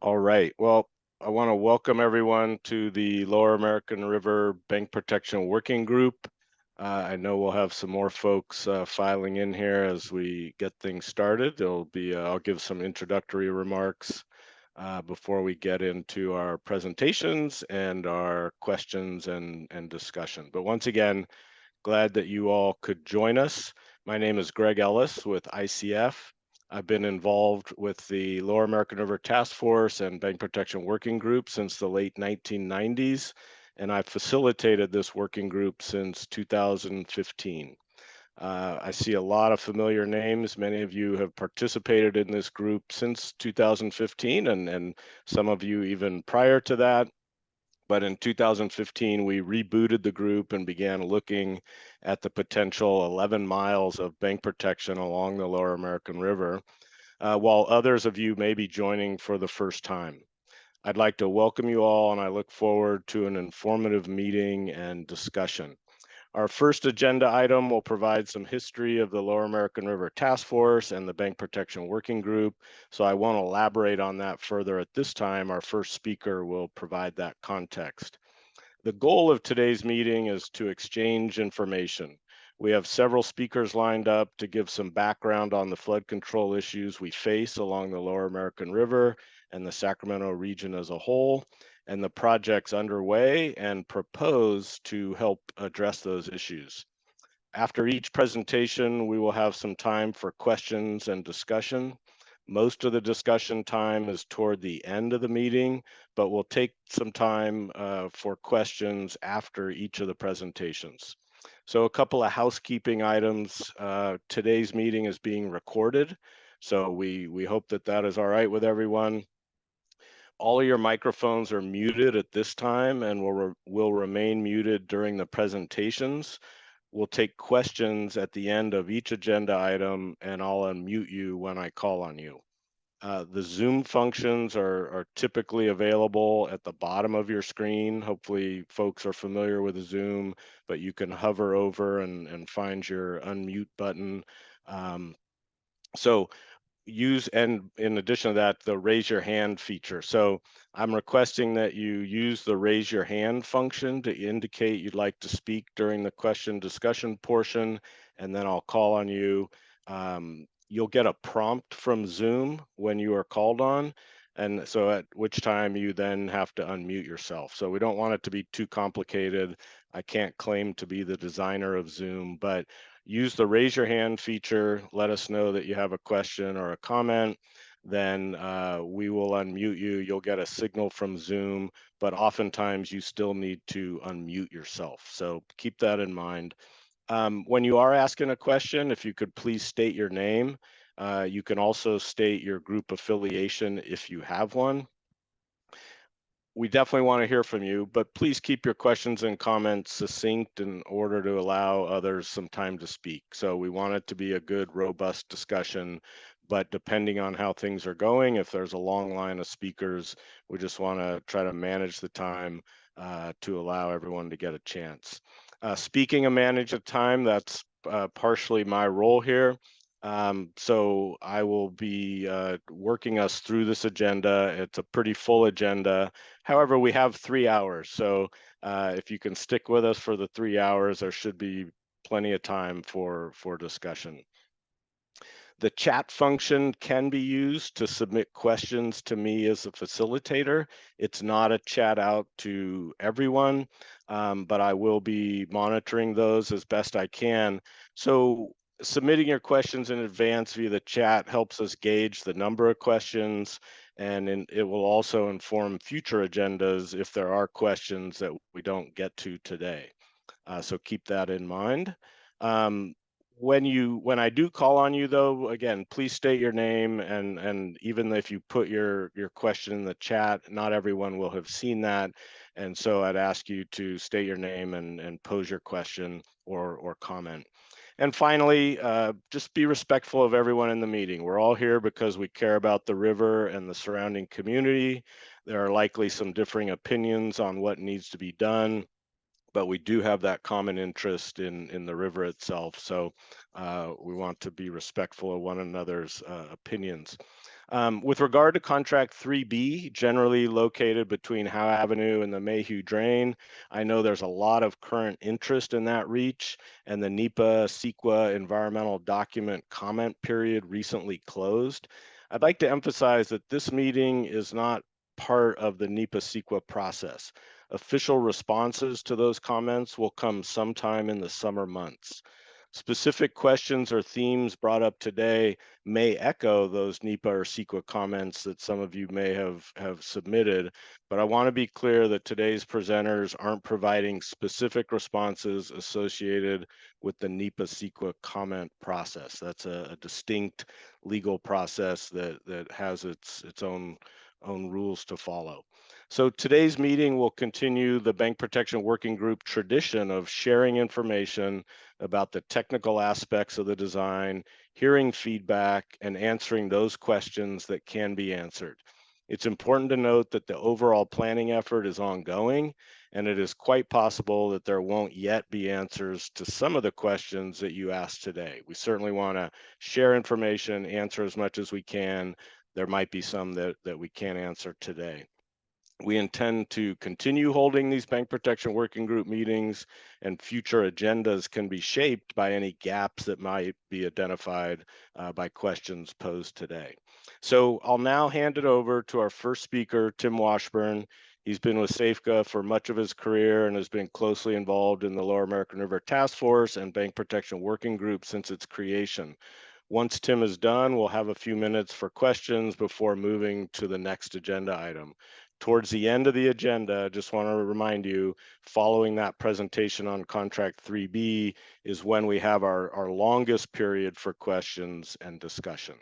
All right. Well, I want to welcome everyone to the Lower American River Bank Protection Working Group. I know we'll have some more folks filing in here as we get things started. I'll give some introductory remarks before we get into our presentations and our questions and discussion. But once again, glad that you all could join us. My name is Greg Ellis with ICF. I've been involved with the Lower American River Task Force and Bank Protection Working Group since the late 1990s, and I've facilitated this working group since 2015. I see a lot of familiar names. Many of you have participated in this group since 2015, and some of you even prior to that. But in 2015, we rebooted the group and began looking at the potential 11 miles of bank protection along the Lower American River, while others of you may be joining for the first time. I'd like to welcome you all, and I look forward to an informative meeting and discussion. Our first agenda item will provide some history of the Lower American River Task Force and the Bank Protection Working Group, so I won't elaborate on that further at this time. Our first speaker will provide that context. The goal of today's meeting is to exchange information. We have several speakers lined up to give some background on the flood control issues we face along the Lower American River and the Sacramento region as a whole, and the projects underway and proposed to help address those issues. After each presentation, we will have some time for questions and discussion. Most of the discussion time is toward the end of the meeting, but we'll take some time for questions after each of the presentations. So a couple of housekeeping items. Today's meeting is being recorded, so we hope that that is all right with everyone. All of your microphones are muted at this time and will remain muted during the presentations. We'll take questions at the end of each agenda item, and I'll unmute you when I call on you. The Zoom functions are typically available at the bottom of your screen. Hopefully folks are familiar with Zoom, but you can hover over and find your unmute button. So use, and in addition to that, the raise your hand feature. So I'm requesting that you use the raise your hand function to indicate you'd like to speak during the question discussion portion, and then I'll call on you. You'll get a prompt from Zoom when you are called on, and so at which time you then have to unmute yourself. So we don't want it to be too complicated. I can't claim to be the designer of Zoom, but use the raise your hand feature. Let us know that you have a question or a comment. Then we will unmute you. You'll get a signal from Zoom, but oftentimes you still need to unmute yourself. So keep that in mind. When you are asking a question, if you could please state your name. You can also state your group affiliation if you have one. We definitely want to hear from you, but please keep your questions and comments succinct in order to allow others some time to speak. So we want it to be a good, robust discussion, but depending on how things are going, if there's a long line of speakers, we just want to try to manage the time to allow everyone to get a chance. Speaking of manage the time, that's partially my role here. So I will be working us through this agenda. It's a pretty full agenda. However, we have 3 hours. So if you can stick with us for the 3 hours, there should be plenty of time for discussion. The chat function can be used to submit questions to me as a facilitator. It's not a chat out to everyone, but I will be monitoring those as best I can. So submitting your questions in advance via the chat helps us gauge the number of questions, and it will also inform future agendas if there are questions that we don't get to today. So keep that in mind. When I do call on you, though, again, please state your name, and even if you put your question in the chat, not everyone will have seen that, and so I'd ask you to state your name and pose your question or comment. And finally, just be respectful of everyone in the meeting. We're all here because we care about the river and the surrounding community. There are likely some differing opinions on what needs to be done, but we do have that common interest in the river itself. So we want to be respectful of one another's opinions. With regard to contract 3B, generally located between Howe Avenue and the Mayhew Drain, I know there's a lot of current interest in that reach, and the NEPA-CEQA environmental document comment period recently closed. I'd like to emphasize that this meeting is not part of the NEPA-CEQA process. Official responses to those comments will come sometime in the summer months. Specific questions or themes brought up today may echo those NEPA or CEQA comments that some of you may have submitted, but I want to be clear that today's presenters aren't providing specific responses associated with the NEPA CEQA comment process. That's a distinct legal process that has its own rules to follow. So today's meeting will continue the Bank Protection Working Group tradition of sharing information about the technical aspects of the design, hearing feedback, and answering those questions that can be answered. It's important to note that the overall planning effort is ongoing, and it is quite possible that there won't yet be answers to some of the questions that you asked today. We certainly want to share information, answer as much as we can. There might be some that we can't answer today. We intend to continue holding these Bank Protection Working Group meetings, and future agendas can be shaped by any gaps that might be identified by questions posed today. So I'll now hand it over to our first speaker, Tim Washburn. He's been with SAFECA for much of his career and has been closely involved in the Lower American River Task Force and Bank Protection Working Group since its creation. Once Tim is done, we'll have a few minutes for questions before moving to the next agenda item. Towards the end of the agenda, I just want to remind you, following that presentation on contract 3B is when we have our longest period for questions and discussion.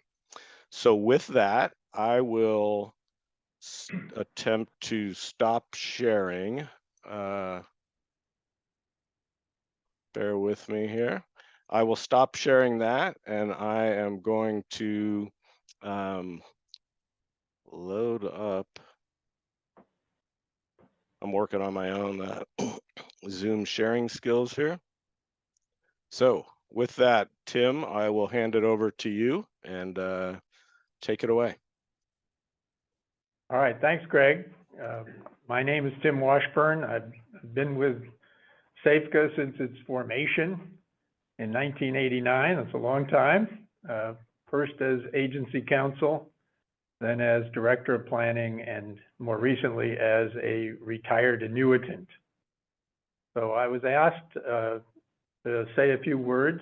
So with that, I will attempt to stop sharing. Bear with me here. I will stop sharing that, and I am going to load up. I'm working on my own Zoom sharing skills here. So with that, Tim, I will hand it over to you and take it away. All right, thanks, Greg. My name is Tim Washburn. I've been with SAFECA since its formation in 1989. That's a long time. First as agency counsel, then as director of planning, and more recently as a retired annuitant. So I was asked to say a few words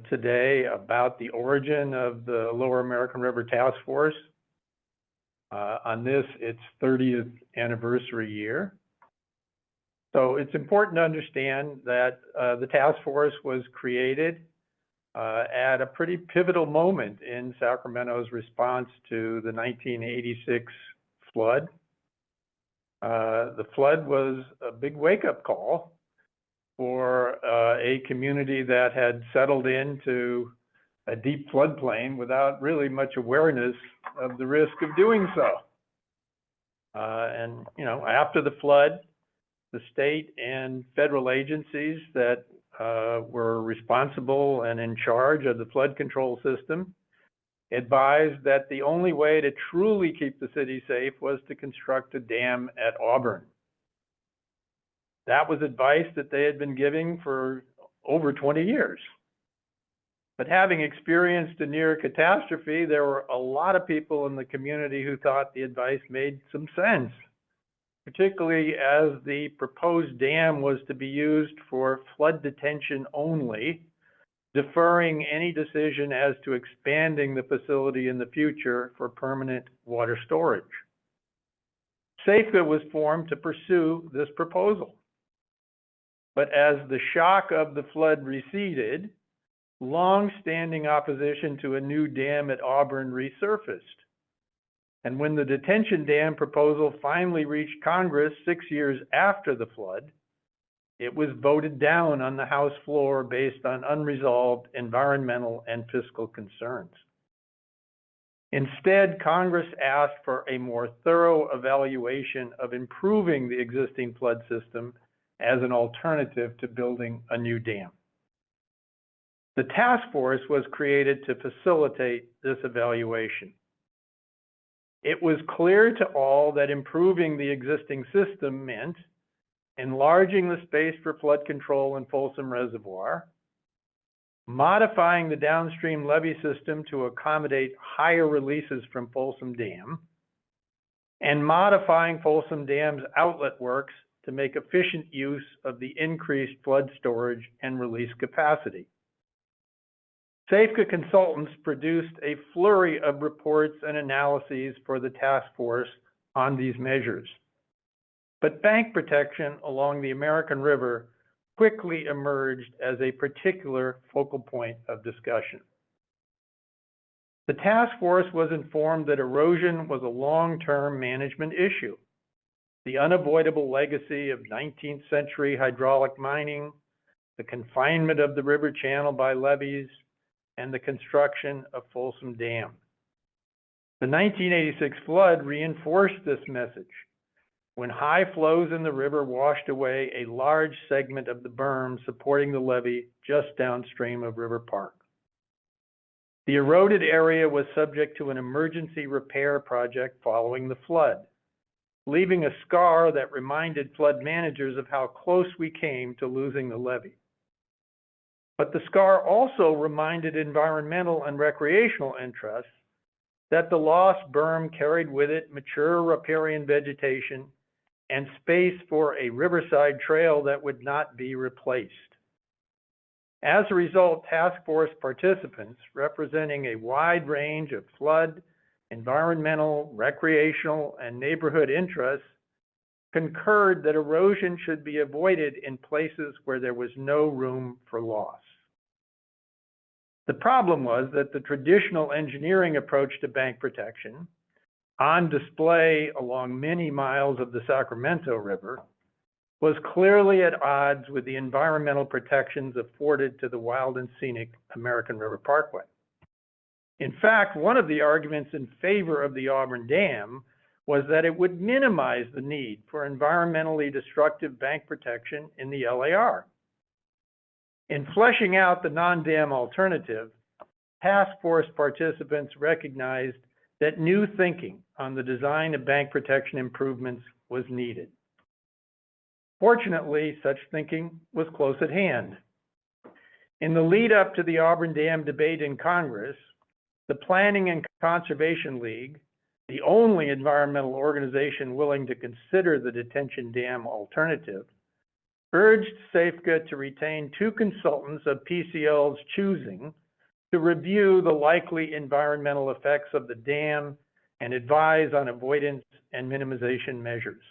today about the origin of the Lower American River Task Force on its 30th anniversary year. So it's important to understand that the task force was created at a pretty pivotal moment in Sacramento's response to the 1986 flood. The flood was a big wake-up call for a community that had settled into a deep floodplain without really much awareness of the risk of doing so. And, you know, after the flood, the state and federal agencies that were responsible and in charge of the flood control system advised that the only way to truly keep the city safe was to construct a dam at Auburn. That was advice that they had been giving for over 20 years. But having experienced a near catastrophe, there were a lot of people in the community who thought the advice made some sense, particularly as the proposed dam was to be used for flood detention only, deferring any decision as to expanding the facility in the future for permanent water storage. SAFECA was formed to pursue this proposal. But as the shock of the flood receded, long-standing opposition to a new dam at Auburn resurfaced. And when the detention dam proposal finally reached Congress 6 years after the flood, it was voted down on the House floor based on unresolved environmental and fiscal concerns. Instead, Congress asked for a more thorough evaluation of improving the existing flood system as an alternative to building a new dam. The task force was created to facilitate this evaluation. It was clear to all that improving the existing system meant enlarging the space for flood control in Folsom Reservoir, modifying the downstream levee system to accommodate higher releases from Folsom Dam, and modifying Folsom Dam's outlet works to make efficient use of the increased flood storage and release capacity. Safeco consultants produced a flurry of reports and analyses for the task force on these measures. But bank protection along the American River quickly emerged as a particular focal point of discussion. The task force was informed that erosion was a long-term management issue. The unavoidable legacy of 19th century hydraulic mining, the confinement of the river channel by levees, and the construction of Folsom Dam. The 1986 flood reinforced this message when high flows in the river washed away a large segment of the berm supporting the levee just downstream of River Park. The eroded area was subject to an emergency repair project following the flood, leaving a scar that reminded flood managers of how close we came to losing the levee. But the scar also reminded environmental and recreational interests that the lost berm carried with it mature riparian vegetation and space for a riverside trail that would not be replaced. As a result, task force participants representing a wide range of flood, environmental, recreational, and neighborhood interests concurred that erosion should be avoided in places where there was no room for loss. The problem was that the traditional engineering approach to bank protection, on display along many miles of the Sacramento River, was clearly at odds with the environmental protections afforded to the wild and scenic American River Parkway. In fact, one of the arguments in favor of the Auburn Dam was that it would minimize the need for environmentally destructive bank protection in the LAR. In fleshing out the non-dam alternative, task force participants recognized that new thinking on the design of bank protection improvements was needed. Fortunately, such thinking was close at hand. In the lead up to the Auburn Dam debate in Congress, the Planning and Conservation League, the only environmental organization willing to consider the detention dam alternative, urged Safeco to retain two consultants of PCL's choosing to review the likely environmental effects of the dam and advise on avoidance and minimization measures.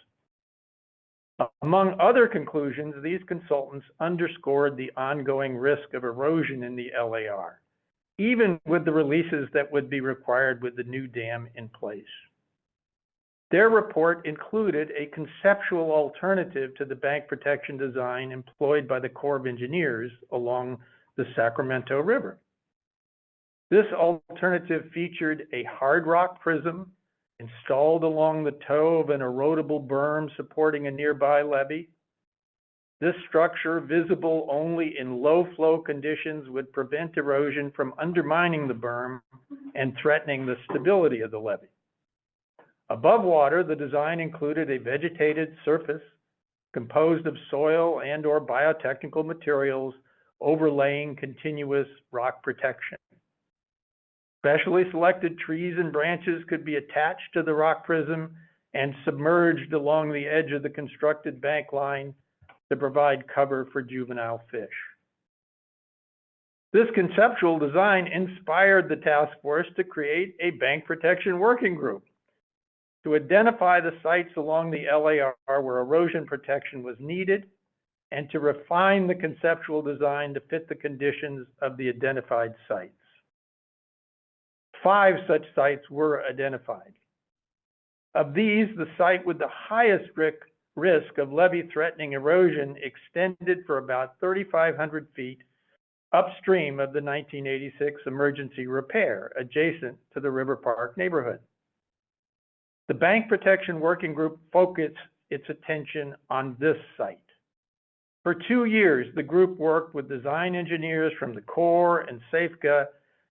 Among other conclusions, these consultants underscored the ongoing risk of erosion in the LAR, even with the releases that would be required with the new dam in place. Their report included a conceptual alternative to the bank protection design employed by the Corps of Engineers along the Sacramento River. This alternative featured a hard rock prism installed along the toe of an erodible berm supporting a nearby levee. This structure, visible only in low flow conditions, would prevent erosion from undermining the berm and threatening the stability of the levee. Above water, the design included a vegetated surface composed of soil and/or biotechnical materials overlaying continuous rock protection. Specially selected trees and branches could be attached to the rock prism and submerged along the edge of the constructed bank line to provide cover for juvenile fish. This conceptual design inspired the task force to create a bank protection working group to identify the sites along the LAR where erosion protection was needed and to refine the conceptual design to fit the conditions of the identified sites. 5 such sites were identified. Of these, the site with the highest risk of levee-threatening erosion extended for about 3,500 feet upstream of the 1986 emergency repair, adjacent to the River Park neighborhood. The Bank Protection Working Group focused its attention on this site. For 2 years, the group worked with design engineers from the Corps and Safeco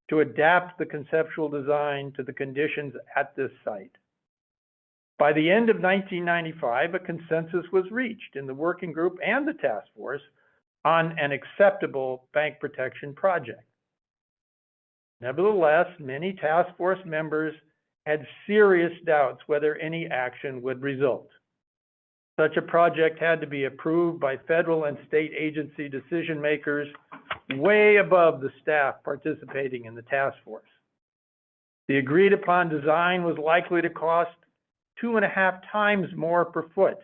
to adapt the conceptual design to the conditions at this site. By the end of 1995, a consensus was reached in the working group and the task force on an acceptable bank protection project. Nevertheless, many task force members had serious doubts whether any action would result. Such a project had to be approved by federal and state agency decision makers way above the staff participating in the task force. The agreed upon design was likely to cost 2.5 times more per foot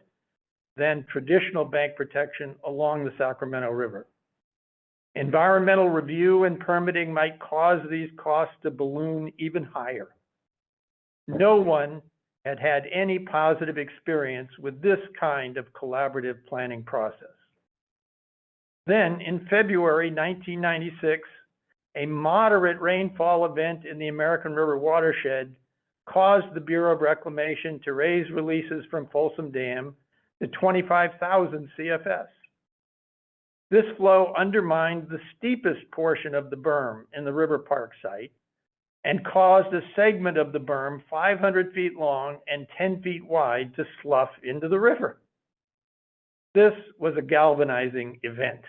than traditional bank protection along the Sacramento River. Environmental review and permitting might cause these costs to balloon even higher. No one had had any positive experience with this kind of collaborative planning process. Then, in February 1996, a moderate rainfall event in the American River watershed caused the Bureau of Reclamation to raise releases from Folsom Dam to 25,000 CFS. This flow undermined the steepest portion of the berm in the River Park site and caused a segment of the berm 500 feet long and 10 feet wide to slough into the river. This was a galvanizing event.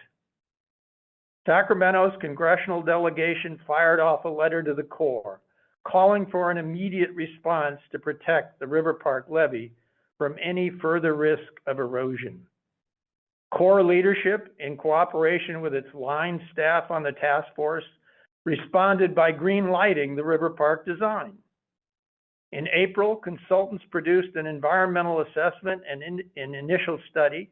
Sacramento's congressional delegation fired off a letter to the Corps calling for an immediate response to protect the River Park levee from any further risk of erosion. Corps leadership, in cooperation with its line staff on the task force, responded by green lighting the River Park design. In April, consultants produced an environmental assessment and an initial study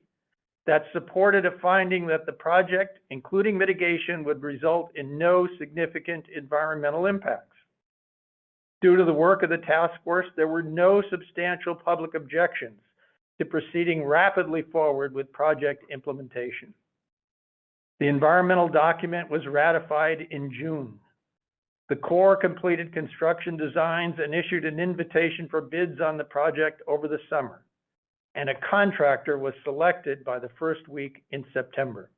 that supported a finding that the project, including mitigation, would result in no significant environmental impacts. Due to the work of the task force, there were no substantial public objections to proceeding rapidly forward with project implementation. The environmental document was ratified in June. The Corps completed construction designs and issued an invitation for bids on the project over the summer, and a contractor was selected by the first week in September.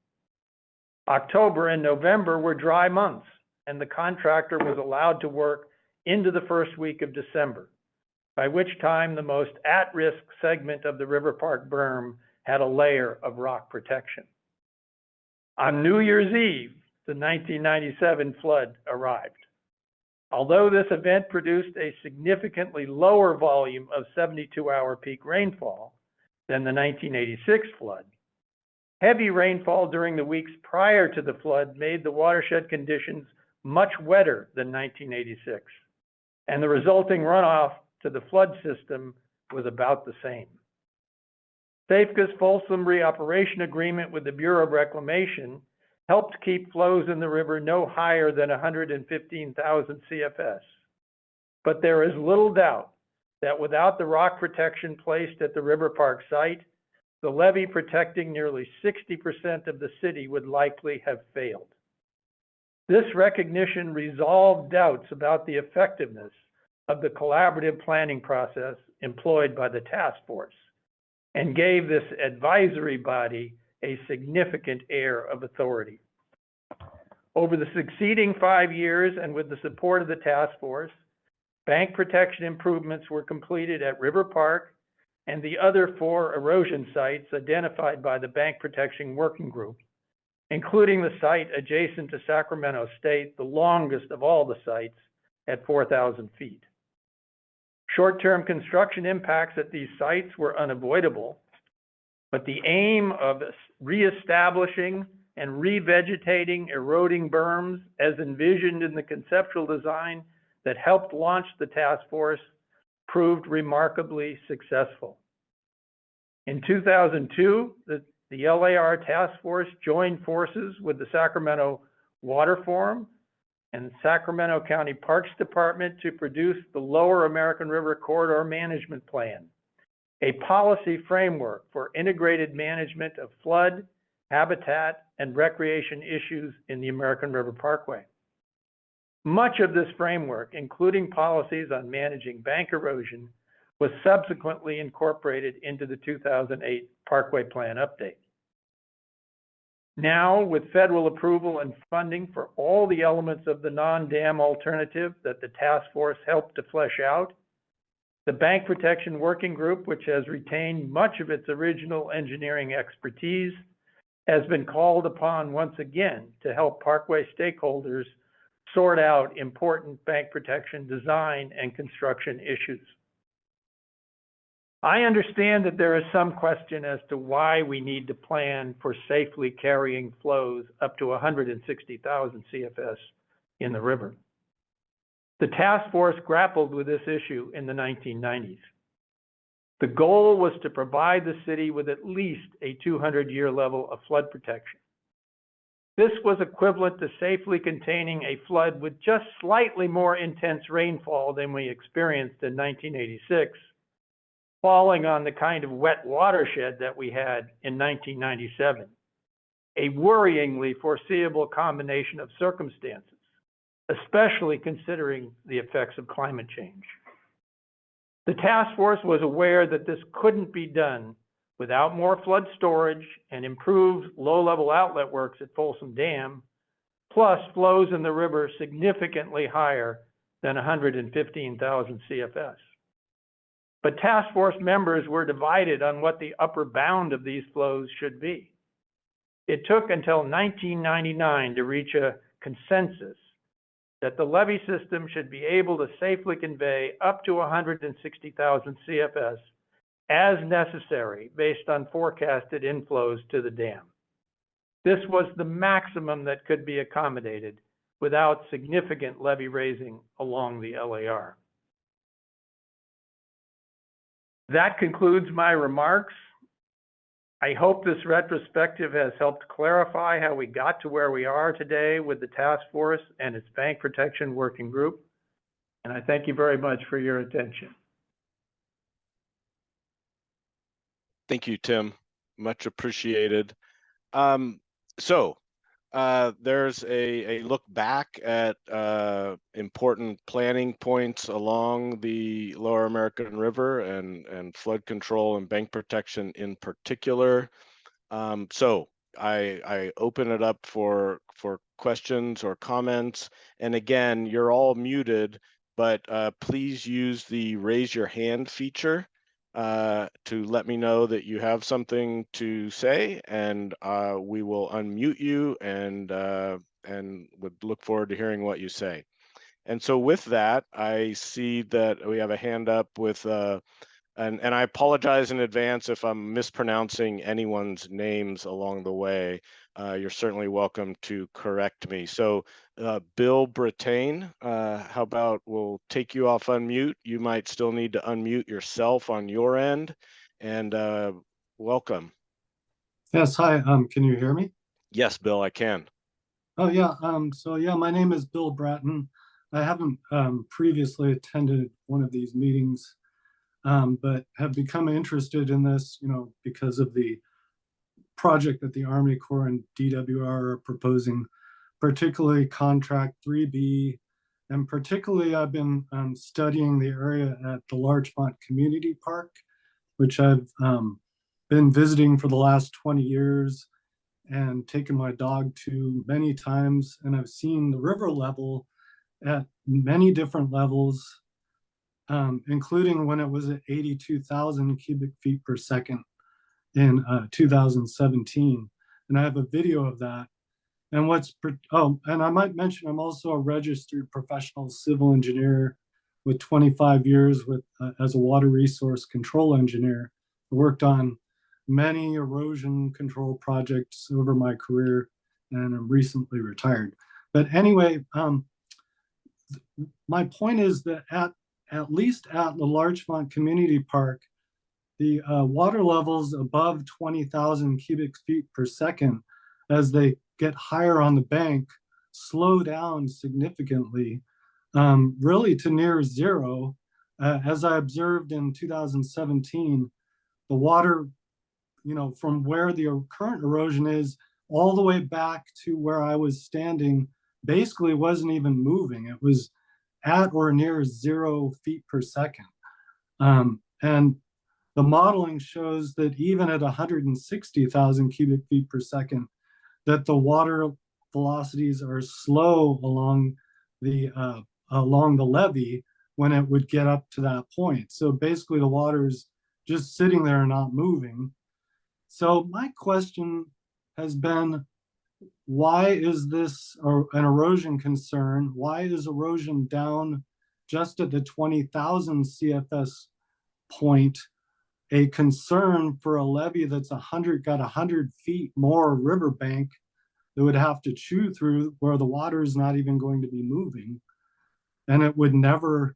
October and November were dry months, and the contractor was allowed to work into the first week of December, by which time the most at-risk segment of the River Park berm had a layer of rock protection. On New Year's Eve, the 1997 flood arrived. Although this event produced a significantly lower volume of 72-hour peak rainfall than the 1986 flood, heavy rainfall during the weeks prior to the flood made the watershed conditions much wetter than 1986, and the resulting runoff to the flood system was about the same. SAFCA's Folsom reoperation agreement with the Bureau of Reclamation helped keep flows in the river no higher than 115,000 CFS. But there is little doubt that without the rock protection placed at the River Park site, the levee protecting nearly 60% of the city would likely have failed. This recognition resolved doubts about the effectiveness of the collaborative planning process employed by the task force, and gave this advisory body a significant air of authority. Over the succeeding 5 years, and with the support of the task force, bank protection improvements were completed at River Park and the other 4 erosion sites identified by the Bank Protection Working Group, including the site adjacent to Sacramento State, the longest of all the sites at 4,000 feet. Short-term construction impacts at these sites were unavoidable, but the aim of reestablishing and revegetating eroding berms as envisioned in the conceptual design that helped launch the task force proved remarkably successful. In 2002, the LAR task force joined forces with the Sacramento Water Forum and Sacramento County Parks Department to produce the Lower American River Corridor Management Plan, a policy framework for integrated management of flood, habitat, and recreation issues in the American River Parkway. Much of this framework, including policies on managing bank erosion, was subsequently incorporated into the 2008 Parkway Plan update. Now, with federal approval and funding for all the elements of the non-dam alternative that the task force helped to flesh out, the Bank Protection Working Group, which has retained much of its original engineering expertise, has been called upon once again to help Parkway stakeholders sort out important bank protection design and construction issues. I understand that there is some question as to why we need to plan for safely carrying flows up to 160,000 CFS in the river. The task force grappled with this issue in the 1990s. The goal was to provide the city with at least a 200-year level of flood protection. This was equivalent to safely containing a flood with just slightly more intense rainfall than we experienced in 1986, falling on the kind of wet watershed that we had in 1997, a worryingly foreseeable combination of circumstances, especially considering the effects of climate change. The task force was aware that this couldn't be done without more flood storage and improved low-level outlet works at Folsom Dam, plus flows in the river significantly higher than 115,000 CFS. But task force members were divided on what the upper bound of these flows should be. It took until 1999 to reach a consensus that the levee system should be able to safely convey up to 160,000 CFS as necessary based on forecasted inflows to the dam. This was the maximum that could be accommodated without significant levee raising along the LAR. That concludes my remarks. I hope this retrospective has helped clarify how we got to where we are today with the task force and its Bank Protection Working Group. And I thank you very much for your attention. Thank you, Tim. Much appreciated. There's a look back at important planning points along the Lower American River and flood control and bank protection in particular. I open it up for questions or comments. And again, you're all muted, but please use the raise your hand feature to let me know that you have something to say, and we will unmute you and would look forward to hearing what you say. And so with that, I see that we have a hand up with, and I apologize in advance if I'm mispronouncing anyone's names along the way. You're certainly welcome to correct me. So Bill Brattain, how about we'll take you off unmute. You might still need to unmute yourself on your end, and welcome. Yes, hi, can you hear me? Yes, Bill, I can. Oh yeah, so yeah, my name is Bill Brattain. I haven't previously attended one of these meetings, but have become interested in this, because of the project that the Army Corps and DWR are proposing, particularly Contract 3B, and particularly I've been studying the area at the Larchmont Community Park, which I've been visiting for the last 20 years and taken my dog to many times, and I've seen the river level at many different levels, including when it was at 82,000 cubic feet per second in 2017. And I have a video of that. And and I might mention, I'm also a registered professional civil engineer with 25 years as a water resource control engineer. I worked on many erosion control projects over my career, and I'm recently retired. But anyway, my point is that at least at the Larchmont Community Park, the water levels above 20,000 cubic feet per second, as they get higher on the bank, slow down significantly, really to near zero. As I observed in 2017, the water, from where the current erosion is all the way back to where I was standing, basically wasn't even moving. It was at or near 0 feet per second. And the modeling shows that even at 160,000 cubic feet per second, that the water velocities are slow along the levee when it would get up to that point. So basically the water is just sitting there and not moving. So my question has been, why is this an erosion concern? Why is erosion down just at the 20,000 CFS point a concern for a levee that's got 100 feet more riverbank that would have to chew through, where the water is not even going to be moving? And it would never,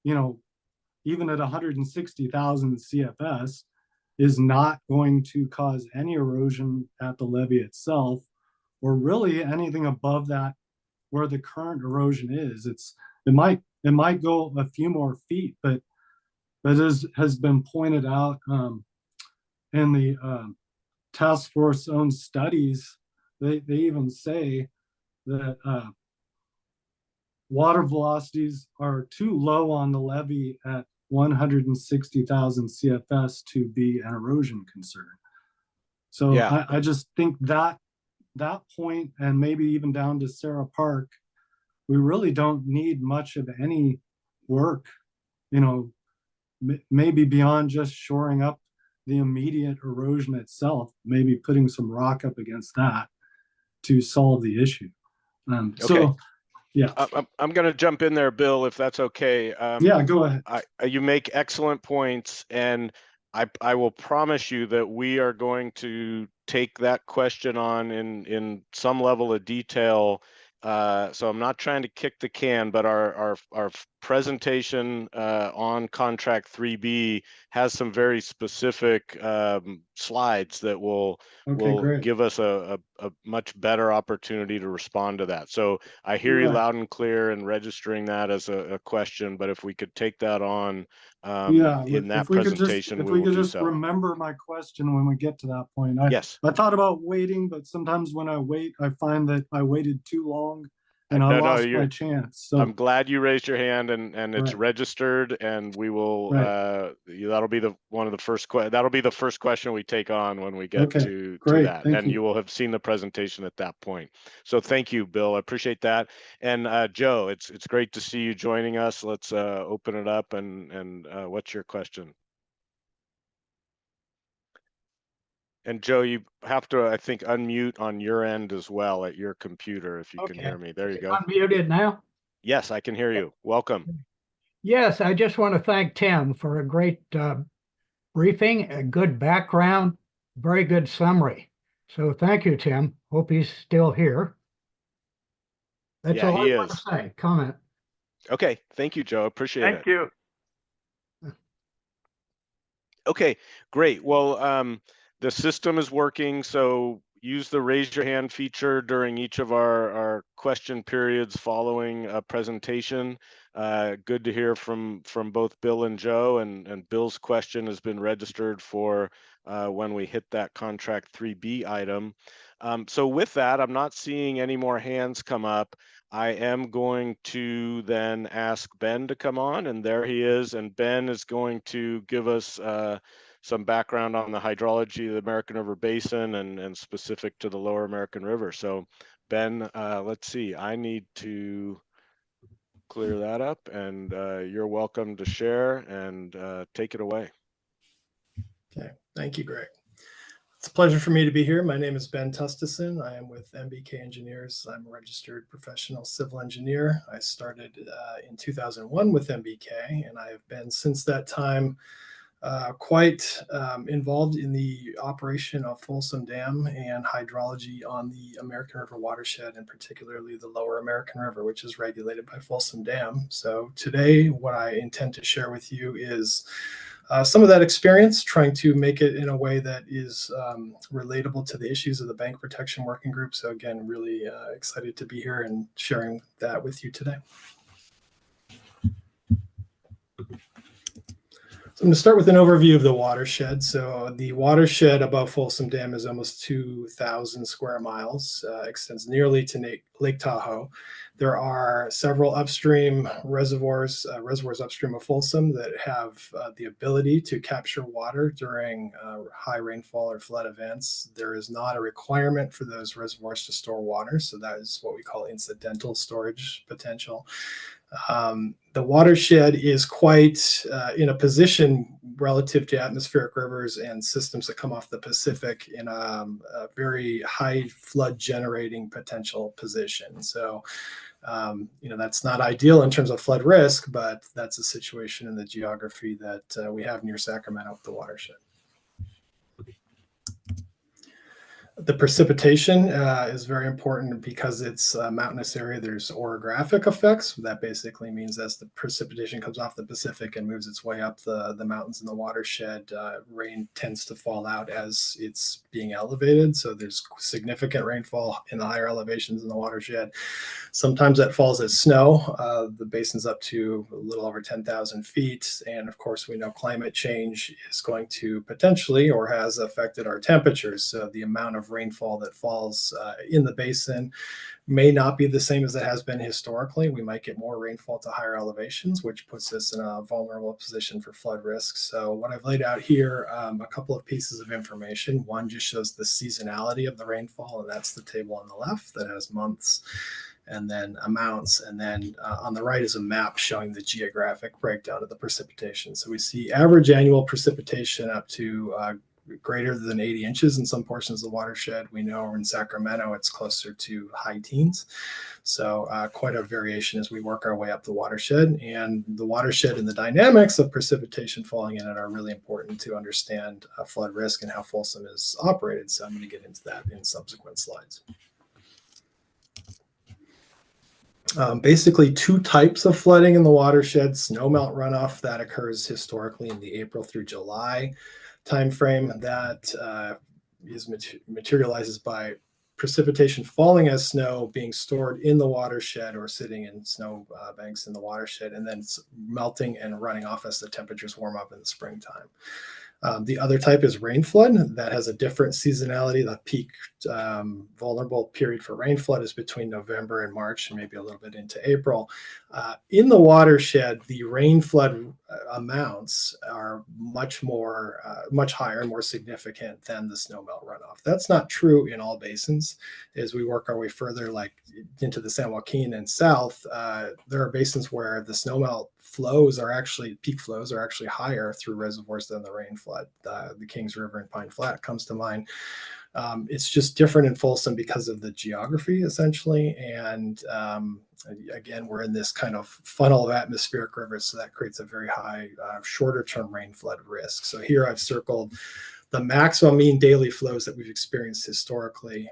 even at 160,000 CFS, is not going to cause any erosion at the levee itself, or really anything above that where the current erosion is. It might go a few more feet, but as has been pointed out in the task force own studies, they even say that water velocities are too low on the levee at 160,000 CFS to be an erosion concern. So Yeah. I just think that point, and maybe even down to Sarah Park, we really don't need much of any work, maybe beyond just shoring up the immediate erosion itself, maybe putting some rock up against that to solve the issue. So yeah, I'm going to jump in there, Bill, if that's okay. Yeah, go ahead. You make excellent points, and I will promise you that we are going to take that question on in some level of detail. So I'm not trying to kick the can, but our presentation on contract 3B has some very specific slides that will great. give us a much better opportunity to respond to that. So I hear you Right. loud and clear in registering that as a question, but if we could take that on in that presentation, we will do so. Remember my question when we get to that point. Yes. I thought about waiting, but sometimes when I wait, I find that I waited too long and I lost my chance. So I'm glad you raised your hand, and it's Right. registered, and we will Right. that'll be that'll be the first question we take on when we get Okay, to great. that. Thank And you. you will have seen the presentation at that point. So thank you, Bill. I appreciate that. And Joe, it's great to see you joining us. Let's open it up, and what's your question? And Joe, you have to, I think, unmute on your end as well at your computer, if you can hear me. There you go. Unmuted now? Yes, I can hear you. Welcome. Yes, I just want to thank Tim for a great briefing, a good background, very good summary. So thank you, Tim. Hope he's still here. That's Yeah, all he I want to is. say. Comment. Okay, thank you, Joe. Appreciate it. Thank you. Okay, great. Well, the system is working, so use the raise your hand feature during each of our question periods following a presentation. Good to hear from both Bill and Joe, and Bill's question has been registered for when we hit that contract 3B item. So with that, I'm not seeing any more hands come up. I am going to then ask Ben to come on, and there he is. And Ben is going to give us some background on the hydrology of the American River Basin and specific to the Lower American River. So Ben, let's see, I need to clear that up, and you're welcome to share and take it away. Okay, thank you, Greg. It's a pleasure for me to be here. My name is Ben Tustison. I am with MBK Engineers. I'm a registered professional civil engineer. I started in 2001 with MBK, and I have been since that time quite involved in the operation of Folsom Dam and hydrology on the American River watershed, and particularly the Lower American River, which is regulated by Folsom Dam. So today, what I intend to share with you is some of that experience, trying to make it in a way that is relatable to the issues of the Bank Protection Working Group. So again, really excited to be here and sharing that with you today. I'm going to start with an overview of the watershed. So the watershed above Folsom Dam is almost 2,000 square miles, extends nearly to Lake Tahoe. There are several upstream reservoirs upstream of Folsom that have the ability to capture water during high rainfall or flood events. There is not a requirement for those reservoirs to store water, so that is what we call incidental storage potential. The watershed is quite in a position relative to atmospheric rivers and systems that come off the Pacific in a very high flood generating potential position. So, that's not ideal in terms of flood risk, but that's a situation in the geography that we have near Sacramento with the watershed. The precipitation is very important because it's a mountainous area. There's orographic effects. That basically means as the precipitation comes off the Pacific and moves its way up the mountains in the watershed, rain tends to fall out as it's being elevated. So there's significant rainfall in the higher elevations in the watershed. Sometimes that falls as snow. The basin's up to a little over 10,000 feet. And of course, we know climate change is going to potentially or has affected our temperatures. So the amount of rainfall that falls in the basin may not be the same as it has been historically. We might get more rainfall to higher elevations, which puts us in a vulnerable position for flood risk. So what I've laid out here, a couple of pieces of information. One just shows the seasonality of the rainfall, and that's the table on the left that has months and then amounts. And then on the right is a map showing the geographic breakdown of the precipitation. So we see average annual precipitation up to greater than 80 inches in some portions of the watershed. We know in Sacramento, it's closer to high teens. So quite a variation as we work our way up the watershed. And the watershed and the dynamics of precipitation falling in it are really important to understand flood risk and how Folsom is operated. So I'm going to get into that in subsequent slides. Basically two types of flooding in the watershed: snowmelt runoff that occurs historically in the April through July timeframe that materializes by precipitation falling as snow being stored in the watershed or sitting in snow banks in the watershed, and then melting and running off as the temperatures warm up in the springtime. The other type is rain flood that has a different seasonality. The peak vulnerable period for rain flood is between November and March, and maybe a little bit into April. In the watershed, the rain flood amounts are much higher and more significant than the snowmelt runoff. That's not true in all basins. As we work our way further, like into the San Joaquin and south, there are basins where the snowmelt peak flows are actually higher through reservoirs than the rain flood. The Kings River and Pine Flat comes to mind. It's just different in Folsom because of the geography, essentially. And again, we're in this kind of funnel of atmospheric rivers, so that creates a very high shorter term rain flood risk. So here I've circled the maximum mean daily flows that we've experienced historically,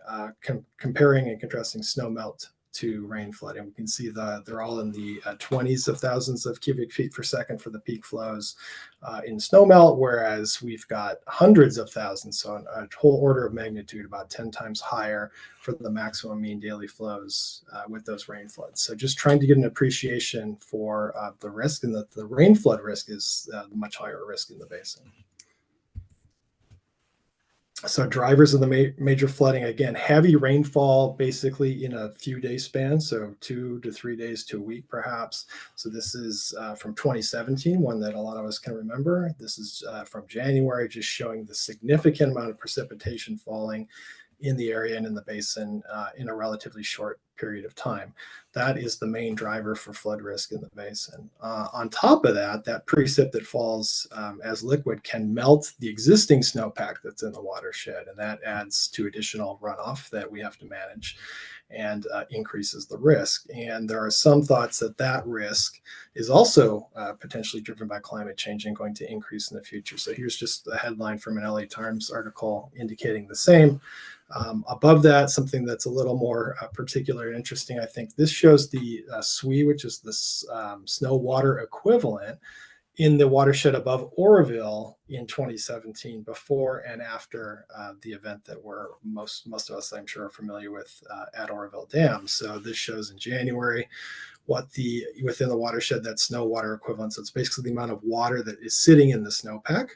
comparing and contrasting snowmelt to rain flood. And we can see they're all in the 20s of thousands of cubic feet per second for the peak flows in snowmelt, whereas we've got hundreds of thousands, so a whole order of magnitude, about 10 times higher for the maximum mean daily flows with those rain floods. So just trying to get an appreciation for the risk, and that the rain flood risk is much higher risk in the basin. So drivers of the major flooding, again, heavy rainfall basically in a few day span, so 2 to 3 days to a week perhaps. So this is from 2017, one that a lot of us can remember. This is from January, just showing the significant amount of precipitation falling in the area and in the basin in a relatively short period of time. That is the main driver for flood risk in the basin. On top of that, that precip that falls as liquid can melt the existing snowpack that's in the watershed, and that adds to additional runoff that we have to manage and increases the risk. And there are some thoughts that that risk is also potentially driven by climate change and going to increase in the future. So here's just a headline from an LA Times article indicating the same. Above that, something that's a little more particular and interesting, I think this shows the SWE, which is the snow water equivalent in the watershed above Oroville in 2017, before and after the event that most of us, I'm sure, are familiar with at Oroville Dam. So this shows in January what within the watershed, that snow water equivalent. So it's basically the amount of water that is sitting in the snowpack,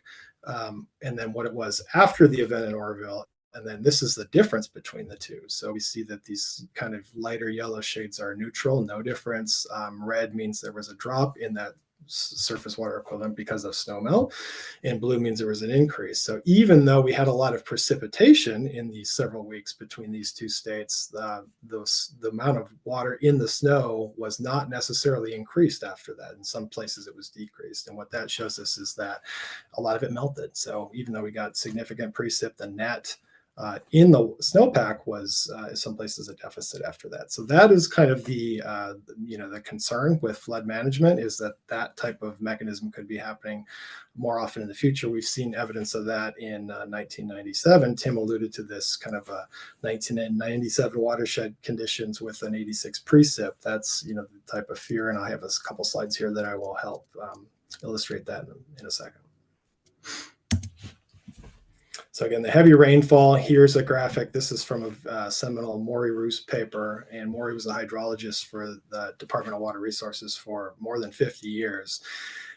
and then what it was after the event in Oroville. And then this is the difference between the two. So we see that these kind of lighter yellow shades are neutral, no difference. Red means there was a drop in that surface water equivalent because of snow melt, and blue means there was an increase. So even though we had a lot of precipitation in these several weeks between these two states, the amount of water in the snow was not necessarily increased after that. In some places it was decreased. And what that shows us is that a lot of it melted. So even though we got significant precip, the net in the snowpack was in some places a deficit after that. So that is kind of the concern with flood management, is that type of mechanism could be happening more often in the future. We've seen evidence of that in 1997. Tim alluded to this kind of 1997 watershed conditions with an 86 precip. That's the type of fear, and I have a couple slides here that I will help illustrate that in a second. So again, the heavy rainfall, here's a graphic. This is from a seminal Maury Roos paper, and Maury was a hydrologist for the Department of Water Resources for more than 50 years.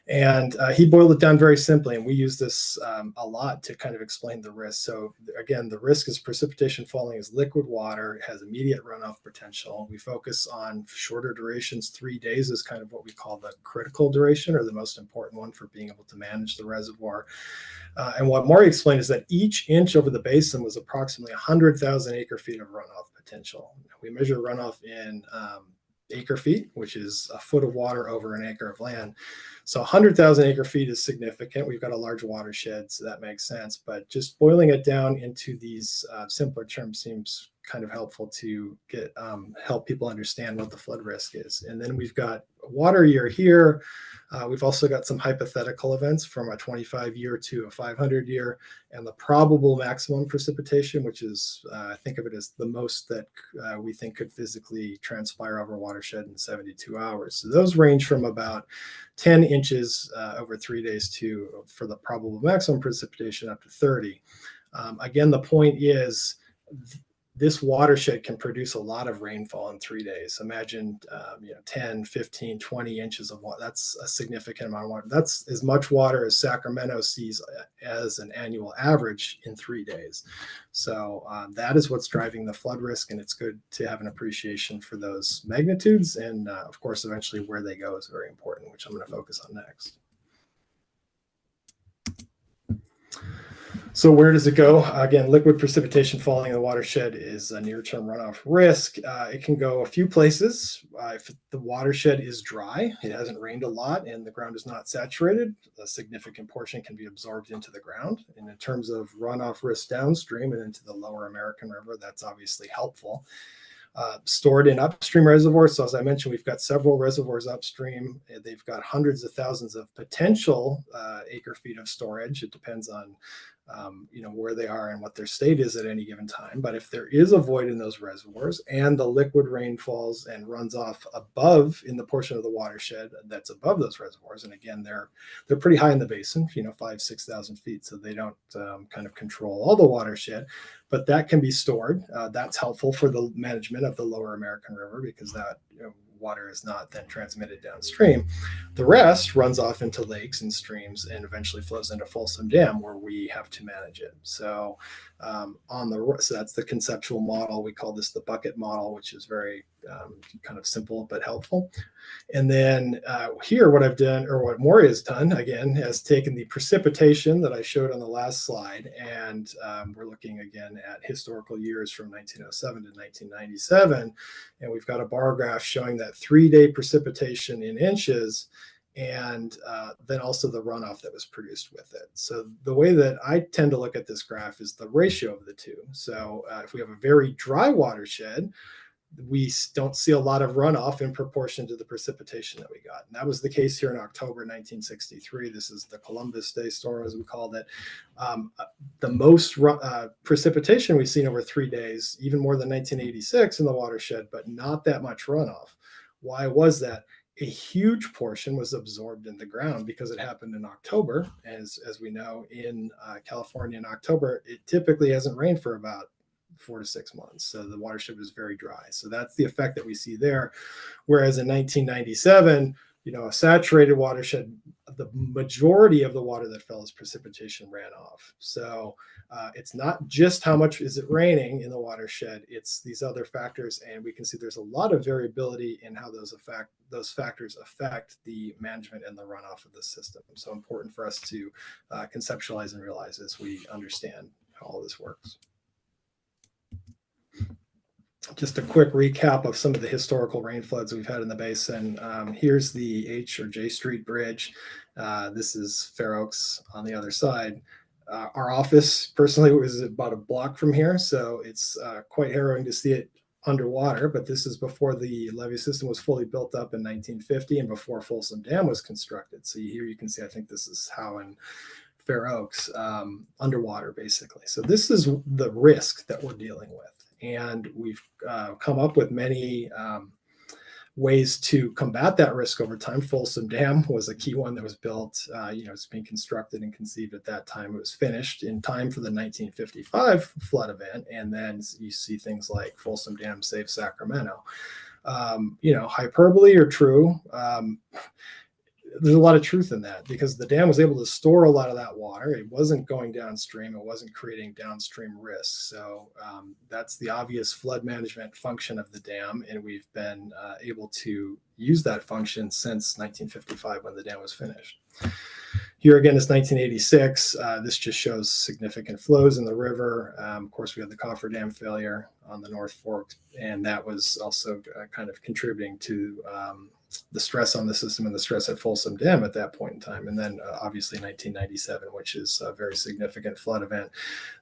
And he boiled it down very simply, and we use this a lot to kind of explain the risk. So again, the risk is precipitation falling as liquid water. It has immediate runoff potential. We focus on shorter durations. 3 days is kind of what we call the critical duration, or the most important one for being able to manage the reservoir. And what Maury explained is that each inch over the basin was approximately 100,000 acre feet of runoff potential. We measure runoff in acre feet, which is a foot of water over an acre of land. So 100,000 acre feet is significant. We've got a large watershed, so that makes sense. But just boiling it down into these simpler terms seems kind of helpful to help people understand what the flood risk is. And then we've got a water year here. We've also got some hypothetical events from a 25-year to a 500-year, and the probable maximum precipitation, which is, think of it as the most that we think could physically transpire over a watershed in 72 hours. So those range from about 10 inches over 3 days for the probable maximum precipitation, up to 30. Again, the point is, this watershed can produce a lot of rainfall in 3 days. Imagine 10, 15, 20 inches of water. That's a significant amount of water. That's as much water as Sacramento sees as an annual average in 3 days. So that is what's driving the flood risk, and it's good to have an appreciation for those magnitudes. And of course, eventually where they go is very important, which I'm going to focus on next. So where does it go? Again, liquid precipitation falling in the watershed is a near-term runoff risk. It can go a few places. If the watershed is dry, it hasn't rained a lot, and the ground is not saturated, a significant portion can be absorbed into the ground. And in terms of runoff risk downstream and into the lower American River, that's obviously helpful. Stored in upstream reservoirs. So as I mentioned, we've got several reservoirs upstream. They've got hundreds of thousands of potential acre feet of storage. It depends on where they are and what their state is at any given time. But if there is a void in those reservoirs and the liquid rain falls and runs off above in the portion of the watershed that's above those reservoirs, and again, they're pretty high in the basin, 5,000-6,000 feet, so they don't kind of control all the watershed, but that can be stored. That's helpful for the management of the lower American River, because that water is not then transmitted downstream. The rest runs off into lakes and streams and eventually flows into Folsom Dam, where we have to manage it. So so that's the conceptual model. We call this the bucket model, which is very kind of simple but helpful. And then here, what I've done, or what Maury has done, again, has taken the precipitation that I showed on the last slide, and we're looking again at historical years from 1907 to 1997, and we've got a bar graph showing that 3-day precipitation in inches, and then also the runoff that was produced with it. So the way that I tend to look at this graph is the ratio of the two. So if we have a very dry watershed, we don't see a lot of runoff in proportion to the precipitation that we got. And that was the case here in October 1963. This is the Columbus Day storm, as we called it. The most precipitation we've seen over 3 days, even more than 1986 in the watershed, but not that much runoff. Why was that? a huge portion was absorbed in the ground because it happened in October. As we know, in California in October, it typically hasn't rained for about 4 to 6 months. So the watershed was very dry. So that's the effect that we see there. Whereas in 1997, a saturated watershed, the majority of the water that fell as precipitation ran off. So it's not just how much is it raining in the watershed, it's these other factors. And we can see there's a lot of variability in how those factors affect the management and the runoff of the system. So important for us to conceptualize and realize as we understand how all this works. Just a quick recap of some of the historical rain floods we've had in the basin. Here's the H or J Street Bridge. This is Fair Oaks on the other side. Our office personally was about a block from here, so it's quite harrowing to see it underwater, but this is before the levee system was fully built up in 1950 and before Folsom Dam was constructed. So here you can see, I think this is Howe Fair Oaks, underwater basically. So this is the risk that we're dealing with. And we've come up with many ways to combat that risk over time. Folsom Dam was a key one that was built, it's being constructed and conceived at that time. It was finished in time for the 1955 flood event. And then you see things like Folsom Dam Save Sacramento. Hyperbole or true, there's a lot of truth in that because the dam was able to store a lot of that water. It wasn't going downstream. It wasn't creating downstream risks. So that's the obvious flood management function of the dam. And we've been able to use that function since 1955 when the dam was finished. Here again is 1986. This just shows significant flows in the river. Of course, we had the Coffer Dam failure on the North Fork, and that was also kind of contributing to the stress on the system and the stress at Folsom Dam at that point in time. And then obviously 1997, which is a very significant flood event.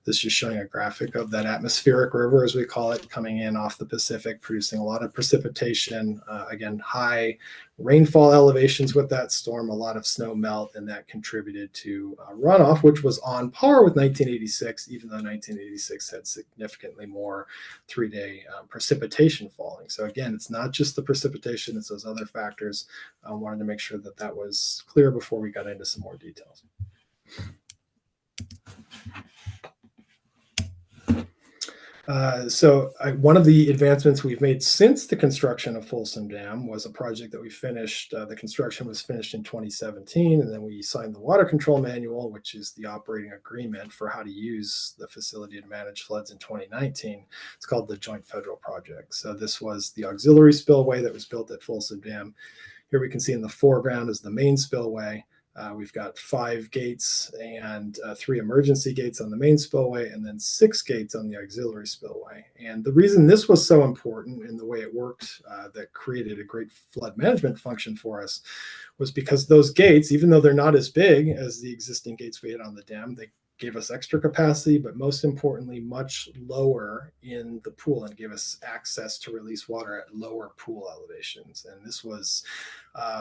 This is just showing a graphic of that atmospheric river, as we call it, coming in off the Pacific, producing a lot of precipitation, again, high rainfall elevations with that storm, a lot of snow melt, and that contributed to runoff, which was on par with 1986, even though 1986 had significantly more 3-day precipitation falling. So again, it's not just the precipitation, it's those other factors. I wanted to make sure that that was clear before we got into some more details. One of the advancements we've made since the construction of Folsom Dam was a project that we finished. The construction was finished in 2017, and then we signed the water control manual, which is the operating agreement for how to use the facility to manage floods in 2019. It's called the Joint Federal Project. So this was the auxiliary spillway that was built at Folsom Dam. Here we can see in the foreground is the main spillway. We've got 5 gates and 3 emergency gates on the main spillway, and then 6 gates on the auxiliary spillway. And the reason this was so important in the way it worked, that created a great flood management function for us, was because those gates, even though they're not as big as the existing gates we had on the dam, they gave us extra capacity, but most importantly, much lower in the pool and gave us access to release water at lower pool elevations. And this was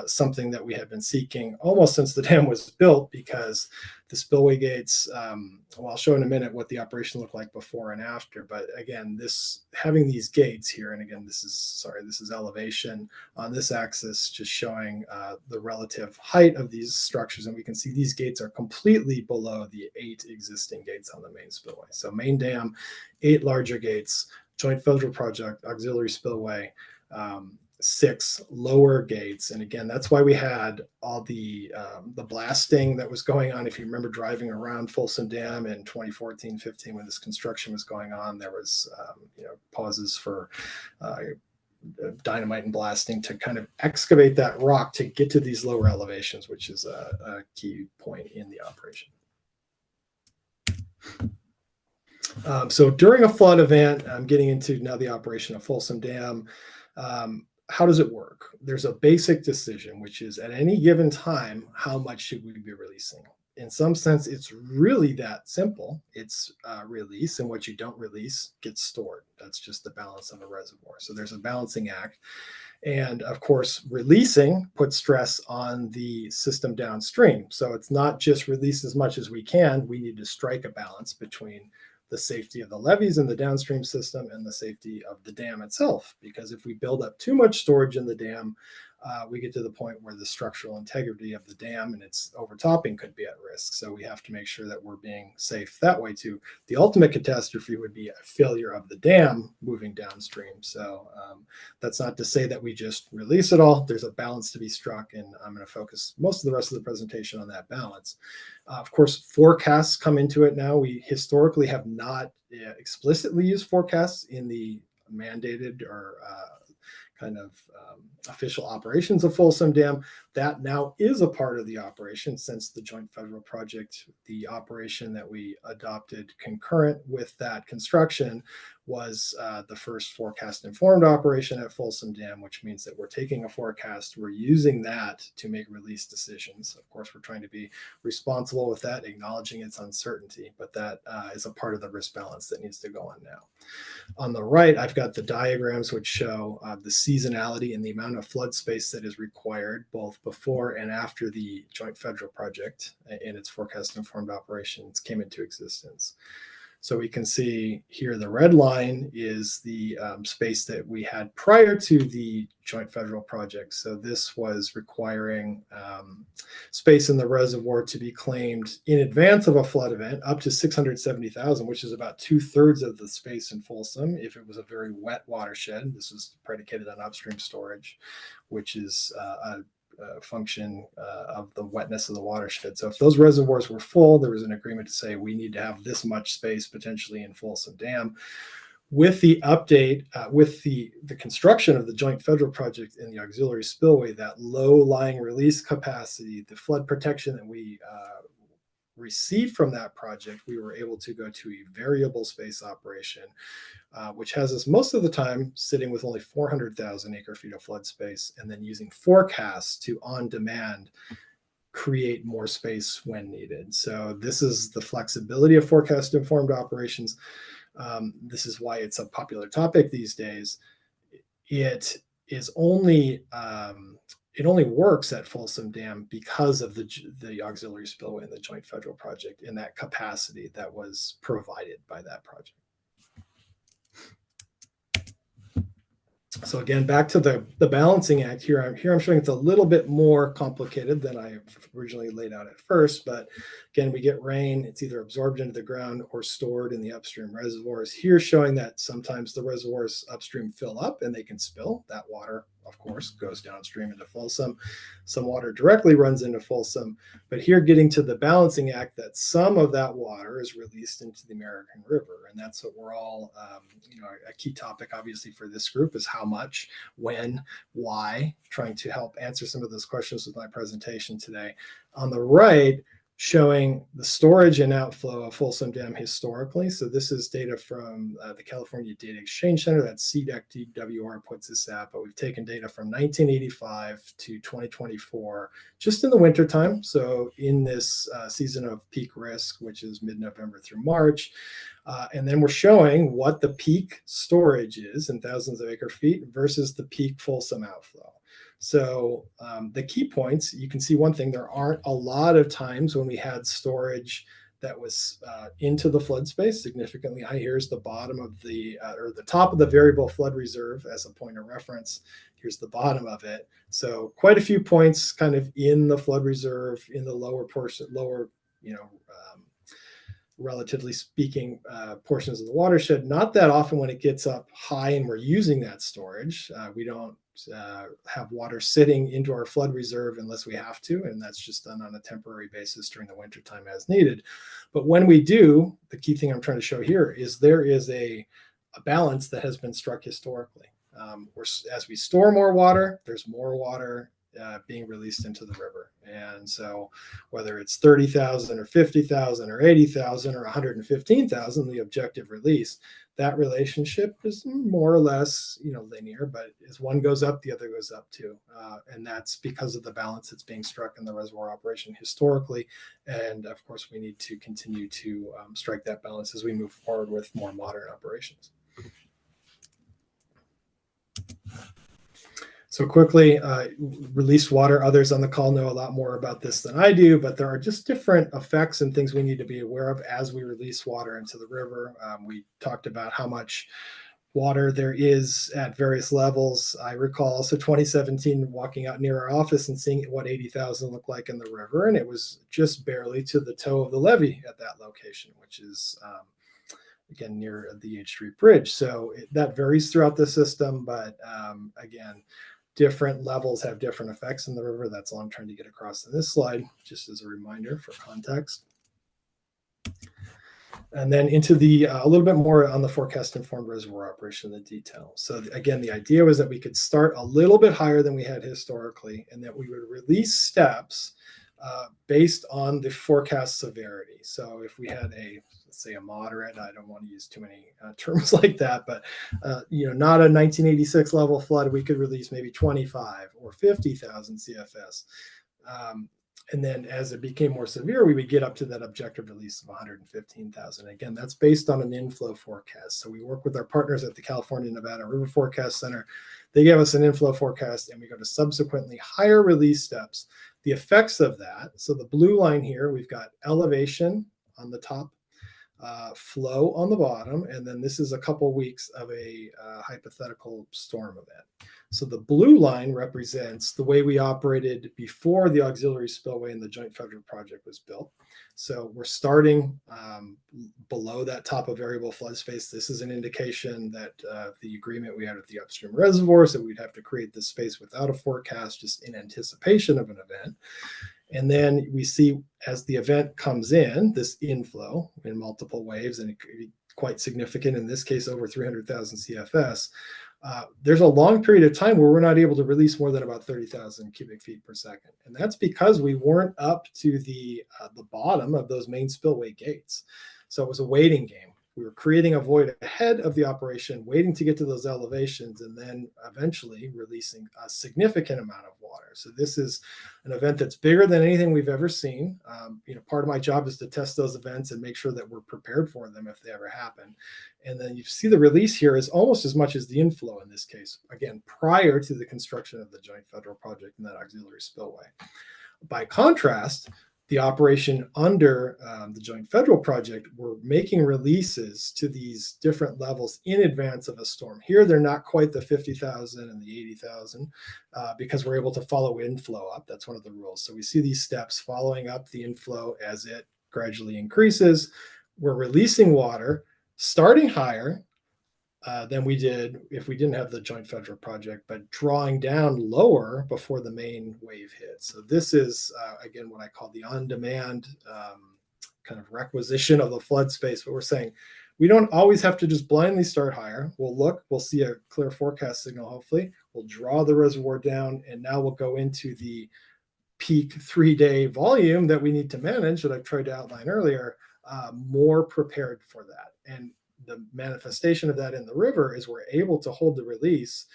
something that we had been seeking almost since the dam was built, because the spillway gates, well, I'll show in a minute what the operation looked like before and after. But again, having these gates here, and again, this is elevation on this axis, just showing the relative height of these structures. And we can see these gates are completely below the 8 existing gates on the main spillway. So main dam, 8 larger gates, Joint Federal Project, auxiliary spillway, 6 lower gates. And again, that's why we had all the blasting that was going on. If you remember driving around Folsom Dam in 2014-15 when this construction was going on, there was pauses for dynamite and blasting to kind of excavate that rock to get to these lower elevations, which is a key point in the operation. So during a flood event, I'm getting into now the operation of Folsom Dam. How does it work? There's a basic decision, which is at any given time, how much should we be releasing? In some sense, it's really that simple. It's release, and what you don't release gets stored. That's just the balance of a reservoir. So there's a balancing act. And of course, releasing puts stress on the system downstream. So it's not just release as much as we can. We need to strike a balance between the safety of the levees in the downstream system and the safety of the dam itself. Because if we build up too much storage in the dam, we get to the point where the structural integrity of the dam and its overtopping could be at risk. So we have to make sure that we're being safe that way too. The ultimate catastrophe would be a failure of the dam moving downstream. So that's not to say that we just release it all. There's a balance to be struck, and I'm going to focus most of the rest of the presentation on that balance. Of course, forecasts come into it now. We historically have not explicitly used forecasts in the mandated or kind of official operations of Folsom Dam. That now is a part of the operation since the Joint Federal Project. The operation that we adopted concurrent with that construction was the first forecast informed operation at Folsom Dam, which means that we're taking a forecast, we're using that to make release decisions. Of course, we're trying to be responsible with that, acknowledging its uncertainty, but that is a part of the risk balance that needs to go on now. On the right, I've got the diagrams which show the seasonality and the amount of flood space that is required both before and after the Joint Federal Project and its forecast informed operations came into existence. So we can see here the red line is the space that we had prior to the Joint Federal Project. So this was requiring space in the reservoir to be claimed in advance of a flood event up to 670,000, which is about 2/3 of the space in Folsom. If it was a very wet watershed, this was predicated on upstream storage, which is a function of the wetness of the watershed. So if those reservoirs were full, there was an agreement to say we need to have this much space potentially in Folsom Dam. With the update, with the construction of the Joint Federal Project in the auxiliary spillway, that low-lying release capacity, the flood protection that we received from that project, we were able to go to a variable space operation, which has us most of the time sitting with only 400,000 acre-feet of flood space, and then using forecasts to on demand create more space when needed. So this is the flexibility of forecast informed operations. This is why it's a popular topic these days. It is only it only works at Folsom Dam because of the auxiliary spillway and the Joint Federal Project in that capacity that was provided by that project. So again, back to the balancing act here. I'm showing it's a little bit more complicated than I originally laid out at first. But again, we get rain. It's either absorbed into the ground or stored in the upstream reservoirs. Here showing that sometimes the reservoirs upstream fill up and they can spill. That water, of course, goes downstream into Folsom. Some water directly runs into Folsom. But here getting to the balancing act that some of that water is released into the American River. And that's what we're all, a key topic obviously for this group is how much, when, why, trying to help answer some of those questions with my presentation today. On the right, showing the storage and outflow of Folsom Dam historically. So this is data from the California Data Exchange Center. That's CDEC-DWR puts this at, but we've taken data from 1985 to 2024, just in the wintertime. So in this season of peak risk, which is mid-November through March. And then we're showing what the peak storage is in thousands of acre feet versus the peak Folsom outflow. So the key points, you can see one thing, there aren't a lot of times when we had storage that was into the flood space significantly high. Here's the bottom of the, or the top of the variable flood reserve as a point of reference. Here's the bottom of it. So quite a few points kind of in the flood reserve in the lower portion, relatively speaking, portions of the watershed. Not that often when it gets up high and we're using that storage. We don't have water sitting into our flood reserve unless we have to, and that's just done on a temporary basis during the wintertime as needed. But when we do, the key thing I'm trying to show here is there is a balance that has been struck historically. As we store more water, there's more water being released into the river. And so whether it's 30,000 or 50,000 or 80,000 or 115,000, the objective release, that relationship is more or less, linear, but as one goes up, the other goes up too. And that's because of the balance that's being struck in the reservoir operation historically. And of course, we need to continue to strike that balance as we move forward with more modern operations. So quickly, released water. Others on the call know a lot more about this than I do, but there are just different effects and things we need to be aware of as we release water into the river. We talked about how much water there is at various levels. I recall, so 2017, walking out near our office and seeing what 80,000 looked like in the river, and it was just barely to the toe of the levee at that location, which is again near the H Street Bridge. So that varies throughout the system, but again, different levels have different effects in the river. That's all I'm trying to get across in this slide, just as a reminder for context. And then into the a little bit more on the forecast informed reservoir operation in the detail. So again, the idea was that we could start a little bit higher than we had historically, and that we would release steps based on the forecast severity. So if we had let's say a moderate, I don't want to use too many terms like that, but not a 1986 level flood, we could release maybe 25 or 50,000 CFS. And then as it became more severe, we would get up to that objective release of 115,000. Again, that's based on an inflow forecast. So we work with our partners at the California Nevada River Forecast Center. They give us an inflow forecast, and we go to subsequently higher release steps. The effects of that, so the blue line here, we've got elevation on the top, flow on the bottom, and then this is a couple weeks of a hypothetical storm event. So the blue line represents the way we operated before the auxiliary spillway and the Joint Federal Project was built. So we're starting below that top of variable flood space. This is an indication that the agreement we had with the upstream reservoirs that we'd have to create this space without a forecast, just in anticipation of an event. And then we see as the event comes in, this inflow in multiple waves, and it could be quite significant, in this case, over 300,000 CFS. There's a long period of time where we're not able to release more than about 30,000 cubic feet per second. And that's because we weren't up to the bottom of those main spillway gates. So it was a waiting game. We were creating a void ahead of the operation, waiting to get to those elevations, and then eventually releasing a significant amount of water. So this is an event that's bigger than anything we've ever seen. Part of my job is to test those events and make sure that we're prepared for them if they ever happen. And then you see the release here is almost as much as the inflow in this case, again, prior to the construction of the Joint Federal Project and that auxiliary spillway. By contrast, the operation under the Joint Federal Project, we're making releases to these different levels in advance of a storm. Here, they're not quite the 50,000 and the 80,000 because we're able to follow inflow up. That's one of the rules. So we see these steps following up the inflow as it gradually increases. We're releasing water, starting higher than we did if we didn't have the Joint Federal Project, but drawing down lower before the main wave hits. So this is, again, what I call the on-demand kind of requisition of the flood space. But we're saying we don't always have to just blindly start higher. We'll see a clear forecast signal, hopefully. We'll draw the reservoir down, and now we'll go into the peak 3-day volume that we need to manage that I've tried to outline earlier, more prepared for that. And the manifestation of that in the river is we're able to hold the release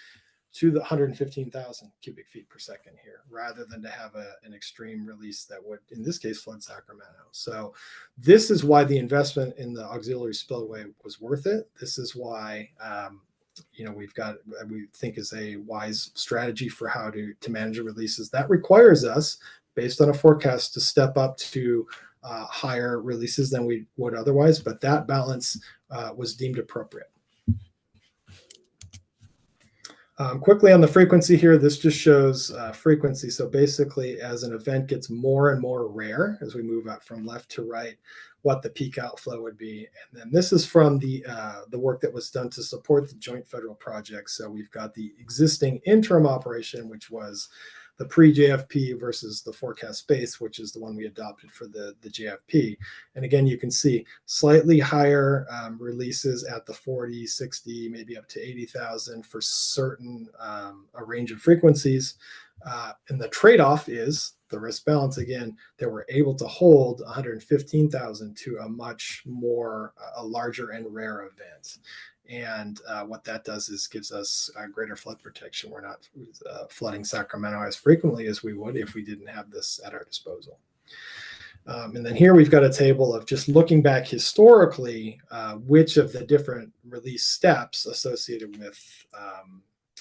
to the 115,000 cubic feet per second here, rather than to have an extreme release that would, in this case, flood Sacramento. So this is why the investment in the auxiliary spillway was worth it. This is why, we think is a wise strategy for how to manage the releases. That requires us, based on a forecast, to step up to higher releases than we would otherwise, but that balance was deemed appropriate. Quickly on the frequency here, this just shows frequency. So basically, as an event gets more and more rare, as we move out from left to right, what the peak outflow would be. And then this is from the work that was done to support the Joint Federal Project. So we've got the existing interim operation, which was the pre-JFP versus the forecast space, which is the one we adopted for the JFP. And again, you can see slightly higher releases at the 40, 60, maybe up to 80,000 for certain, a range of frequencies. And the trade-off is the risk balance, again, that we're able to hold 115,000 to a much more, a larger and rare event. And what that does is gives us greater flood protection. We're not flooding Sacramento as frequently as we would if we didn't have this at our disposal. And then here we've got a table of just looking back historically, which of the different release steps associated with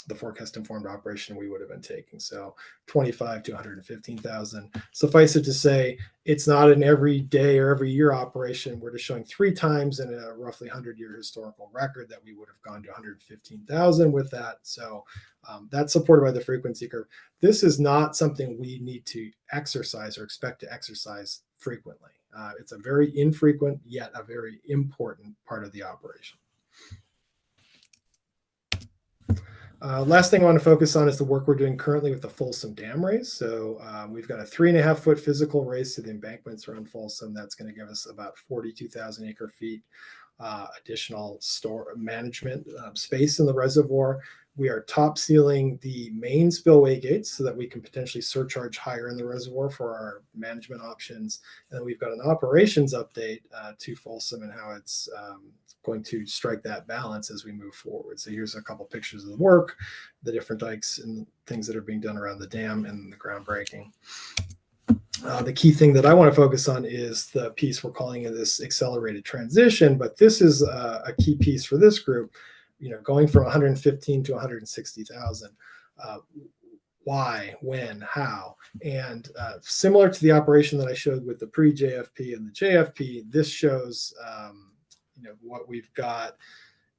the forecast informed operation we would have been taking. So 25 to 115,000. Suffice it to say, it's not an every day or every year operation. We're just showing 3 times in a roughly 100-year historical record that we would have gone to 115,000 with that. So that's supported by the frequency curve. This is not something we need to exercise or expect to exercise frequently. It's a very infrequent yet a very important part of the operation. Last thing I want to focus on is the work we're doing currently with the Folsom Dam raise. So we've got a 3.5-foot physical raise to the embankments around Folsom. That's going to give us about 42,000 acre feet additional store management space in the reservoir. We are top sealing the main spillway gates so that we can potentially surcharge higher in the reservoir for our management options. And then we've got an operations update to Folsom and how it's going to strike that balance as we move forward. So here's a couple pictures of the work, the different dikes and things that are being done around the dam and the groundbreaking. The key thing that I want to focus on is the piece we're calling it this accelerated transition, but this is a key piece for this group, going from 115 to 160,000. Why, when, how, and similar to the operation that I showed with the pre-JFP and the JFP, this shows what we've got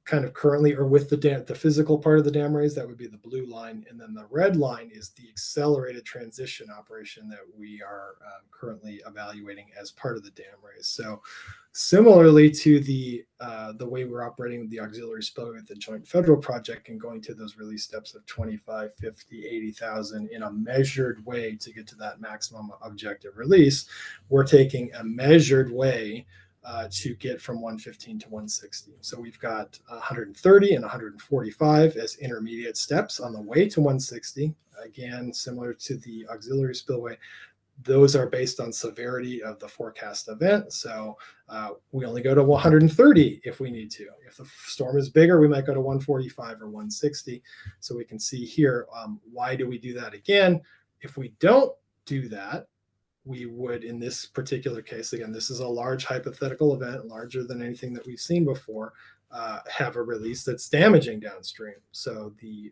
kind of currently, or with the physical part of the dam raise, that would be the blue line. And then the red line is the accelerated transition operation that we are currently evaluating as part of the dam raise. So similarly to the way we're operating the auxiliary spillway with the joint federal project and going to those release steps of 25, 50, 80,000 in a measured way to get to that maximum objective release, we're taking a measured way to get from 115 to 160. So we've got 130 and 145 as intermediate steps on the way to 160. Again, similar to the auxiliary spillway, those are based on severity of the forecast event. So we only go to 130 if we need to. If the storm is bigger, we might go to 145 or 160. So we can see here, why do we do that again? If we don't do that, we would, in this particular case, again, this is a large hypothetical event, larger than anything that we've seen before, have a release that's damaging downstream. So the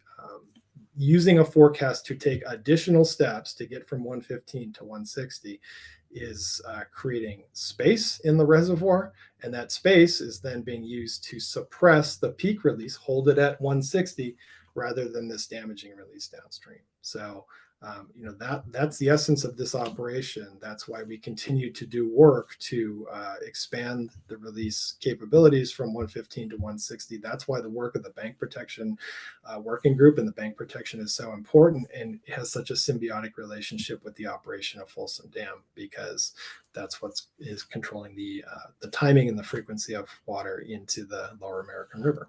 using a forecast to take additional steps to get from 115 to 160 is creating space in the reservoir, and that space is then being used to suppress the peak release, hold it at 160 rather than this damaging release downstream. So that's the essence of this operation. That's why we continue to do work to expand the release capabilities from 115 to 160. That's why the work of the bank protection working group and the bank protection is so important and has such a symbiotic relationship with the operation of Folsom Dam, because that's what is controlling the timing and the frequency of water into the Lower American River.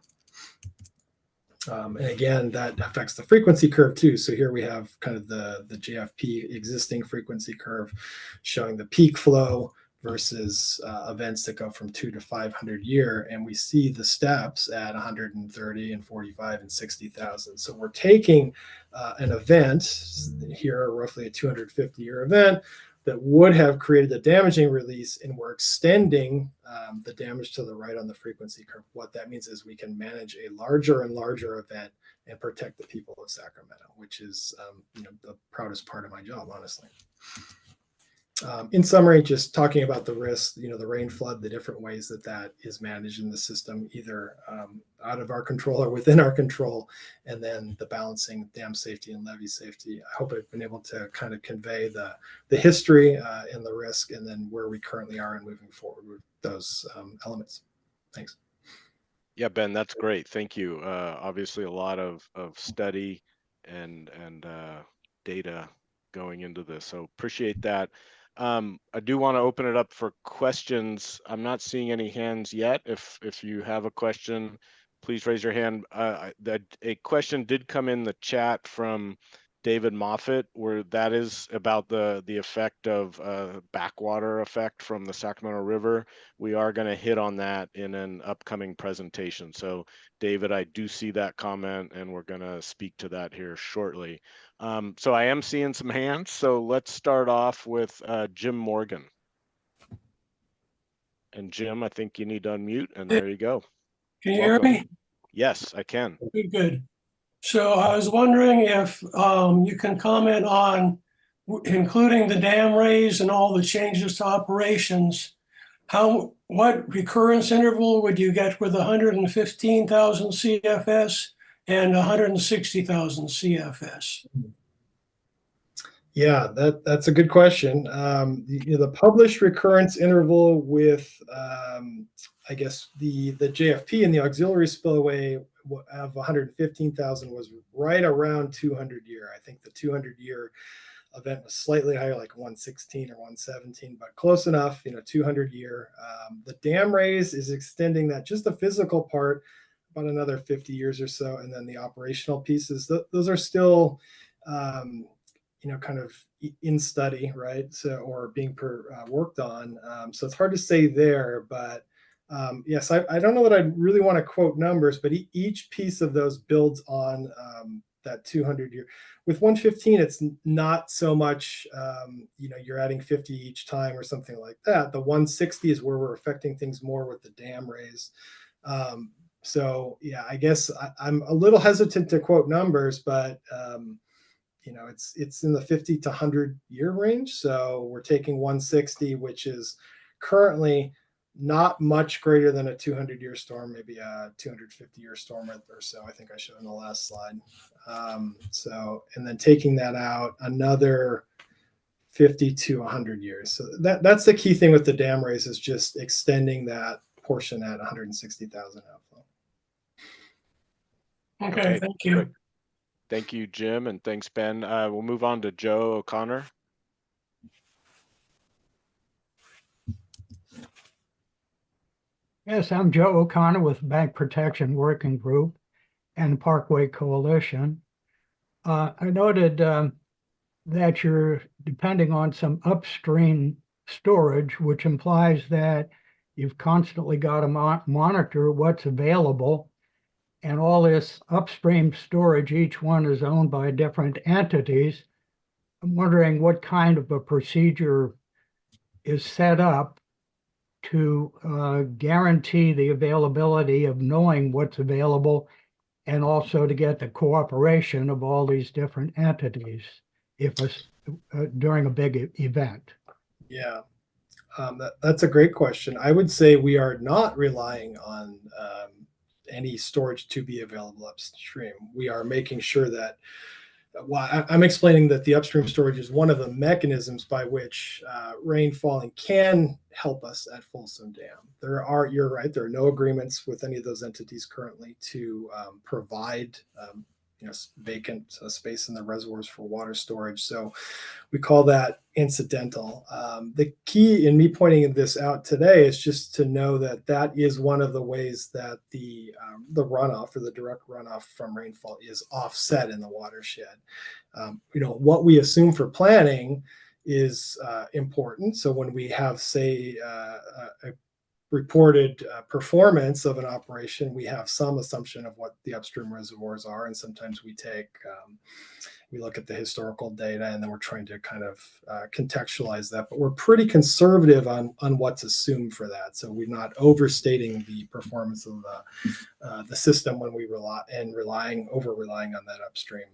And again, that affects the frequency curve too. So here we have kind of the JFP existing frequency curve showing the peak flow versus events that go from 2 to 500 year. And we see the steps at 130 and 45 and 60,000. So we're taking an event here, roughly a 250 year event, that would have created a damaging release, and we're extending the damage to the right on the frequency curve. What that means is we can manage a larger and larger event and protect the people of Sacramento, which is the proudest part of my job, honestly. In summary, just talking about the risks, the rain flood, the different ways that is managed in the system, either out of our control or within our control, and then the balancing dam safety and levee safety. I hope I've been able to kind of convey the history and the risk, and then where we currently are and moving forward with those elements. Thanks. Yeah, Ben, that's great. Thank you. Obviously, a lot of study and data going into this, so appreciate that. I do want to open it up for questions. I'm not seeing any hands yet. If you have a question, please raise your hand. A question did come in the chat from David Moffett, where that is about the effect of backwater effect from the Sacramento River. We are going to hit on that in an upcoming presentation. So David, I do see that comment, and we're going to speak to that here shortly. So I am seeing some hands. So let's start off with Jim Morgan. And Jim, I think you need to unmute, and there you go. Can you hear me? Yes, I can. Good. So I was wondering if you can comment on, including the dam raise and all the changes to operations, what recurrence interval would you get with 115,000 CFS and 160,000 CFS? Yeah, that's a good question. The published recurrence interval with, I guess, the JFP and the auxiliary spillway of 115,000 was right around 200 year. I think the 200-year event was slightly higher, like 116 or 117, but close enough, 200 year. The dam raise is extending that, just the physical part, about another 50 years or so. And then the operational pieces, those are still, kind of in study, right? So, or being worked on. So it's hard to say there, but yes, I don't know that I really want to quote numbers, but each piece of those builds on that 200 year. With 115, it's not so much, you're adding 50 each time or something like that. The 160 is where we're affecting things more with the dam raise. So yeah, I guess I'm a little hesitant to quote numbers, but it's in the 50 to 100 year range. So we're taking 160, which is currently not much greater than a 200-year storm, maybe a 250-year storm or so. I think I showed in the last slide. And then taking that out another 50 to 100 years. So that's the key thing with the dam raise, is just extending that portion at 160,000 outflow. Okay, thank you. Great. Thank you, Jim, and thanks, Ben. We'll move on to Joe O'Connor. Yes, I'm Joe O'Connor with Bank Protection Working Group and Parkway Coalition. I noted that you're depending on some upstream storage, which implies that you've constantly got to monitor what's available. And all this upstream storage, each one is owned by different entities. I'm wondering what kind of a procedure is set up to guarantee the availability of knowing what's available, and also to get the cooperation of all these different entities during a big event. Yeah, that's a great question. I would say we are not relying on any storage to be available upstream. We are making sure that, I'm explaining that the upstream storage is one of the mechanisms by which rain falling can help us at Folsom Dam. You're right, there are no agreements with any of those entities currently to provide vacant space in the reservoirs for water storage. So we call that incidental. The key in me pointing this out today is just to know that that is one of the ways that the runoff, or the direct runoff from rainfall, is offset in the watershed. What we assume for planning is important. So when we have, say, a reported performance of an operation, we have some assumption of what the upstream reservoirs are, and sometimes we look at the historical data, and then we're trying to kind of contextualize that. But we're pretty conservative on what's assumed for that, so we're not overstating the performance of the system when we relying on that upstream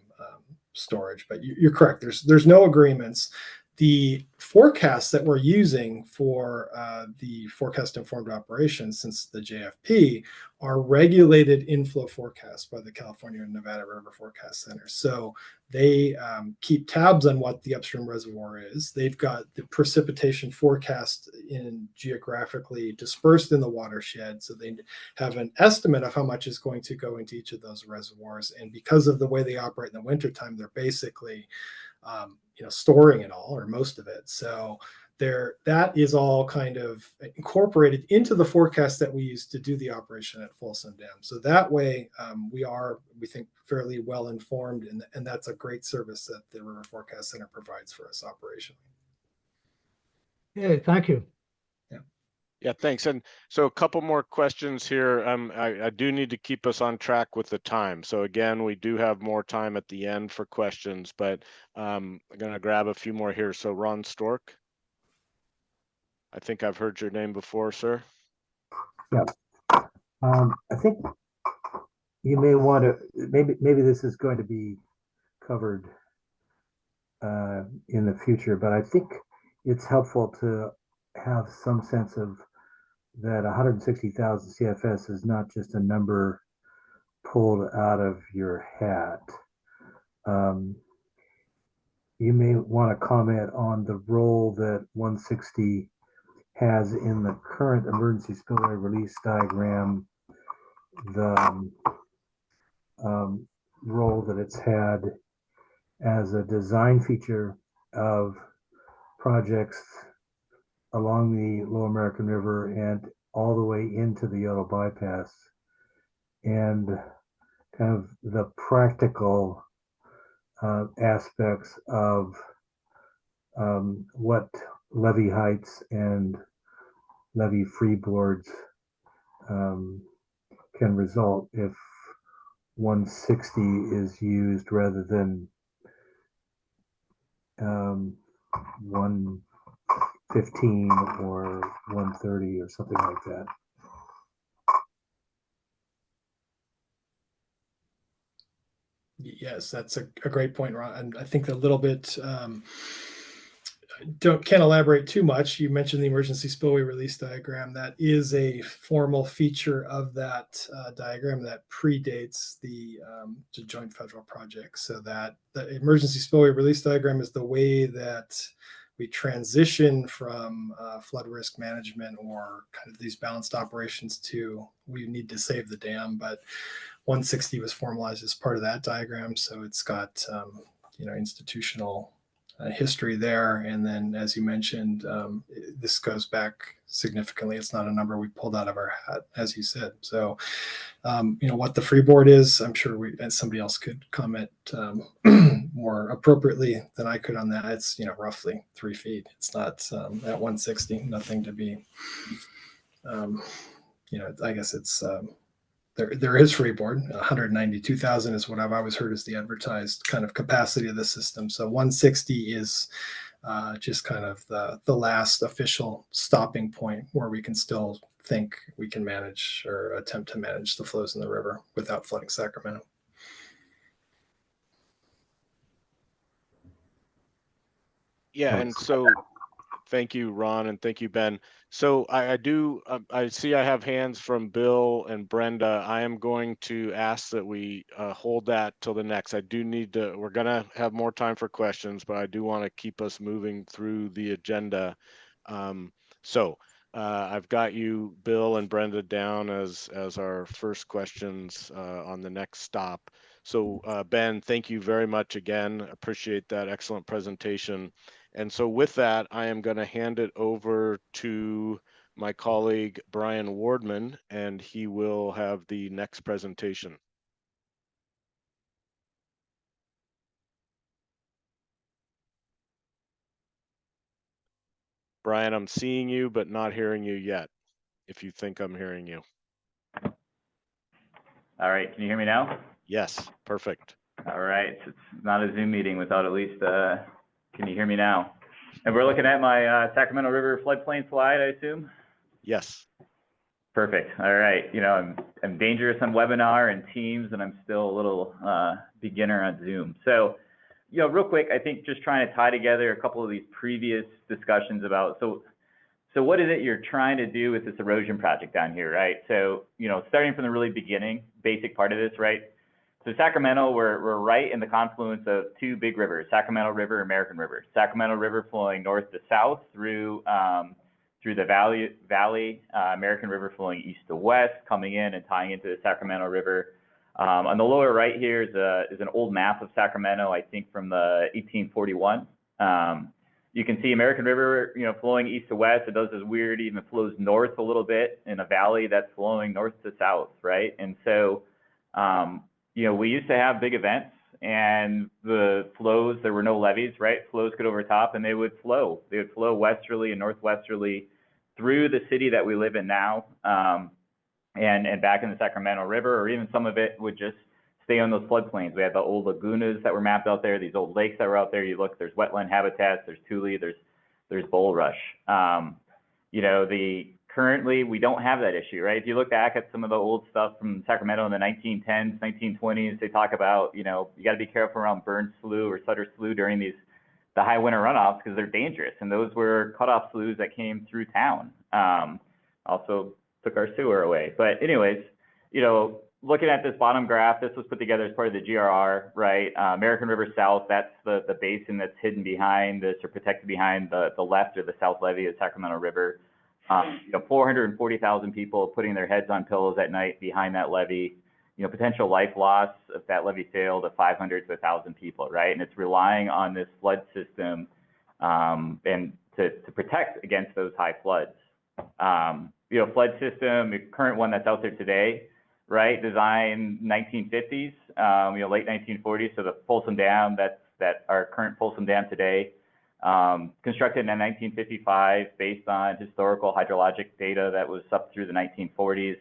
storage. But you're correct. There's no agreements. The forecasts that we're using for the forecast informed operations since the JFP are regulated inflow forecasts by the California and Nevada River Forecast Center. So they keep tabs on what the upstream reservoir is. They've got the precipitation forecast geographically dispersed in the watershed. So they have an estimate of how much is going to go into each of those reservoirs. And because of the way they operate in the wintertime, they're basically storing it all, or most of it. So that is all kind of incorporated into the forecast that we use to do the operation at Folsom Dam. So that way we think, fairly well informed, and that's a great service that the River Forecast Center provides for us operationally. Hey, thank you. Yeah, thanks. And so a couple more questions here. I do need to keep us on track with the time. So again, we do have more time at the end for questions, but I'm going to grab a few more here. So Ron Stork, I think I've heard your name before, sir. Yeah. I think you may want to, maybe this is going to be covered in the future, but I think it's helpful to have some sense of that 160,000 CFS is not just a number pulled out of your hat. You may want to comment on the role that 160 has in the current emergency spillway release diagram, the role that it's had as a design feature of projects along the Lower American River and all the way into the Yodel bypass, and kind of the practical aspects of what levee heights and levee freeboards can result if 160 is used rather than 115 or 130 or something like that. Yes, that's a great point, Ron. And I think a little bit, can't elaborate too much. You mentioned the emergency spillway release diagram. That is a formal feature of that diagram that predates the joint federal project. So that the emergency spillway release diagram is the way that we transition from flood risk management or kind of these balanced operations to we need to save the dam. But 160 was formalized as part of that diagram. So it's got, institutional history there. And then, as you mentioned, this goes back significantly. It's not a number we pulled out of our hat, as you said. So, what the freeboard is, I'm sure somebody else could comment more appropriately than I could on that. It's, roughly 3 feet. It's not at 160, nothing to be, I guess it's, there is freeboard. 192,000 is what I've always heard is the advertised kind of capacity of the system. So 160 is just kind of the last official stopping point where we can still think we can manage or attempt to manage the flows in the river without flooding Sacramento. Yeah, and so thank you, Ron, and thank you, Ben. So I see I have hands from Bill and Brenda. I am going to ask that we hold that till the next. We're gonna have more time for questions, but I do want to keep us moving through the agenda. I've got you, Bill and Brenda, down as our first questions on the next stop. So Ben, thank you very much again. Appreciate that excellent presentation. And so with that, I am going to hand it over to my colleague, Brian Wardman, and he will have the next presentation. Brian, I'm seeing you, but not hearing you yet, if you think I'm hearing you. All right, can you hear me now? Yes, perfect. All right, it's not a Zoom meeting without at least, can you hear me now? And we're looking at my Sacramento River floodplain slide, I assume? Yes. Perfect, all right. I'm dangerous on webinar and Teams, and I'm still a little beginner on Zoom. So, real quick, I think just trying to tie together a couple of these previous discussions about, so what is it you're trying to do with this erosion project down here, right? So, starting from the really beginning, basic part of this, right? So Sacramento, we're right in the confluence of two big rivers, Sacramento River, American River. Sacramento River flowing north to south through the valley, American River flowing east to west, coming in and tying into the Sacramento River. On the lower right here is an old map of Sacramento, I think from the 1841. You can see American River, flowing east to west. It does this weird, even flows north a little bit in a valley that's flowing north to south, right? And so, we used to have big events, and the flows, there were no levees, right? Flows could overtop, and they would flow. They would flow westerly and northwesterly through the city that we live in now, and back in the Sacramento River, or even some of it would just stay on those floodplains. We had the old lagunas that were mapped out there, these old lakes that were out there. You look, there's wetland habitats, there's tule, there's bulrush. The currently we don't have that issue, right? If you look back at some of the old stuff from Sacramento in the 1910s, 1920s, they talk about, you know, you got to be careful around Burns Slough or Sutter Slough during the high winter runoffs because they're dangerous. And those were cutoff sloughs that came through town. Also took our sewer away. But anyways, you know, looking at this bottom graph, this was put together as part of the GRR, right? American River South, that's the basin that's hidden behind this or protected behind the left or the south levee of Sacramento River. You know, 440,000 people putting their heads on pillows at night behind that levee. You know, potential life loss if that levee failed of 500 to 1,000 people, right? And it's relying on this flood system and to protect against those high floods. You know, flood system, the current one that's out there today, right? Designed 1950s, you know, late 1940s. So the Folsom Dam, that our current Folsom Dam today, constructed in 1955 based on historical hydrologic data that was up through the 1940s.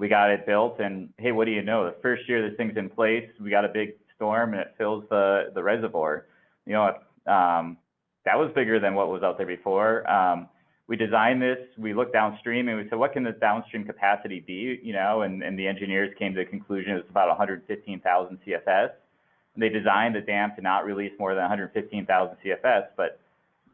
We got it built, and hey, what do you know? The first year this thing's in place, we got a big storm, and it fills the reservoir. You know, that was bigger than what was out there before. We designed this, we looked downstream, and we said, what can the downstream capacity be? You know, and the engineers came to the conclusion it's about 115,000 CFS. And they designed the dam to not release more than 115,000 CFS, but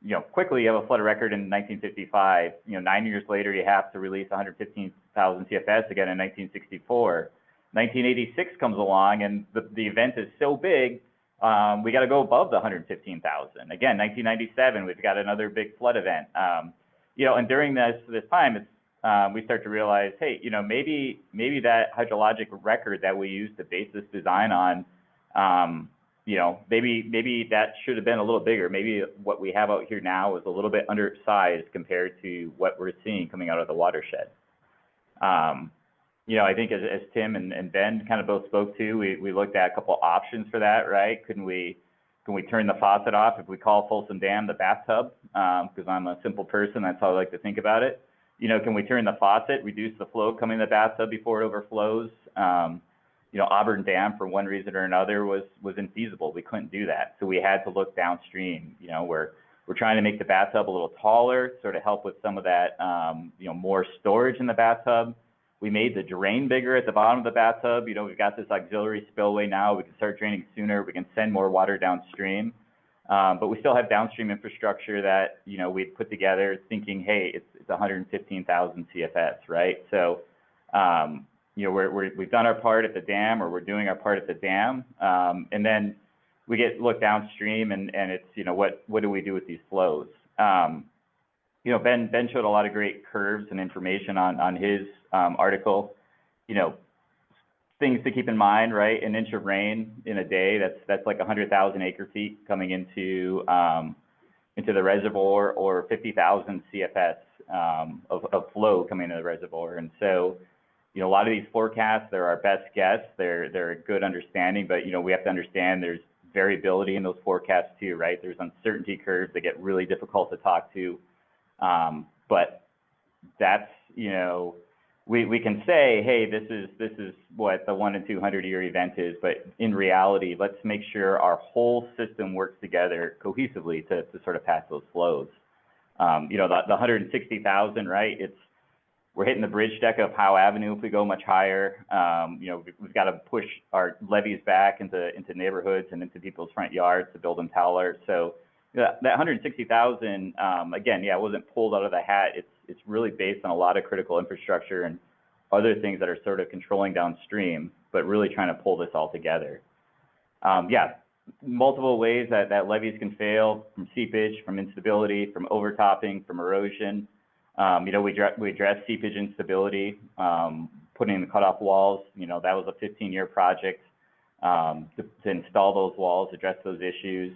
you know, quickly you have a flood record in 1955. You know, 9 years later, you have to release 115,000 CFS again in 1964. 1986 comes along, and the event is so big, we got to go above the 115,000. Again, 1997, we've got another big flood event. You know, and during this time, it's we start to realize, hey, you know, maybe that hydrologic record that we use to base this design on, you know, maybe that should have been a little bigger. Maybe what we have out here now is a little bit undersized compared to what we're seeing coming out of the watershed. You know, I think as Tim and Ben kind of both spoke to, we looked at a couple options for that, right? Can we turn the faucet off if we call Folsom Dam the bathtub? Because I'm a simple person, that's how I like to think about it. You know, can we turn the faucet, reduce the flow coming in the bathtub before it overflows? You know, Auburn Dam, for one reason or another, was infeasible. We couldn't do that. So we had to look downstream. You know, we're trying to make the bathtub a little taller, sort of help with some of that, you know, more storage in the bathtub. We made the drain bigger at the bottom of the bathtub. You know, we've got this auxiliary spillway now. We can start draining sooner. We can send more water downstream. But we still have downstream infrastructure that, you know, we'd put together thinking, hey, it's 115,000 CFS, right? So, you know, we've done our part at the dam, or we're doing our part at the dam. And then we look downstream and it's, you know, what do we do with these flows? You know, Ben showed a lot of great curves and information on his article. You know, things to keep in mind, right? An inch of rain in a day, that's like 100,000 acre feet coming into the reservoir, or 50,000 CFS of flow coming into the reservoir. And so, you know, a lot of these forecasts, they're our best guess. They're a good understanding, but, you know, we have to understand there's variability in those forecasts too, right? There's uncertainty curves that get really difficult to talk to. But that's, you know, we can say, hey, this is what the 1 in 200 year event is, but in reality, let's make sure our whole system works together cohesively to sort of pass those flows. You know, the 160,000, right? We're hitting the bridge deck of Howe Avenue if we go much higher. You know, we've got to push our levees back into neighborhoods and into people's front yards to build them taller. So that 160,000, again, yeah, it wasn't pulled out of the hat. It's really based on a lot of critical infrastructure and other things that are sort of controlling downstream, but really trying to pull this all together. Yeah, multiple ways that levees can fail, from seepage, from instability, from overtopping, from erosion. You know, we addressed seepage instability, putting the cutoff walls. You know, that was a 15-year project to install those walls, address those issues.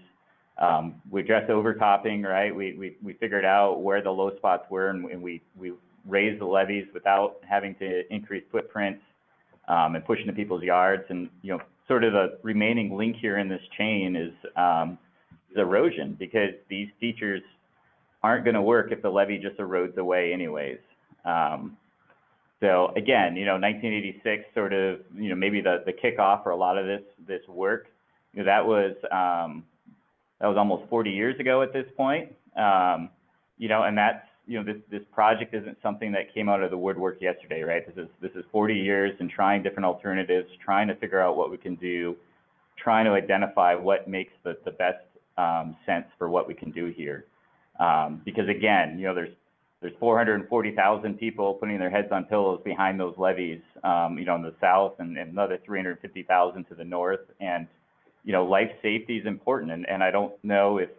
We addressed overtopping, right? We figured out where the low spots were, and we raised the levees without having to increase footprints and push into people's yards. And, you know, sort of the remaining link here in this chain is erosion, because these features aren't going to work if the levee just erodes away anyways. So again, you know, 1986 sort of, you know, maybe the kickoff for a lot of this work. You know, that was almost 40 years ago at this point. You know, and that's, you know, this project isn't something that came out of the woodwork yesterday, right? This is 40 years and trying different alternatives, trying to figure out what we can do, trying to identify what makes the best sense for what we can do here. Because again, you know, there's 440,000 people putting their heads on pillows behind those levees, you know, in the south, and another 350,000 to the north. And, you know, life safety is important. And I don't know if,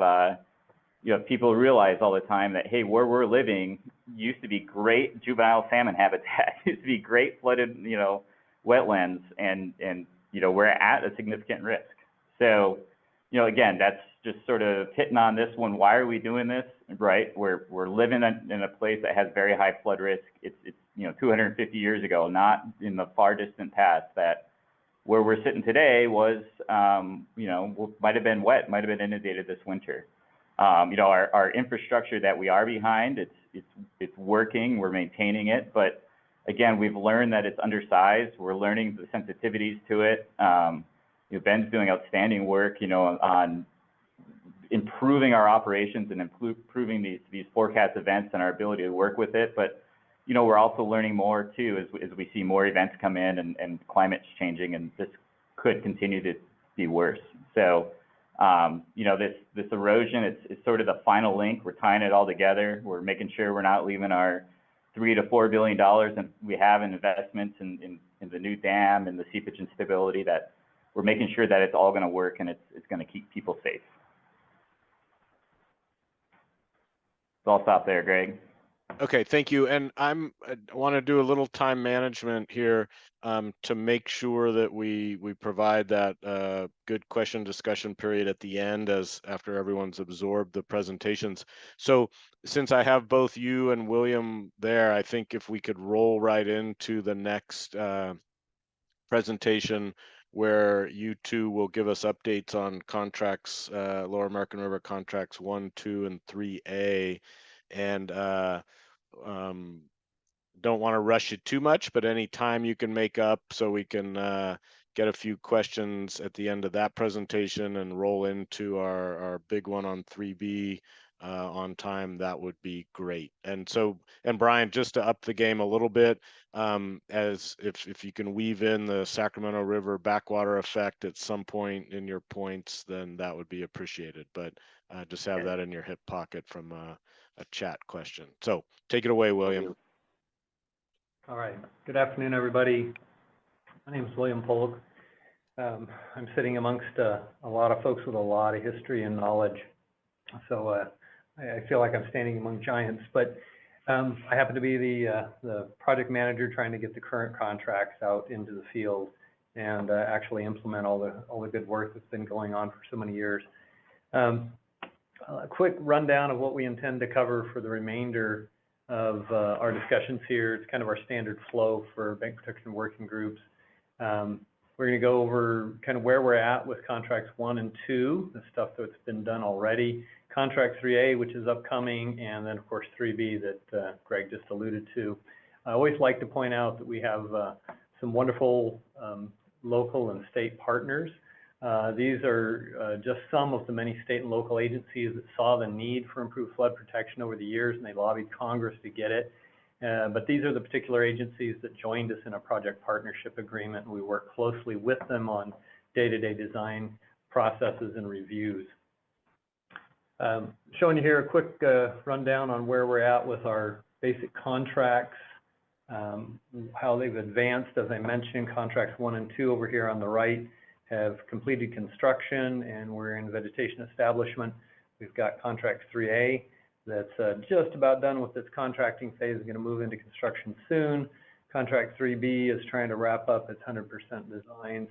you know, people realize all the time that, hey, where we're living used to be great juvenile salmon habitat, used to be great flooded, you know, wetlands, and you know, we're at a significant risk. So, you know, again, that's just sort of hitting on this one. Why are we doing this, right? We're living in a place that has very high flood risk. It's you know, 250 years ago, not in the far distant past, that where we're sitting today was, you know, might have been wet, might have been inundated this winter. You know, our infrastructure that we are behind, it's working, we're maintaining it, but again, we've learned that it's undersized. We're learning the sensitivities to it. You know, Ben's doing outstanding work, you know, on improving our operations and improving these forecast events and our ability to work with it. But, you know, we're also learning more too as we see more events come in and climate's changing, and this could continue to be worse. So, you know, this erosion, it's sort of the final link. We're tying it all together. We're making sure we're not leaving our $3 to $4 billion that we have in investments in the new dam and the seepage and stability, that we're making sure that it's all going to work and it's going to keep people safe. So I'll stop there, Greg. Okay, thank you. And I want to do a little time management here to make sure that we provide that good question discussion period at the end, as after everyone's absorbed the presentations. So since I have both you and William there, I think if we could roll right into the next presentation, where you two will give us updates on contracts, Lower American River contracts 1, 2, and 3A. And don't want to rush it too much, but any time you can make up so we can get a few questions at the end of that presentation and roll into our big one on 3B on time, that would be great. And so, and Brian, just to up the game a little bit, as if you can weave in the Sacramento River backwater effect at some point in your points, then that would be appreciated. But just have that in your hip pocket from a chat question. So take it away, William. All right. Good afternoon, everybody. My name is William Polk. I'm sitting amongst a lot of folks with a lot of history and knowledge. So I feel like I'm standing among giants, but I happen to be the project manager trying to get the current contracts out into the field and actually implement all the good work that's been going on for so many years. A quick rundown of what we intend to cover for the remainder of our discussions here. It's kind of our standard flow for bank protection working groups. We're going to go over kind of where we're at with contracts 1 and 2, the stuff that's been done already, contract 3A, which is upcoming, and then of course 3B that Greg just alluded to. I always like to point out that we have some wonderful local and state partners. These are just some of the many state and local agencies that saw the need for improved flood protection over the years, and they lobbied Congress to get it. But these are the particular agencies that joined us in a project partnership agreement, and we work closely with them on day-to-day design processes and reviews. Showing you here a quick rundown on where we're at with our basic contracts, how they've advanced. As I mentioned, contracts 1 and 2 over here on the right have completed construction, and we're in vegetation establishment. We've got contract 3A that's just about done with its contracting phase, is going to move into construction soon. Contract 3B is trying to wrap up its 100% designs.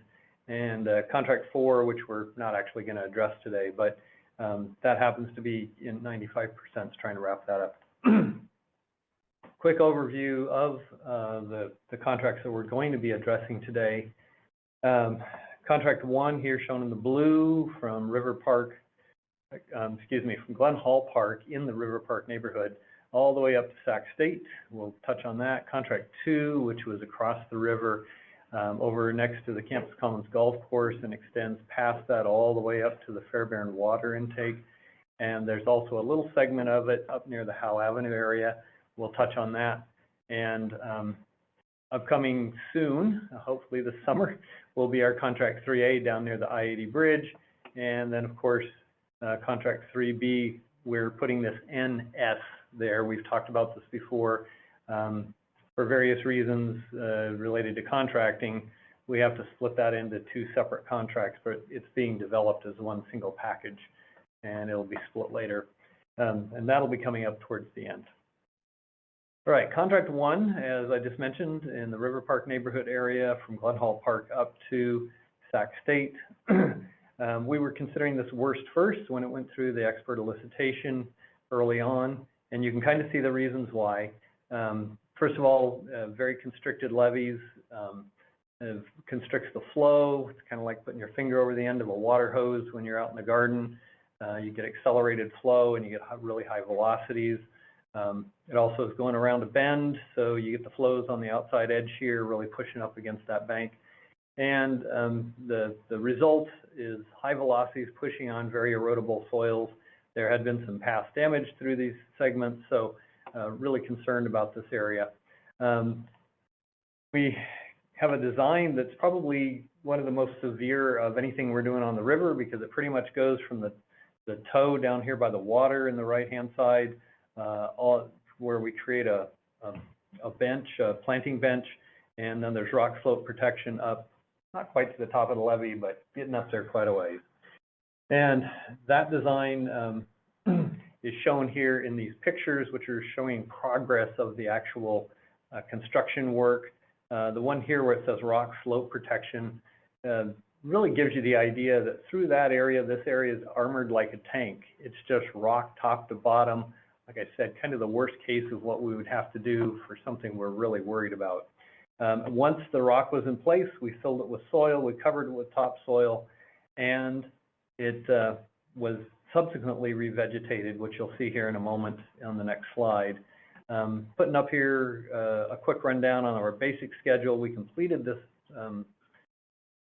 And contract 4, which we're not actually going to address today, but that happens to be in 95%, trying to wrap that up. Quick overview of the contracts that we're going to be addressing today. Contract 1 here shown in the blue from River Park, from Glen Hall Park in the River Park neighborhood, all the way up to Sac State. We'll touch on that. Contract 2, which was across the river over next to the Campus Commons Golf Course and extends past that all the way up to the Fairbairn water intake. And there's also a little segment of it up near the Howe Avenue area. We'll touch on that. And upcoming soon, hopefully this summer, will be our contract 3A down near the I-80 bridge. And then of course, contract 3B, we're putting this NS there. We've talked about this before. For various reasons related to contracting, we have to split that into two separate contracts, but it's being developed as one single package, and it'll be split later. And that'll be coming up towards the end. All right, contract 1, as I just mentioned, in the River Park neighborhood area from Glen Hall Park up to Sac State. We were considering this worst first when it went through the expert elicitation early on, and you can kind of see the reasons why. First of all, very constricted levees constricts the flow. It's kind of like putting your finger over the end of a water hose when you're out in the garden. You get accelerated flow and you get really high velocities. It also is going around a bend, so you get the flows on the outside edge here really pushing up against that bank. And the result is high velocities pushing on very erodible soils. There had been some past damage through these segments, so really concerned about this area. We have a design that's probably one of the most severe of anything we're doing on the river, because it pretty much goes from the toe down here by the water in the right-hand side, all where we create a bench, a planting bench, and then there's rock slope protection up, not quite to the top of the levee, but getting up there quite a ways. And that design is shown here in these pictures, which are showing progress of the actual construction work. The one here where it says rock slope protection really gives you the idea that through that area, this area is armored like a tank. It's just rock top to bottom. Like I said, kind of the worst case of what we would have to do for something we're really worried about. Once the rock was in place, we filled it with soil, we covered it with topsoil, and it was subsequently revegetated, which you'll see here in a moment on the next slide. Putting up here a quick rundown on our basic schedule. We completed this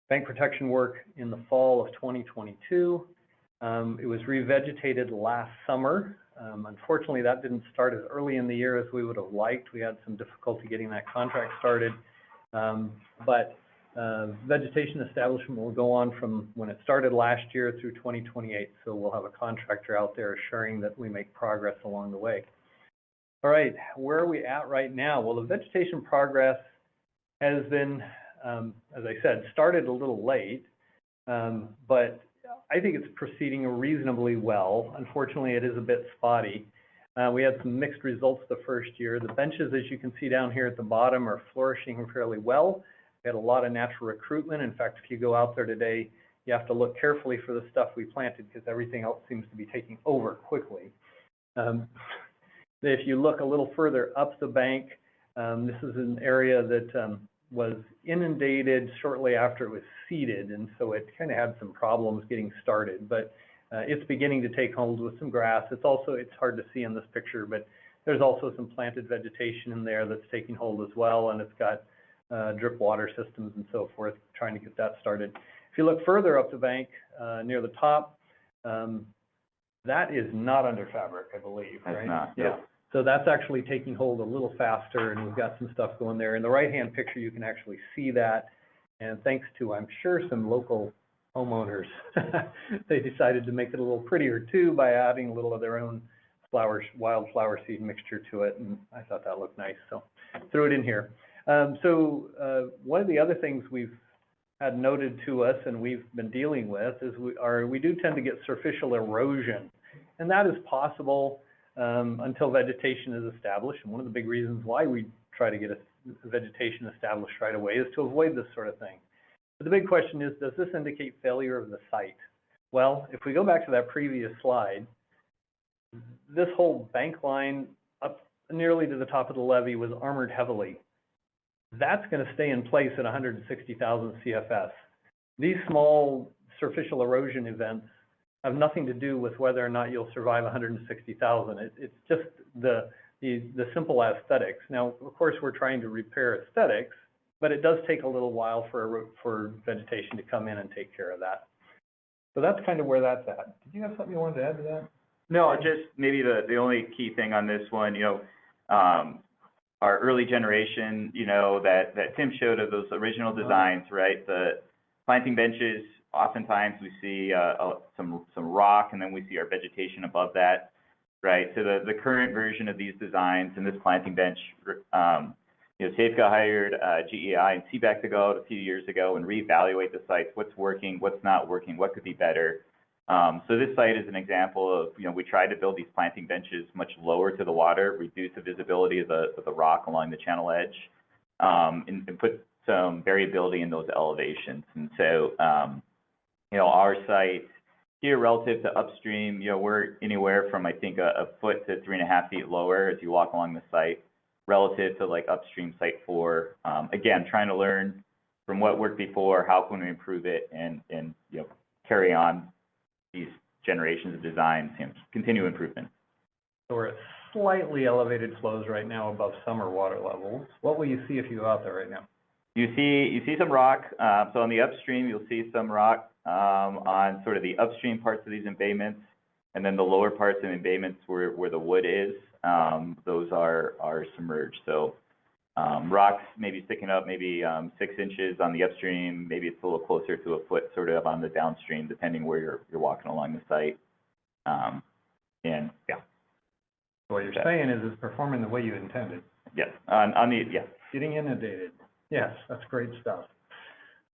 bank protection work in the fall of 2022. It was revegetated last summer. Unfortunately, that didn't start as early in the year as we would have liked. We had some difficulty getting that contract started. But vegetation establishment will go on from when it started last year through 2028. So we'll have a contractor out there assuring that we make progress along the way. All right, where are we at right now? Well, the vegetation progress has been, as I said, started a little late, but I think it's proceeding reasonably well. Unfortunately, it is a bit spotty. We had some mixed results the first year. The benches, as you can see down here at the bottom, are flourishing fairly well. We had a lot of natural recruitment. In fact, if you go out there today, you have to look carefully for the stuff we planted because everything else seems to be taking over quickly. If you look a little further up the bank, this is an area that was inundated shortly after it was seeded, and so it kind of had some problems getting started, but it's beginning to take hold with some grass. It's hard to see in this picture, but there's also some planted vegetation in there that's taking hold as well, and it's got drip water systems and so forth, trying to get that started. If you look further up the bank near the top, that is not under fabric, I believe, right? It's not, yeah. So that's actually taking hold a little faster, and we've got some stuff going there. In the right-hand picture, you can actually see that. And thanks to, I'm sure, some local homeowners, they decided to make it a little prettier too by adding a little of their own wildflower seed mixture to it. And I thought that looked nice, so threw it in here. One of the other things we've had noted to us and we've been dealing with is we do tend to get surficial erosion. And that is possible until vegetation is established. And one of the big reasons why we try to get a vegetation established right away is to avoid this sort of thing. But the big question is, does this indicate failure of the site? Well, if we go back to that previous slide, this whole bank line up nearly to the top of the levee was armored heavily. That's going to stay in place at 160,000 CFS. These small superficial erosion events have nothing to do with whether or not you'll survive 160,000. It's just the simple aesthetics. Now, of course, we're trying to repair aesthetics, but it does take a little while for vegetation to come in and take care of that. So that's kind of where that's at. Did you have something you wanted to add to that? No, just maybe the only key thing on this one, our early generation, that Tim showed of those original designs, right? The planting benches, oftentimes we see some rock, and then we see our vegetation above that, right? So the current version of these designs and this planting bench, Safeco hired GEI and CBAC to go out a few years ago and reevaluate the sites, what's working, what's not working, what could be better. So this site is an example of, we tried to build these planting benches much lower to the water, reduce the visibility of the rock along the channel edge, and put some variability in those elevations. And so, our site here relative to upstream, we're anywhere from, I think, a foot to 3.5 feet lower as you walk along the site relative to like upstream site 4. Again, trying to learn from what worked before, how can we improve it and carry on these generations of designs, continue improvement. So we're at slightly elevated flows right now above summer water levels. What will you see if you go out there right now? You see some rock. So on the upstream, you'll see some rock on sort of the upstream parts of these embayments, and then the lower parts of the embayments where the wood is, those are submerged. So rocks maybe sticking up maybe 6 inches on the upstream, maybe it's a little closer to a foot sort of on the downstream, depending where you're walking along the site. And yeah. So what you're saying is it's performing the way you intended. Yes, yes. Getting inundated. Yes, that's great stuff.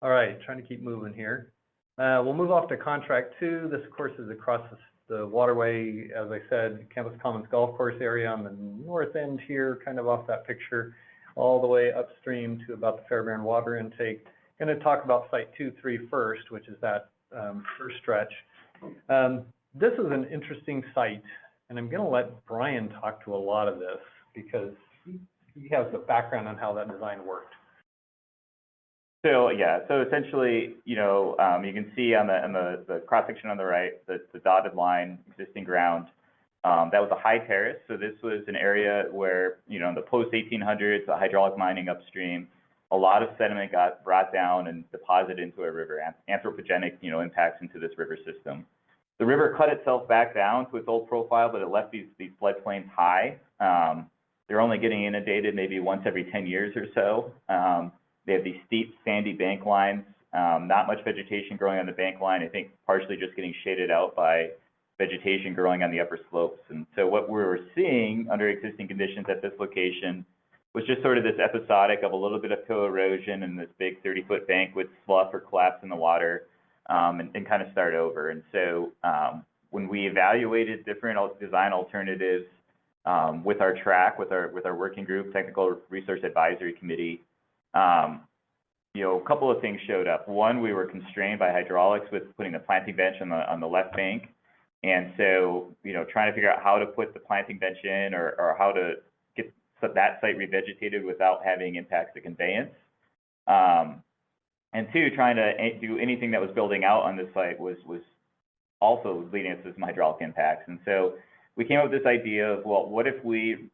All right, trying to keep moving here. We'll move off to contract 2. This, of course, is across the waterway, as I said, Campus Commons Golf Course area on the north end here, kind of off that picture, all the way upstream to about the Fairbairn water intake. Going to talk about site 2-3 first, which is that first stretch. This is an interesting site, and I'm going to let Brian talk to a lot of this because he has the background on how that design worked. So yeah, so essentially, you can see on the cross section on the right, the dotted line, existing ground. That was a high terrace. So this was an area where, in the post 1800s, the hydraulic mining upstream, a lot of sediment got brought down and deposited into a river, anthropogenic, impacts into this river system. The river cut itself back down to its old profile, but it left these floodplains high. They're only getting inundated maybe once every 10 years or so. They have these steep, sandy bank lines, not much vegetation growing on the bank line, I think partially just getting shaded out by vegetation growing on the upper slopes. And so what we were seeing under existing conditions at this location was just sort of this episodic of a little bit of co-erosion and this big 30-foot bank with slough or collapse in the water, and kind of start over. And so when we evaluated different design alternatives with our track, with our working group, Technical Resource Advisory Committee, a couple of things showed up. One, we were constrained by hydraulics with putting the planting bench on the left bank. And so, trying to figure out how to put the planting bench in or how to get that site revegetated without having impacts to conveyance. And 2, trying to do anything that was building out on this site was also leading us to some hydraulic impacts. And so we came up with this idea of, well, what if we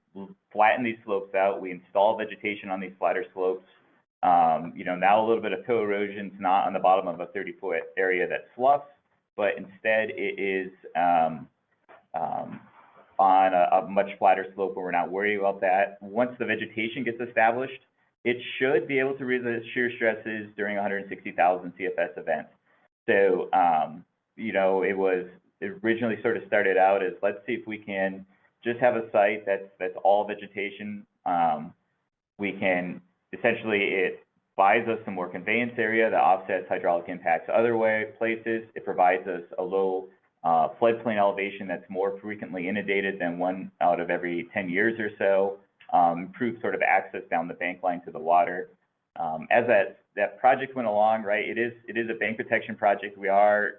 flatten these slopes out, we install vegetation on these flatter slopes. Now a little bit of co-erosion is not on the bottom of a 30-foot area that sloughs, but instead it is on a much flatter slope where we're not worried about that. Once the vegetation gets established, it should be able to resist shear stresses during 160,000 CFS events. So, it originally sort of started out as, let's see if we can just have a site that's all vegetation. We can essentially, it buys us some more conveyance area that offsets hydraulic impacts other places. It provides us a low floodplain elevation that's more frequently inundated than 1 out of every 10 years or so. Improves sort of access down the bank line to the water. As that project went along, right, it is a bank protection project. We are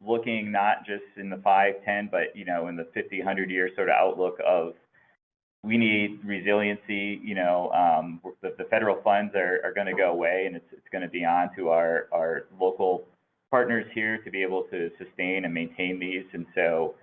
looking not just in the 5, 10, but in the 50, 100 year sort of outlook of we need resiliency. The federal funds are going to go away, and it's going to be on to our local partners here to be able to sustain and maintain these. And so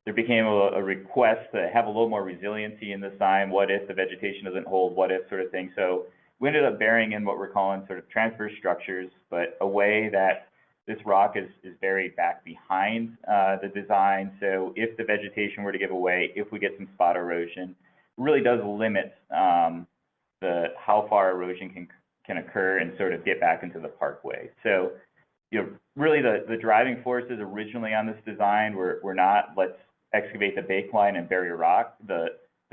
there became a request to have a little more resiliency in the sign. What if the vegetation doesn't hold? What if sort of thing? So we ended up burying in what we're calling sort of transverse structures, but a way that this rock is buried back behind the design. So if the vegetation were to give away, if we get some spot erosion, it really does limit how far erosion can occur and sort of get back into the parkway. So, you know, really the driving forces originally on this design were not let's excavate the bake line and bury rock. The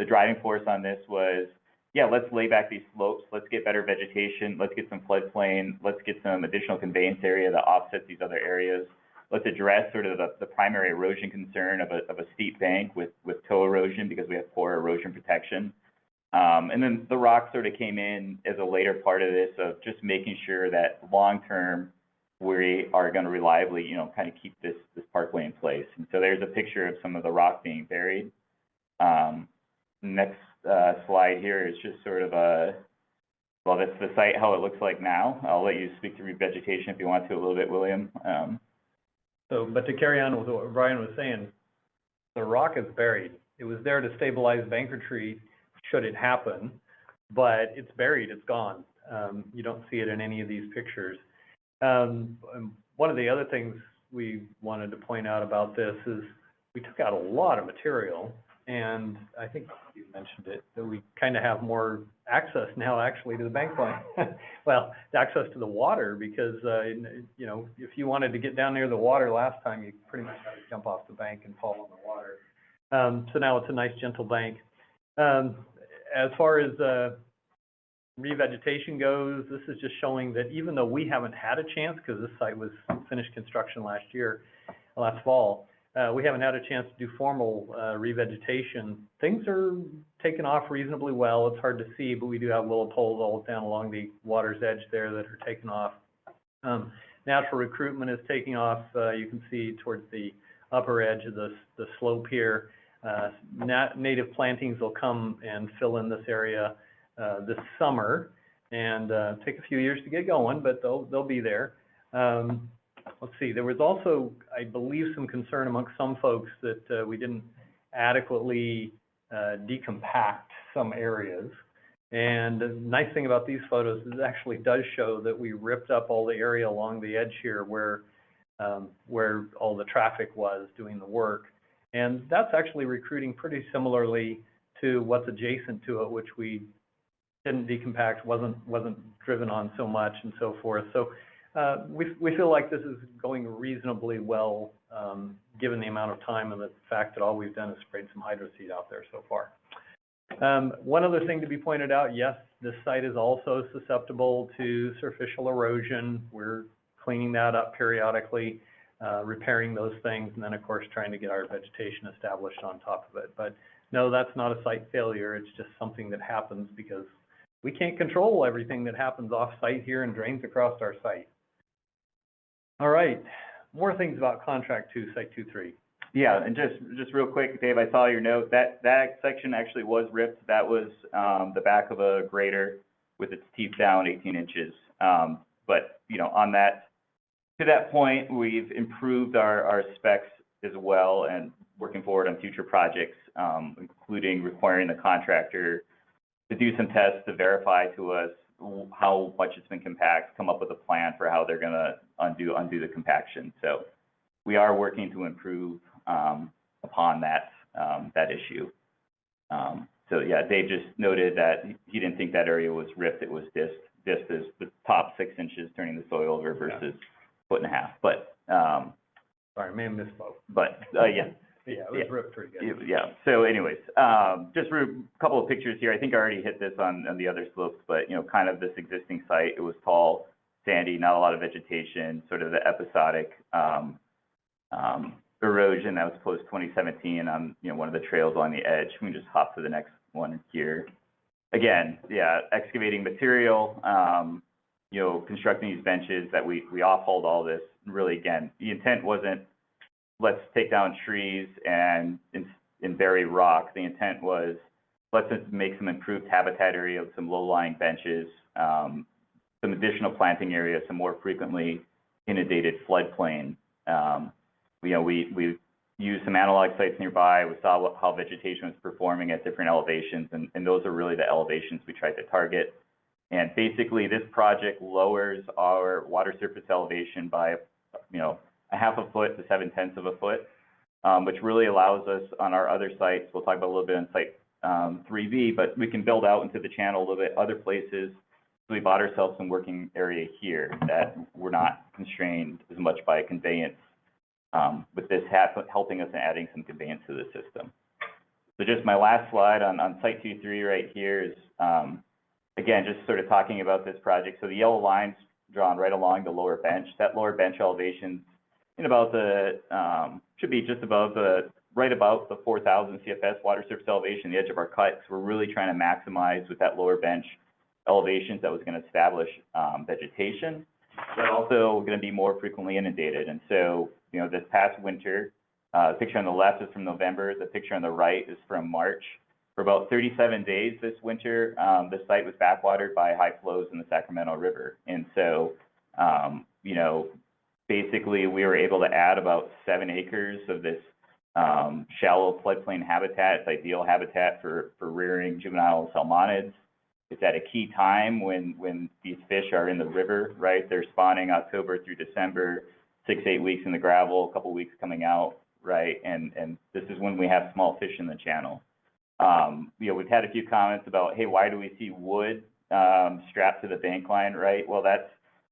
driving force on this was, yeah, let's lay back these slopes, let's get better vegetation, let's get some floodplain, let's get some additional conveyance area that offsets these other areas. Let's address sort of the primary erosion concern of a steep bank with toe erosion because we have poor erosion protection. And then the rock sort of came in as a later part of this of just making sure that long-term we are going to reliably, you know, kind of keep this parkway in place. And so there's a picture of some of the rock being buried. Next slide here is just sort of well, that's the site, how it looks like now. I'll let you speak to revegetation if you want to a little bit, William. But to carry on with what Brian was saying, the rock is buried. It was there to stabilize bank retreat should it happen, but it's buried, it's gone. You don't see it in any of these pictures. One of the other things we wanted to point out about this is we took out a lot of material, and I think you mentioned it, that we kind of have more access now actually to the bank line. Well, access to the water, because, you know, if you wanted to get down near the water last time, you pretty much had to jump off the bank and fall in the water. So now it's a nice gentle bank. As far as revegetation goes, this is just showing that even though we haven't had a chance, because this site was finished construction last fall, we haven't had a chance to do formal revegetation. Things are taking off reasonably well. It's hard to see, but we do have willow poles all down along the water's edge there that are taking off. Natural recruitment is taking off. You can see towards the upper edge of the slope here. Native plantings will come and fill in this area this summer, and take a few years to get going, but they'll be there. Let's see, there was also, I believe, some concern amongst some folks that we didn't adequately decompact some areas. And the nice thing about these photos is it actually does show that we ripped up all the area along the edge here where all the traffic was doing the work. And that's actually recruiting pretty similarly to what's adjacent to it, which we didn't decompact, wasn't driven on so much and so forth. So we feel like this is going reasonably well, given the amount of time and the fact that all we've done is sprayed some hydro seed out there so far. One other thing to be pointed out, yes, this site is also susceptible to superficial erosion. We're cleaning that up periodically, repairing those things, and then of course trying to get our vegetation established on top of it. But no, that's not a site failure. It's just something that happens because we can't control everything that happens off-site here and drains across our site. All right, more things about contract 2, site 2-3. Yeah, and just real quick, Dave, I saw your note that section actually was ripped. That was the back of a grader with its teeth down 18 inches. But you know, on that, to that point, we've improved our specs as well, and working forward on future projects, including requiring the contractor to do some tests to verify to us how much it's been compacted, come up with a plan for how they're going to undo the compaction. So we are working to improve upon that issue. So yeah, Dave just noted that he didn't think that area was ripped; it was dissed as the top 6 inches turning the soil over versus 1.5 foot. But sorry, may have misspoke. But yeah. Yeah, it was ripped pretty good. Yeah. So, anyways, just for a couple of pictures here. I think I already hit this on the other slopes, but you know, kind of this existing site. It was tall, sandy, not a lot of vegetation. Sort of the episodic erosion that was post 2017 on one of the trails along the edge. We can just hop to the next one here. Again, yeah, excavating material. Constructing these benches that we off-hauled all this. Really, again, the intent wasn't let's take down trees and bury rock. The intent was let's make some improved habitat area, some low-lying benches, some additional planting area, some more frequently inundated floodplain. We used some analog sites nearby. We saw how vegetation was performing at different elevations, and those are really the elevations we tried to target. And basically, this project lowers our water surface elevation by you know, a half a foot to 7/10 of a foot, which really allows us on our other sites. We'll talk about a little bit on site 3B, but we can build out into the channel a little bit other places. So we bought ourselves some working area here that we're not constrained as much by conveyance, with this helping us and adding some conveyance to the system. So just my last slide on site 2-3 right here is, again, just sort of talking about this project. So the yellow line's drawn right along the lower bench. That lower bench elevation in about the, should be just above the, right about the 4,000 CFS water surface elevation, the edge of our cut. So we're really trying to maximize with that lower bench elevations that was going to establish vegetation, but also going to be more frequently inundated. And so, you know, this past winter, the picture on the left is from November, the picture on the right is from March. For about 37 days this winter, the site was backwatered by high flows in the Sacramento River. And so, you know, basically we were able to add about 7 acres of this shallow floodplain habitat. It's ideal habitat for rearing juvenile salmonids. It's at a key time when these fish are in the river, right? They're spawning October through December, 6-8 weeks in the gravel, a couple weeks coming out, right? And this is when we have small fish in the channel. You know, we've had a few comments about, hey, why do we see wood strapped to the bank line, right? Well, that's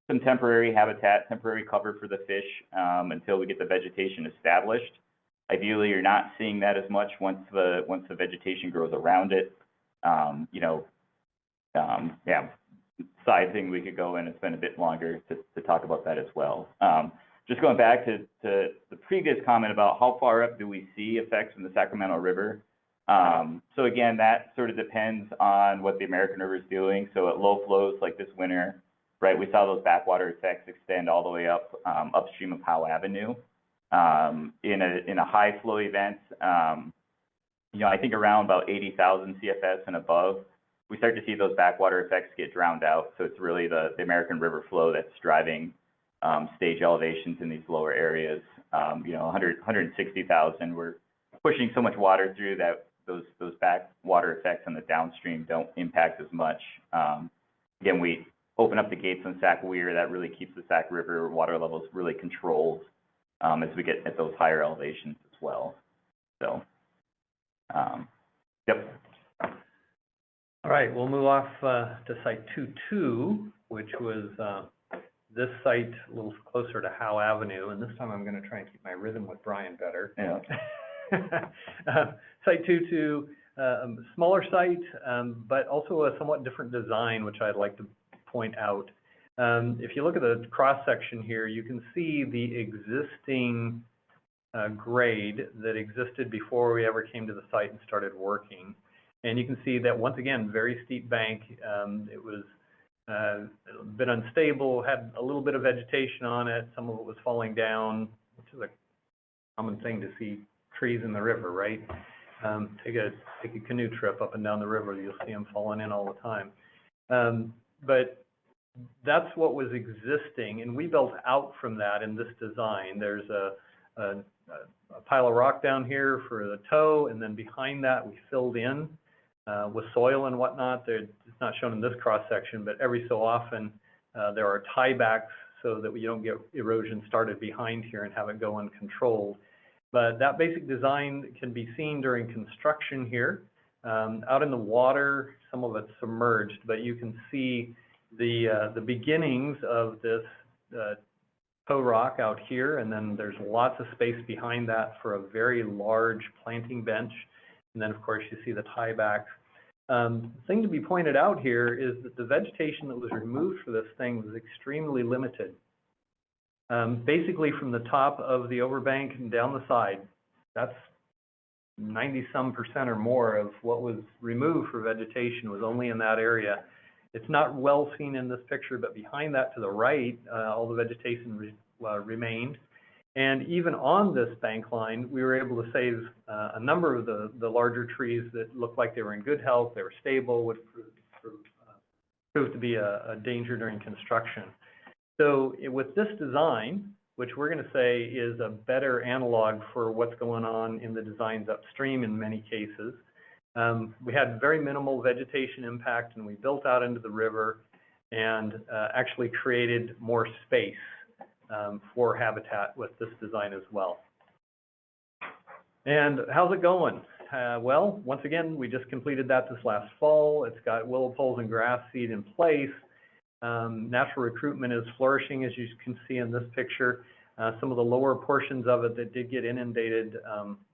some temporary habitat, temporary cover for the fish until we get the vegetation established. Ideally, you're not seeing that as much once the vegetation grows around it. You know, yeah, sizing, we could go in and spend a bit longer to talk about that as well. Just going back to the previous comment about how far up do we see effects from the Sacramento River. So again, that sort of depends on what the American River is doing. So at low flows like this winter, right, we saw those backwater effects extend all the way up upstream of Howe Avenue. In a high flow event, you know, I think around about 80,000 CFS and above, we start to see those backwater effects get drowned out. So it's really the American River flow that's driving stage elevations in these lower areas. You know, 160,000, we're pushing so much water through that those backwater effects on the downstream don't impact as much. Again, we open up the gates on Sac Weir, that really keeps the Sac River water levels really controlled as we get at those higher elevations as well. So, yep. All right, we'll move off to site 2-2, which was this site a little closer to Howe Avenue, and this time I'm going to try and keep my rhythm with Brian better. Yeah. Site 2-2, smaller site, but also a somewhat different design, which I'd like to point out. If you look at the cross section here, you can see the existing grade that existed before we ever came to the site and started working. And you can see that once again, very steep bank. It was a bit unstable, had a little bit of vegetation on it. Some of it was falling down, which is a common thing to see trees in the river, right? Take a canoe trip up and down the river, you'll see them falling in all the time. But that's what was existing, and we built out from that in this design. There's a pile of rock down here for the toe, and then behind that we filled in with soil and whatnot. It's not shown in this cross section, but every so often there are tiebacks so that you don't get erosion started behind here and have it go uncontrolled. But that basic design can be seen during construction here. Out in the water, some of it's submerged, but you can see the beginnings of this toe rock out here, and then there's lots of space behind that for a very large planting bench. And then of course you see the tiebacks. The thing to be pointed out here is that the vegetation that was removed for this thing was extremely limited. Basically from the top of the overbank and down the side, that's 90-some% or more of what was removed for vegetation was only in that area. It's not well seen in this picture, but behind that to the right, all the vegetation remained. And even on this bank line, we were able to save a number of the larger trees that looked like they were in good health, they were stable, would prove to be a danger during construction. So with this design, which we're going to say is a better analog for what's going on in the designs upstream in many cases, we had very minimal vegetation impact, and we built out into the river and actually created more space for habitat with this design as well. And how's it going? Well, once again, we just completed that this last fall. It's got willow poles and grass seed in place. Natural recruitment is flourishing, as you can see in this picture. Some of the lower portions of it that did get inundated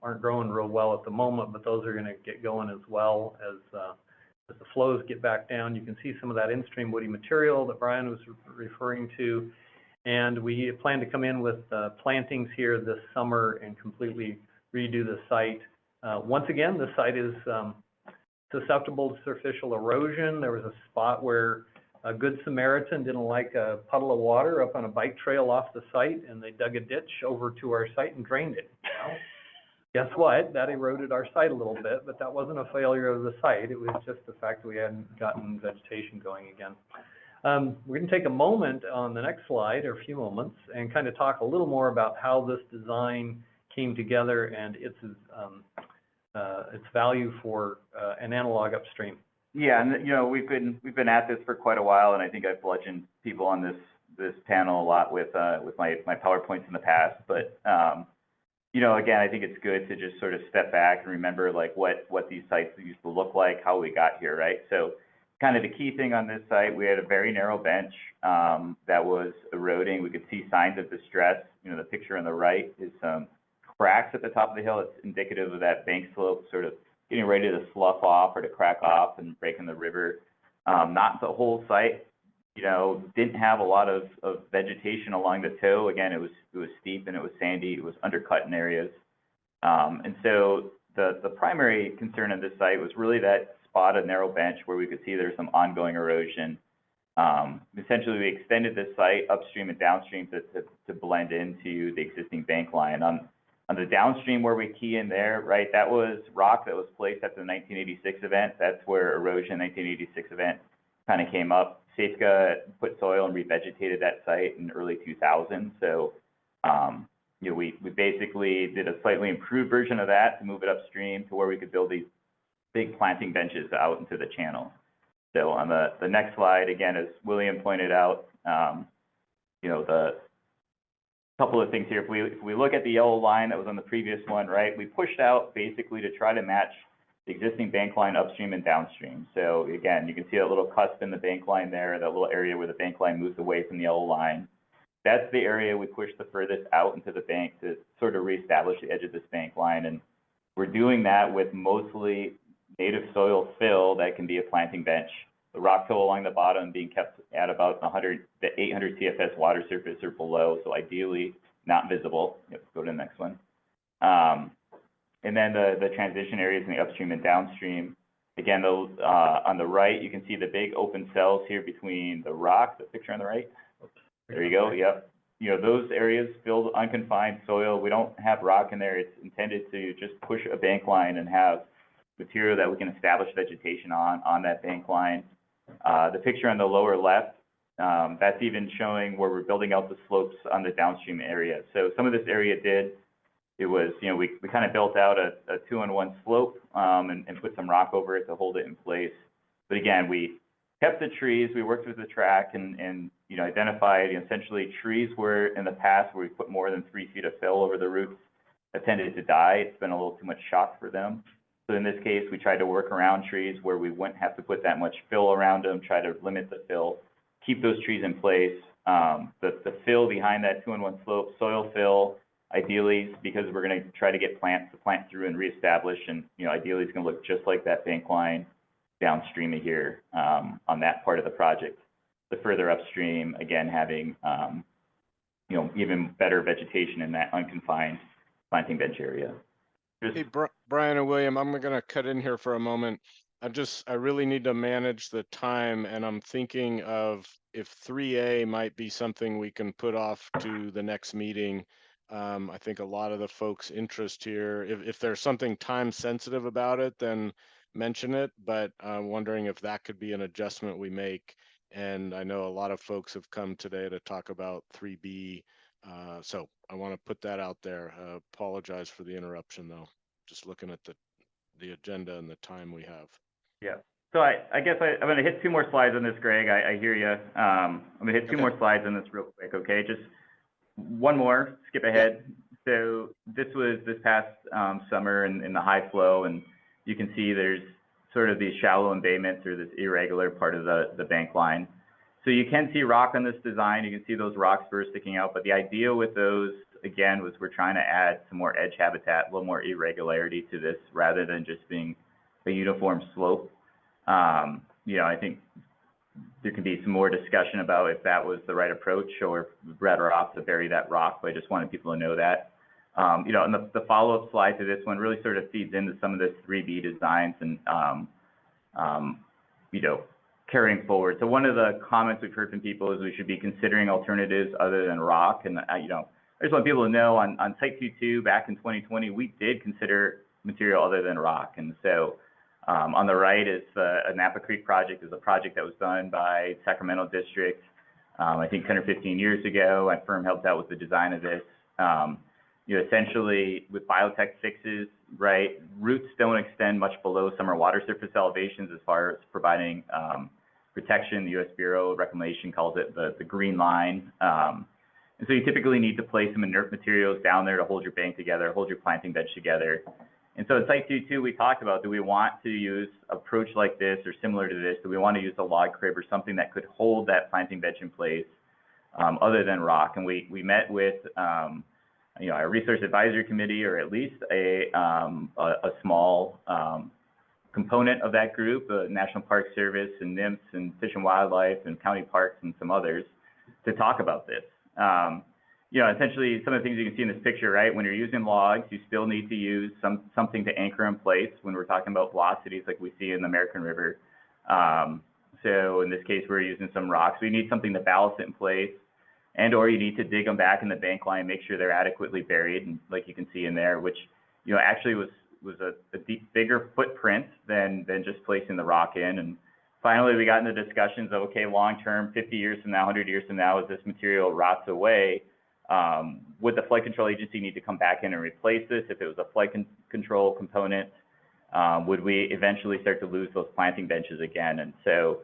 aren't growing real well at the moment, but those are going to get going as well as the flows get back down. You can see some of that in-stream woody material that Brian was referring to. And we plan to come in with plantings here this summer and completely redo the site. Once again, the site is susceptible to superficial erosion. There was a spot where a good Samaritan didn't like a puddle of water up on a bike trail off the site, and they dug a ditch over to our site and drained it. Well, guess what? That eroded our site a little bit, but that wasn't a failure of the site. It was just the fact that we hadn't gotten vegetation going again. We're going to take a moment on the next slide, or a few moments, and kind of talk a little more about how this design came together and its value for an analog upstream. Yeah, and you know, we've been at this for quite a while, and I think I've bludgeoned people on this panel a lot with my PowerPoints in the past. But you know, again, I think it's good to just sort of step back and remember like what these sites used to look like, how we got here, right? So kind of the key thing on this site, we had a very narrow bench that was eroding. We could see signs of distress. You know, the picture on the right is some cracks at the top of the hill. It's indicative of that bank slope sort of getting ready to slough off or to crack off and break in the river. Not the whole site, you know, didn't have a lot of vegetation along the toe. Again, it was steep and it was sandy. It was undercut in areas. And so the primary concern of this site was really that spot, a narrow bench where we could see there's some ongoing erosion. Essentially, we extended this site upstream and downstream to blend into the existing bank line. On the downstream where we key in there, right, that was rock that was placed at the 1986 event. That's where erosion 1986 event kind of came up. SAFCA put soil and revegetated that site in early 2000. So, you know, we basically did a slightly improved version of that to move it upstream to where we could build these big planting benches out into the channel. So on the next slide, again, as William pointed out, you know, the couple of things here. If we look at the yellow line that was on the previous one, right, we pushed out basically to try to match the existing bank line upstream and downstream. So again, you can see that little cusp in the bank line there, that little area where the bank line moves away from the yellow line. That's the area we pushed the furthest out into the bank to sort of reestablish the edge of this bank line. And we're doing that with mostly native soil fill that can be a planting bench. The rock fill along the bottom being kept at about 800 CFS water surface or below, so ideally not visible. Yep, go to the next one. And then the transition areas in the upstream and downstream. Again, on the right, you can see the big open cells here between the rock, the picture on the right. There you go, yep. You know, those areas filled unconfined soil. We don't have rock in there. It's intended to just push a bank line and have material that we can establish vegetation on that bank line. The picture on the lower left, that's even showing where we're building out the slopes on the downstream area. So some of this area it was, you know, we kind of built out a 2-on-1 slope and put some rock over it to hold it in place. But again, we kept the trees, we worked with the track and you know, identified essentially trees where in the past where we put more than 3 feet of fill over the roots that tended to die. It's been a little too much shock for them. So in this case, we tried to work around trees where we wouldn't have to put that much fill around them, try to limit the fill, keep those trees in place. The fill behind that 2-on-1 slope, soil fill, ideally, because we're going to try to get plants to plant through and reestablish, and you know, ideally it's going to look just like that bank line downstream of here on that part of the project. The further upstream, again, having you know, even better vegetation in that unconfined planting bench area. Hey, Brian and William, I'm going to cut in here for a moment. I really need to manage the time, and I'm thinking of if 3A might be something we can put off to the next meeting. I think a lot of the folks' interest here, if there's something time sensitive about it, then mention it, but I'm wondering if that could be an adjustment we make. And I know a lot of folks have come today to talk about 3B. So I want to put that out there. Apologize for the interruption, though. Just looking at the agenda and the time we have. Yeah. So I guess I'm going to hit 2 more slides on this, Greg. I hear you. I'm going to hit 2 more slides on this real quick, okay? Just one more, skip ahead. So this was this past summer in the high flow, and you can see there's sort of these shallow embayments or this irregular part of the bank line. So you can see rock on this design. You can see those rock spurs sticking out, but the idea with those, again, was we're trying to add some more edge habitat, a little more irregularity to this rather than just being a uniform slope. You know, I think there can be some more discussion about if that was the right approach or if we're better off to bury that rock, but I just wanted people to know that. You know, and the follow-up slide to this one really sort of feeds into some of this 3B designs and, you know, carrying forward. So one of the comments we've heard from people is we should be considering alternatives other than rock. And, you know, I just want people to know on Site 22 back in 2020, we did consider material other than rock. And so on the right is a Napa Creek project, is a project that was done by Sacramento District, I think 10 or 15 years ago. My firm helped out with the design of this. You know, essentially with biotech fixes, right, roots don't extend much below summer water surface elevations as far as providing protection. The U.S. Bureau of Reclamation calls it the green line. And so you typically need to place some inert materials down there to hold your bank together, hold your planting bench together. And so in Site 22, we talked about, do we want to use approach like this or similar to this? Do we want to use a log crib or something that could hold that planting bench in place other than rock? And we met with, you know, our resource advisory committee, or at least a small component of that group, the National Park Service and NIMS and Fish and Wildlife and county parks and some others, to talk about this. You know, essentially some of the things you can see in this picture, right? When you're using logs, you still need to use something to anchor in place when we're talking about velocities like we see in the American River. So in this case, we're using some rocks. We need something to ballast it in place, and or you need to dig them back in the bank line, make sure they're adequately buried, and like you can see in there, which, you know, actually was a bigger footprint than just placing the rock in. And finally, we got into discussions of, okay, long-term, 50 years from now, 100 years from now, as this material rots away, would the flood control agency need to come back in and replace this? If it was a flood control component, would we eventually start to lose those planting benches again? And so,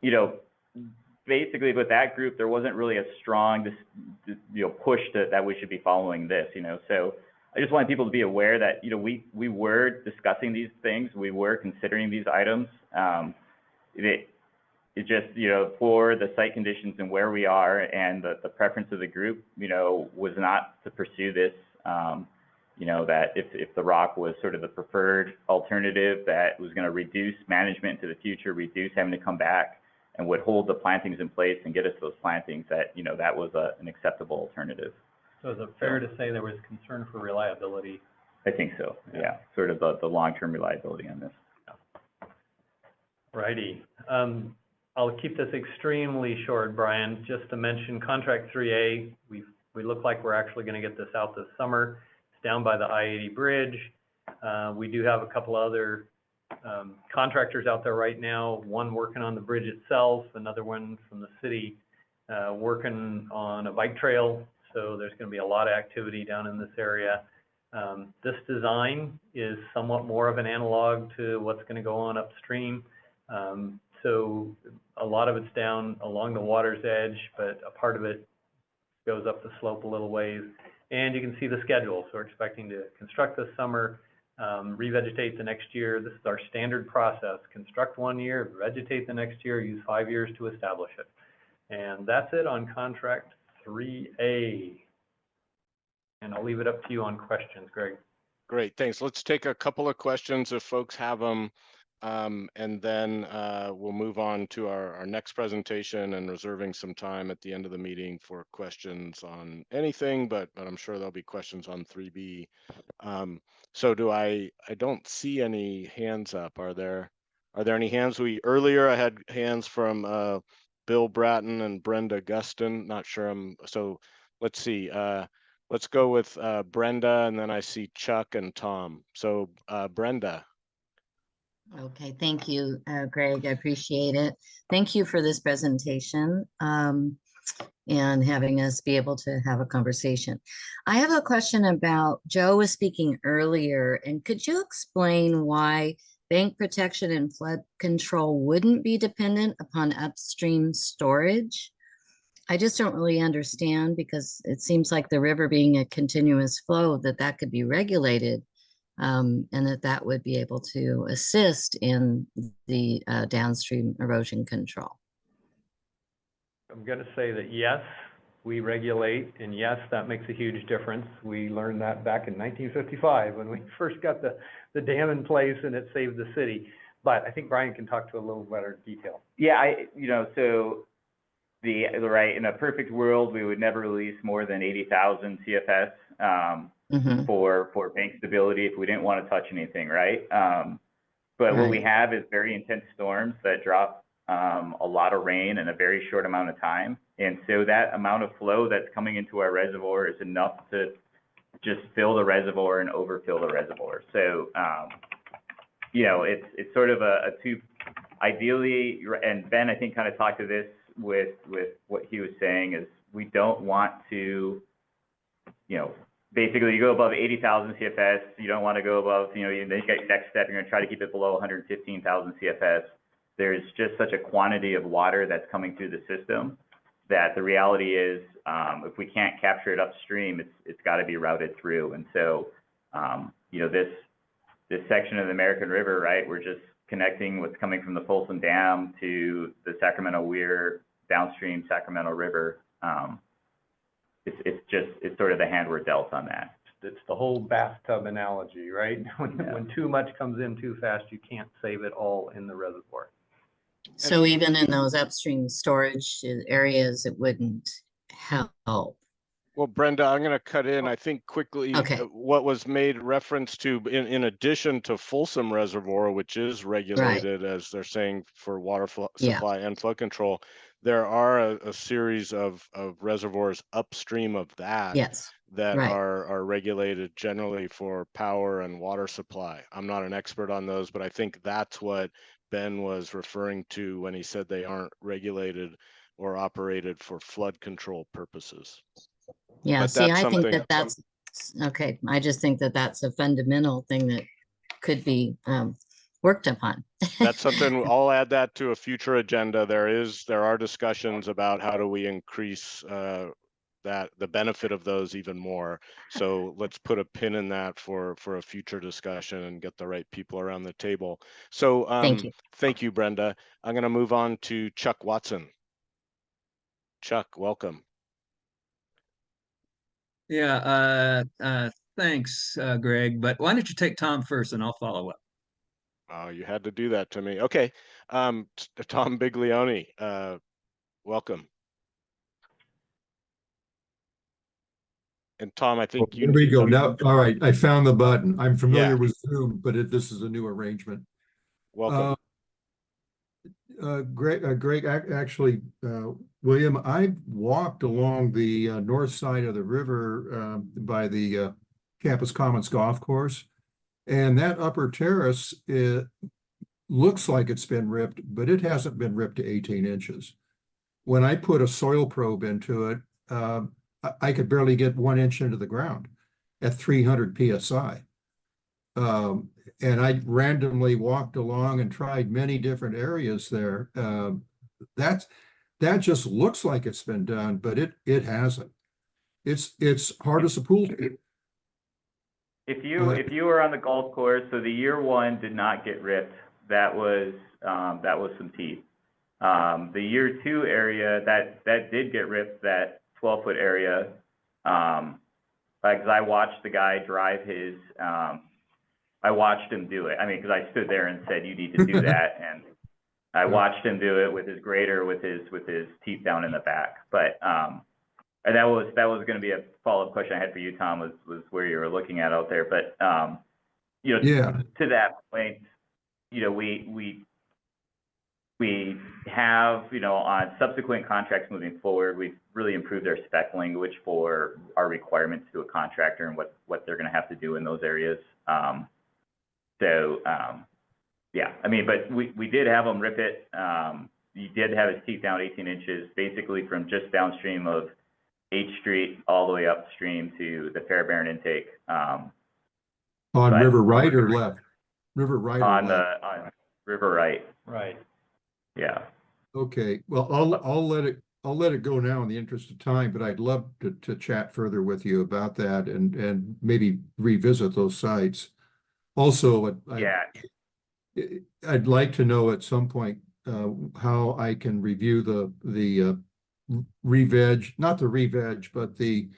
you know, basically with that group, there wasn't really a strong, you know, push that we should be following this, you know. So I just want people to be aware that, you know, we were discussing these things, we were considering these items. It just, you know, for the site conditions and where we are and the preference of the group, you know, was not to pursue this. You know, that if the rock was sort of the preferred alternative that was going to reduce management into the future, reduce having to come back, and would hold the plantings in place and get us those plantings, that, you know, that was an acceptable alternative. So is it fair to say there was concern for reliability? I think so, yeah, sort of the long-term reliability on this. Righty. I'll keep this extremely short, Brian. Just to mention contract 3A, we look like we're actually going to get this out this summer. It's down by the I-80 bridge. We do have a couple other contractors out there right now, one working on the bridge itself, another one from the city working on a bike trail. So there's going to be a lot of activity down in this area. This design is somewhat more of an analog to what's going to go on upstream. So a lot of it's down along the water's edge, but a part of it goes up the slope a little ways. And you can see the schedule. So we're expecting to construct this summer, revegetate the next year. This is our standard process. Construct 1 year, vegetate the next year, use 5 years to establish it. And that's it on contract 3A. And I'll leave it up to you on questions, Greg. Great, thanks. Let's take a couple of questions if folks have them. And then we'll move on to our next presentation, and reserving some time at the end of the meeting for questions on anything, but I'm sure there'll be questions on 3B. So I don't see any hands up. Are there any hands? Earlier I had hands from Bill Bratton and Brenda Guston. Not sure. So let's see. Let's go with Brenda, and then I see Chuck and Tom. So Brenda. Okay, thank you, Greg. I appreciate it. Thank you for this presentation and having us be able to have a conversation. I have a question about, Joe was speaking earlier, and could you explain why bank protection and flood control wouldn't be dependent upon upstream storage? I just don't really understand because it seems like the river being a continuous flow, that could be regulated. And that would be able to assist in the downstream erosion control. I'm going to say that yes, we regulate, and yes, that makes a huge difference. We learned that back in 1955 when we first got the dam in place, and it saved the city. But I think Brian can talk to a little better detail. Yeah, so right, in a perfect world, we would never release more than 80,000 CFS for bank stability if we didn't want to touch anything, right? But what we have is very intense storms that drop a lot of rain in a very short amount of time. And so that amount of flow that's coming into our reservoir is enough to just fill the reservoir and overfill the reservoir. So, it's sort of a two, ideally, and Ben, I think, kind of talked to this with what he was saying, is we don't want to, basically you go above 80,000 CFS, you don't want to go above, then you get your next step, you're going to try to keep it below 115,000 CFS. There's just such a quantity of water that's coming through the system that the reality is, if we can't capture it upstream, it's got to be routed through. And so, this section of the American River, right, we're just connecting what's coming from the Folsom Dam to the Sacramento Weir downstream Sacramento River. It's sort of the hand we're dealt on that. It's the whole bathtub analogy, right? When too much comes in too fast, you can't save it all in the reservoir. So even in those upstream storage areas, it wouldn't help. Well, Brenda, I'm going to cut in. I think quickly what was made reference to in addition to Folsom Reservoir, which is regulated, as they're saying, for water supply and flood control, there are a series of reservoirs upstream of that that are regulated generally for power and water supply. I'm not an expert on those, but I think that's what Ben was referring to when he said they aren't regulated or operated for flood control purposes. Yeah, But see, I think that's okay. I just think that that's a fundamental thing that could be worked upon. That's something, I'll add that to a future agenda. There are discussions about how do we increase the benefit of those even more. So let's put a pin in that for a future discussion and get the right people around the table. So thank you, Brenda. I'm going to move on to Chuck Watson. Chuck, welcome. Yeah, thanks, Greg, but why don't you take Tom first and I'll follow up. Oh, you had to do that to me. Okay. Tom Biglione, welcome. And Tom, I think there we go. Now, all right, I found the button. I'm familiar with Zoom, but this is a new arrangement. Welcome. Greg, actually, William, I walked along the north side of the river by the Campus Commons Golf Course, and that upper terrace, it looks like it's been ripped, but it hasn't been ripped to 18 inches. When I put a soil probe into it, I could barely get 1 inch into the ground at 300 PSI. And I randomly walked along and tried many different areas there. That just looks like it's been done, but it hasn't. It's hard as a pool table. If you were on the golf course, so the year one did not get ripped. That was some teeth. The year two area that did get ripped, that 12-foot area. Because I watched the guy drive his. I watched him do it. I mean, because I stood there and said, "You need to do that," and I watched him do it with his grader, with his teeth down in the back. But and that was going to be a follow-up question I had for you, Tom, was where you were looking at out there. But to that point, we have, on subsequent contracts moving forward, we've really improved our spec language for our requirements to a contractor and what they're going to have to do in those areas. But we did have them rip it. He did have his teeth down 18 inches, basically from just downstream of H Street all the way upstream to the Fairbairn intake. On River Right or left? River Right or left? On River Right. Right. Yeah. Okay. Well, I'll let it I'll let it go now in the interest of time, but I'd love to chat further with you about that and maybe revisit those sites. Also, Yeah, I'd like to know at some point how I can review the re-veg, not the re-veg, but the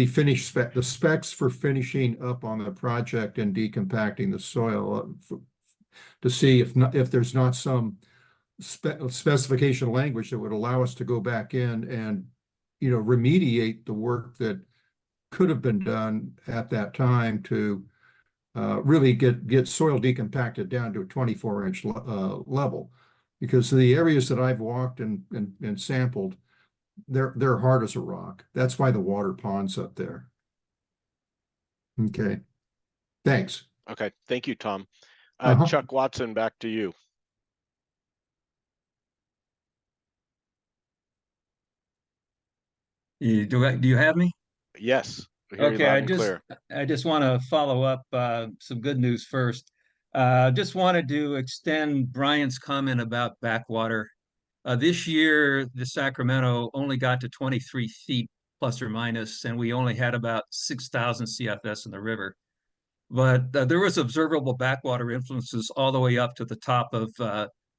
finish spec, the specs for finishing up on the project and decompacting the soil to see if there's not some specification language that would allow us to go back in and, you know, remediate the work that could have been done at that time to really get soil decompacted down to a 24-inch level. Because the areas that I've walked and sampled, they're hard as a rock. That's why the water pond's up there. Okay, thanks. Okay, thank you, Tom. Uh-huh. Chuck Watson, back to you. Do you have me? Yes, we hear you Okay, loud and clear. I just want to follow up some good news first. Just wanted to extend Brian's comment about backwater. This year, the Sacramento only got to 23 feet plus or minus, and we only had about 6,000 CFS in the river. But there was observable backwater influences all the way up to the top of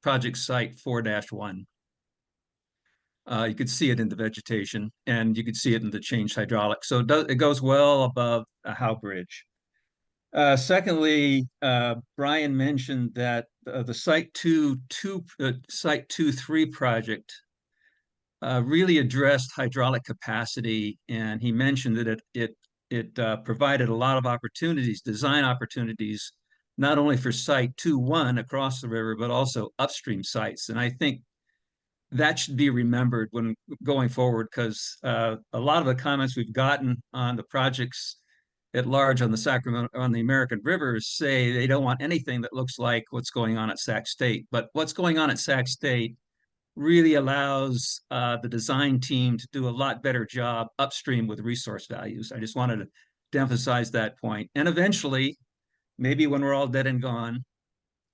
project site 4-1. You could see it in the vegetation, and you could see it in the changed hydraulics. So it goes well above a Howe Bridge. Secondly, Brian mentioned that the Site 2-3 project really addressed hydraulic capacity, and he mentioned that it provided a lot of opportunities, design opportunities, not only for Site 2-1 across the river, but also upstream sites. And I think that should be remembered when going forward, because a lot of the comments we've gotten on the projects at large on the Sacramento, on the American rivers, say they don't want anything that looks like what's going on at Sac State. But what's going on at Sac State really allows the design team to do a lot better job upstream with resource values. I just wanted to emphasize that point. And eventually, maybe when we're all dead and gone,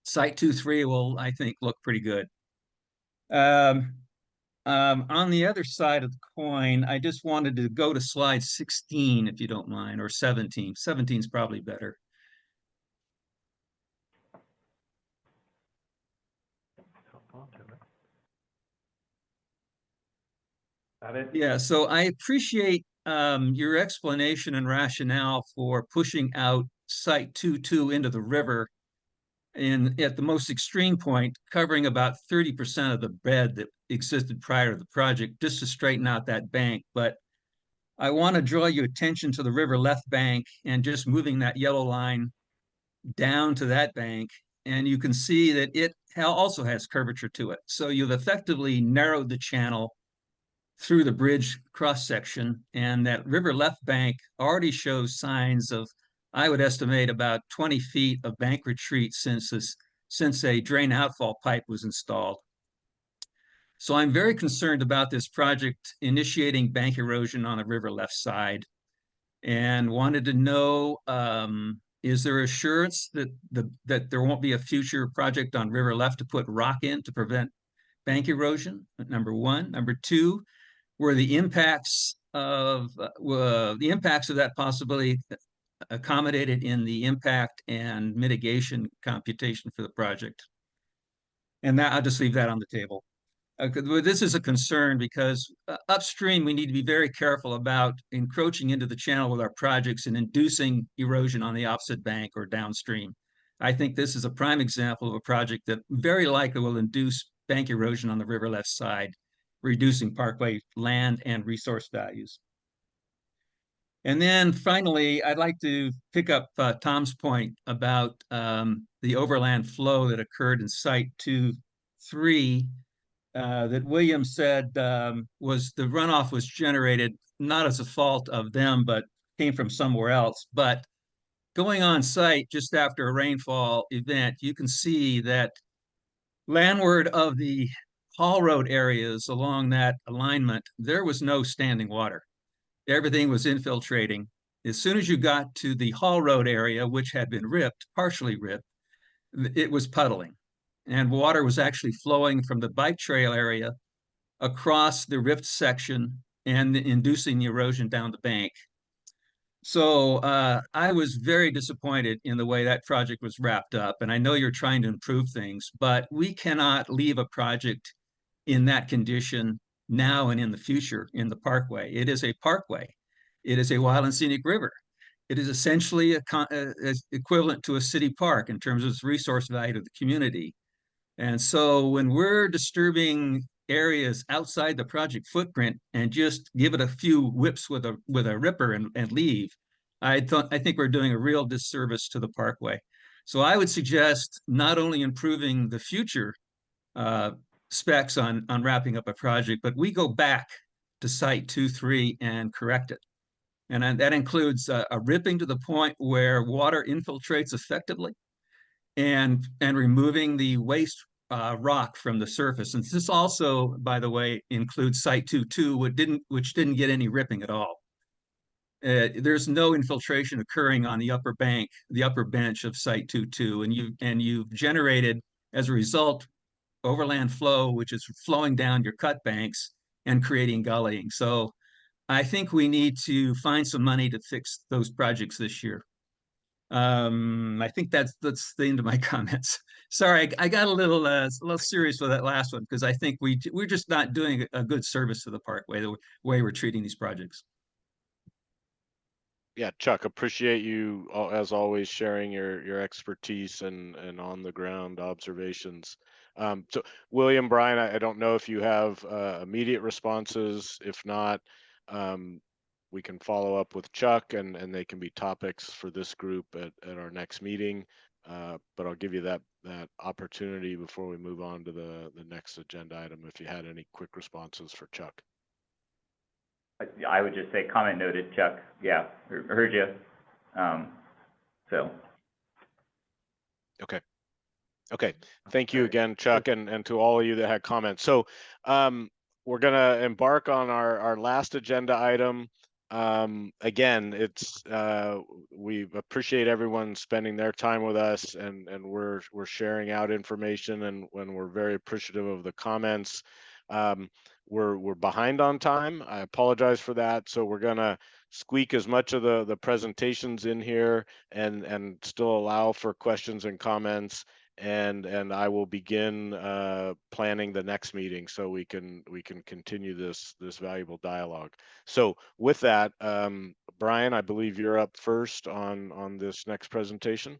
Site 2-3 will, I think, look pretty good. On the other side of the coin, I just wanted to go to slide 16, if you don't mind, or 17. 17 is probably better. Yeah, so I appreciate your explanation and rationale for pushing out Site 2-2 into the river at the most extreme point, covering about 30% of the bed that existed prior to the project, just to straighten out that bank. But I want to draw your attention to the river left bank and just moving that yellow line down to that bank. And you can see that it also has curvature to it. So you've effectively narrowed the channel through the bridge cross section, and that river left bank already shows signs of, I would estimate, about 20 feet of bank retreat since a drain outfall pipe was installed. So I'm very concerned about this project initiating bank erosion on the river left side, and wanted to know, is there assurance that there won't be a future project on river left to put rock in to prevent bank erosion? Number one. Number two, were the impacts of that possibility accommodated in the impact and mitigation computation for the project? And that, I'll just leave that on the table. This is a concern because upstream, we need to be very careful about encroaching into the channel with our projects and inducing erosion on the opposite bank or downstream. I think this is a prime example of a project that very likely will induce bank erosion on the river left side, reducing parkway land and resource values. And then finally, I'd like to pick up Tom's point about the overland flow that occurred in Site 2-3 that William said was the runoff was generated not as a fault of them, but came from somewhere else. But going on site just after a rainfall event, you can see that landward of the Hall Road areas along that alignment, there was no standing water. Everything was infiltrating. As soon as you got to the Hall Road area, which had been ripped, partially ripped, it was puddling. And water was actually flowing from the bike trail area across the rift section and inducing the erosion down the bank. So I was very disappointed in the way that project was wrapped up. And I know you're trying to improve things, but we cannot leave a project in that condition now and in the future in the parkway. It is a parkway. It is a wild and scenic river. It is essentially equivalent to a city park in terms of its resource value to the community. And so when we're disturbing areas outside the project footprint and just give it a few whips with a ripper and leave, I think we're doing a real disservice to the parkway. So I would suggest not only improving the future specs on wrapping up a project, but we go back to site 2-3 and correct it. And that includes a ripping to the point where water infiltrates effectively, and removing the waste rock from the surface. And this also, by the way, includes site 2-2, which didn't get any ripping at all. There's no infiltration occurring on the upper bank, the upper bench of site 2-2, and you've generated, as a result, overland flow, which is flowing down your cut banks and creating gullying. So I think we need to find some money to fix those projects this year. I think that's the end of my comments. Sorry, I got a little serious with that last one, because I think we're just not doing a good service to the parkway the way we're treating these projects. Yeah, Chuck, appreciate you as always sharing your expertise and on the ground observations. So William, Brian, I don't know if you have immediate responses. If not, we can follow up with Chuck, and they can be topics for this group at our next meeting. But I'll give you that opportunity before we move on to the next agenda item, if you had any quick responses for Chuck. I would just say comment noted, Chuck. Yeah, heard you. So. Okay. Thank you again, Chuck, and to all of you that had comments. So we're gonna embark on our last agenda item. Again, it's we appreciate everyone spending their time with us, and we're sharing out information, and when we're very appreciative of the comments. We're behind on time. I apologize for that. So we're gonna squeak as much of the presentations in here and still allow for questions and comments. And I will begin planning the next meeting so we can continue this valuable dialogue. So with that, Brian, I believe you're up first on this next presentation.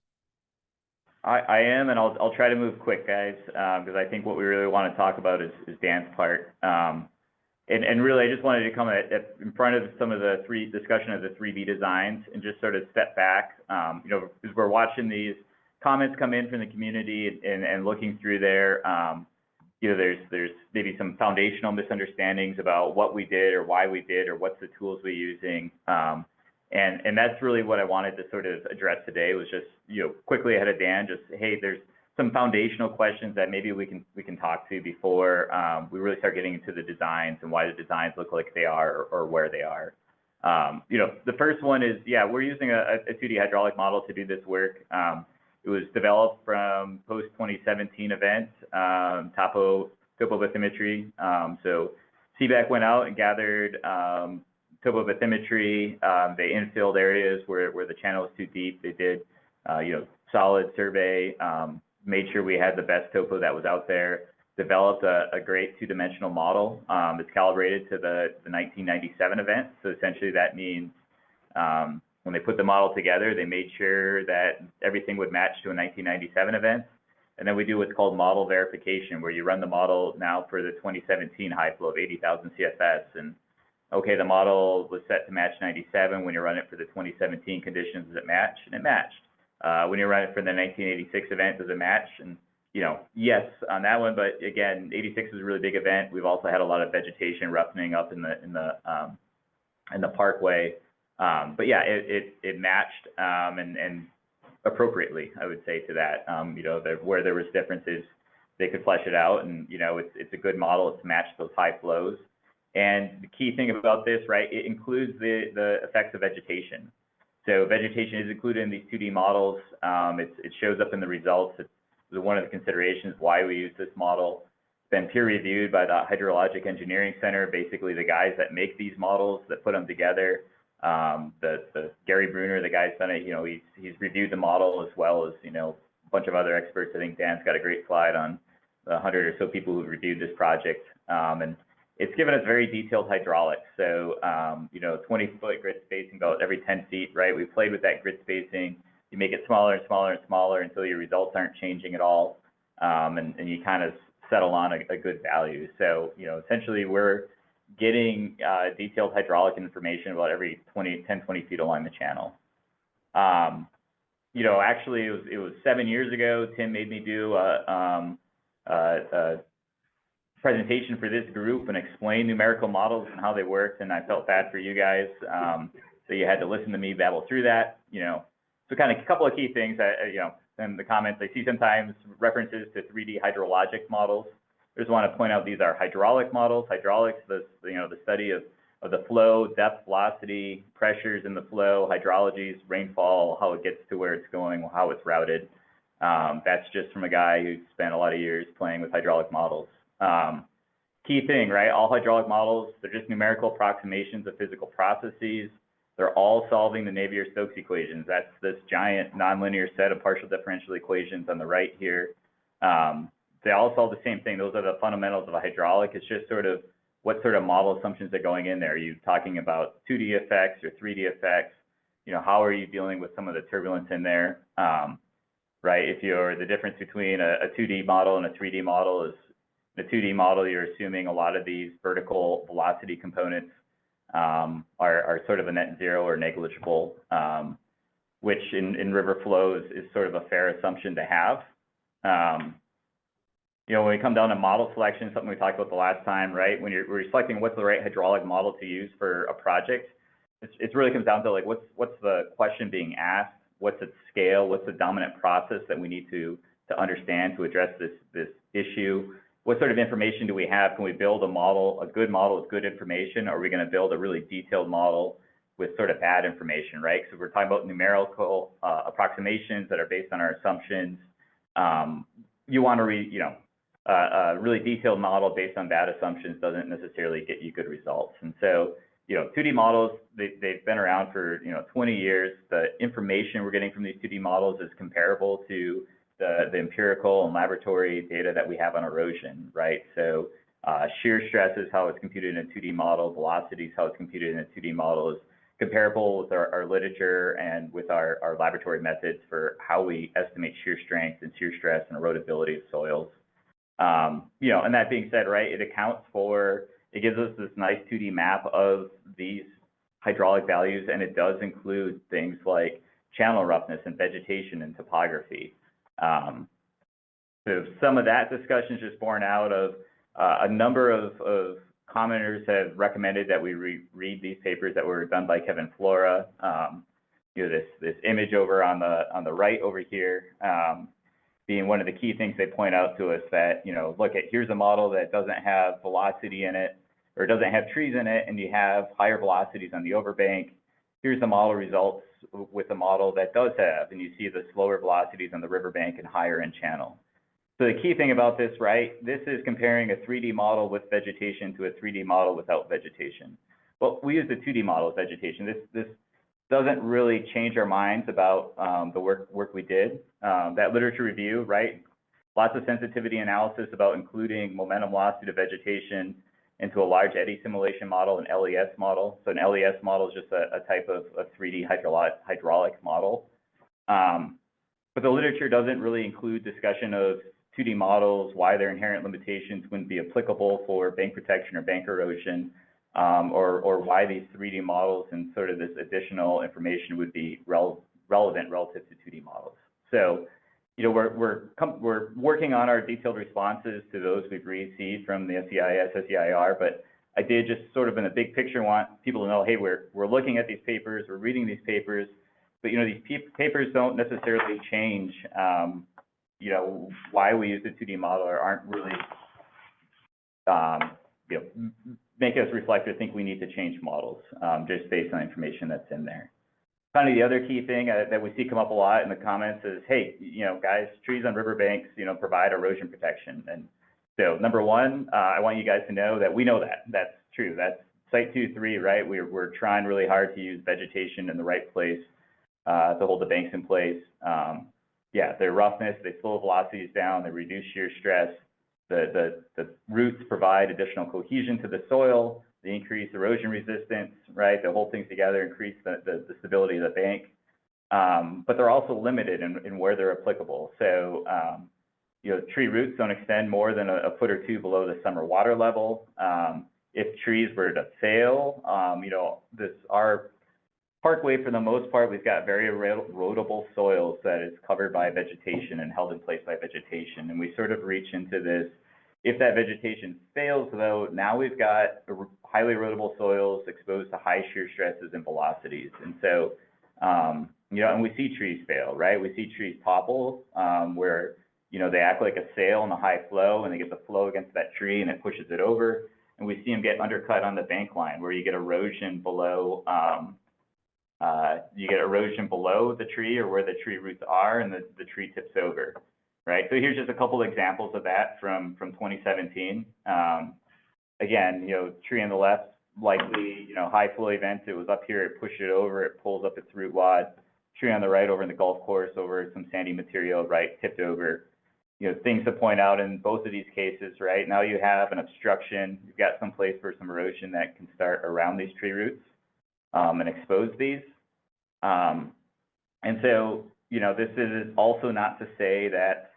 I am, and I'll try to move quick, guys, because I think what we really want to talk about is Dan's part. And really, I just wanted to come in front of some of the discussion of the 3B designs and just sort of step back. You know, as we're watching these comments come in from the community and looking through there, you know, there's maybe some foundational misunderstandings about what we did or why we did or what's the tools we're using. And that's really what I wanted to sort of address today, was just, you know, quickly ahead of Dan, just, hey, there's some foundational questions that maybe we can talk to before we really start getting into the designs and why the designs look like they are or where they are. You know, the first one is, yeah, we're using a 2D hydraulic model to do this work. It was developed from post-2017 events, topobathymetry. So CBAC went out and gathered topobathymetry. They infilled areas where the channel was too deep. They did, you know, solid survey, made sure we had the best topo that was out there, developed a great two-dimensional model. It's calibrated to the 1997 event. So essentially that means when they put the model together, they made sure that everything would match to a 1997 event. And then we do what's called model verification, where you run the model now for the 2017 high flow of 80,000 CFS. And okay, the model was set to match 97. When you run it for the 2017 conditions, does it match? And it matched. When you run it for the 1986 event, does it match? And, you know, yes, on that one, but again, 86 is a really big event. We've also had a lot of vegetation roughening up in the parkway. But yeah, it matched and appropriately, I would say, to that. You know, where there was differences, they could flesh it out, and you know, it's a good model to match those high flows. And the key thing about this, right, it includes the effects of vegetation. So vegetation is included in these 2D models. It shows up in the results. It's one of the considerations why we use this model. been peer reviewed by the Hydrologic Engineering Center, basically the guys that make these models, that put them together. The Gary Bruner, the guy's done it, you know, he's reviewed the model, as well as, you know, a bunch of other experts. I think Dan's got a great slide on the 100 or so people who've reviewed this project. And it's given us very detailed hydraulics. So, you know, 20-foot grid spacing about every 10 feet, right? We played with that grid spacing. You make it smaller and smaller and smaller until your results aren't changing at all. And you kind of settle on a good value. So, you know, essentially we're getting detailed hydraulic information about every 10, 20 feet along the channel. You know, actually it was 7 years ago, Tim made me do a presentation for this group and explain numerical models and how they worked. And I felt bad for you guys that you had to listen to me babble through that, you know. So kind of a couple of key things that, you know, in the comments, I see sometimes references to 3D hydrologic models. I just want to point out these are hydraulic models. Hydraulics, you know, the study of the flow, depth, velocity, pressures in the flow, hydrologies, rainfall, how it gets to where it's going, how it's routed. That's just from a guy who spent a lot of years playing with hydraulic models. Key thing, right? All hydraulic models, they're just numerical approximations of physical processes. They're all solving the Navier-Stokes equations. That's this giant nonlinear set of partial differential equations on the right here. They all solve the same thing. Those are the fundamentals of a hydraulic. It's just sort of what sort of model assumptions are going in there. Are you talking about 2D effects or 3D effects? You know, how are you dealing with some of the turbulence in there? Right, if you're the difference between a 2D model and a 3D model is, in a 2D model, you're assuming a lot of these vertical velocity components are sort of a net zero or negligible, which in river flows is sort of a fair assumption to have. You know, when we come down to model selection, something we talked about the last time, right? When we're selecting what's the right hydraulic model to use for a project, it really comes down to like what's the question being asked, what's its scale, what's the dominant process that we need to understand to address this issue. What sort of information do we have? Can we build a model, a good model with good information? Or are we going to build a really detailed model with sort of bad information, right? So we're talking about numerical approximations that are based on our assumptions. You want to read, you know, a really detailed model based on bad assumptions doesn't necessarily get you good results. And so, you know, 2D models, they've been around for, you know, 20 years. The information we're getting from these 2D models is comparable to the empirical and laboratory data that we have on erosion, right? So shear stress is how it's computed in a 2D model, velocity is how it's computed in a 2D model, is comparable with our literature and with our laboratory methods for how we estimate shear strength and shear stress and erodibility of soils. You know, and that being said, right, it gives us this nice 2D map of these hydraulic values, and it does include things like channel roughness and vegetation and topography. So some of that discussion is just born out of a number of commenters have recommended that we read these papers that were done by Kevin Flora. You know, this image over on the right over here, being one of the key things they point out to us that, you know, look at, here's a model that doesn't have velocity in it, or doesn't have trees in it, and you have higher velocities on the overbank. Here's the model results with a model that does have, and you see the slower velocities on the riverbank and higher in channel. So the key thing about this, right, this is comparing a 3D model with vegetation to a 3D model without vegetation. Well, we use the 2D model with vegetation. This doesn't really change our minds about the work we did. That literature review, right, lots of sensitivity analysis about including momentum velocity to vegetation into a large eddy simulation model, an LES model. So an LES model is just a type of 3D hydraulic model. But the literature doesn't really include discussion of 2D models, why their inherent limitations wouldn't be applicable for bank protection or bank erosion, or why these 3D models and sort of this additional information would be relevant relative to 2D models. So, you know, we're working on our detailed responses to those we've received from the SEIS, SEIR, but I did just sort of in a big picture want people to know, hey, we're looking at these papers, we're reading these papers, but, you know, these papers don't necessarily change, you know, why we use the 2D model, or aren't really, you know, make us reflect or think we need to change models just based on information that's in there. Kind of the other key thing that we see come up a lot in the comments is, hey, you know, guys, trees on riverbanks, you know, provide erosion protection. And So number one, I want you guys to know that we know that. That's true. That's Site 2-3, right? We're trying really hard to use vegetation in the right place to hold the banks in place. Yeah, their roughness, they slow velocities down, they reduce shear stress. The roots provide additional cohesion to the soil, they increase erosion resistance, right? They hold things together, increase the stability of the bank. But they're also limited in where they're applicable. So, you know, tree roots don't extend more than a foot or two below the summer water level. If trees were to fail, you know, our parkway, for the most part, we've got very erodible soils that is covered by vegetation and held in place by vegetation. And we sort of reach into this, if that vegetation fails though, now we've got highly erodible soils exposed to high shear stresses and velocities. And so, you know, and we see trees fail, right? We see trees topple, where, you know, they act like a sail in a high flow and they get the flow against that tree and it pushes it over. And we see them get undercut on the bank line where you get erosion below, the tree or where the tree roots are, and the tree tips over, right? So here's just a couple examples of that from 2017. Again, you know, tree on the left, likely, you know, high flow event, it was up here, it pushed it over, it pulls up its root wad. Tree on the right over in the golf course over some sandy material, right, tipped over. You know, things to point out in both of these cases, right? Now you have an obstruction, you've got some place for some erosion that can start around these tree roots and expose these. And so, you know, this is also not to say that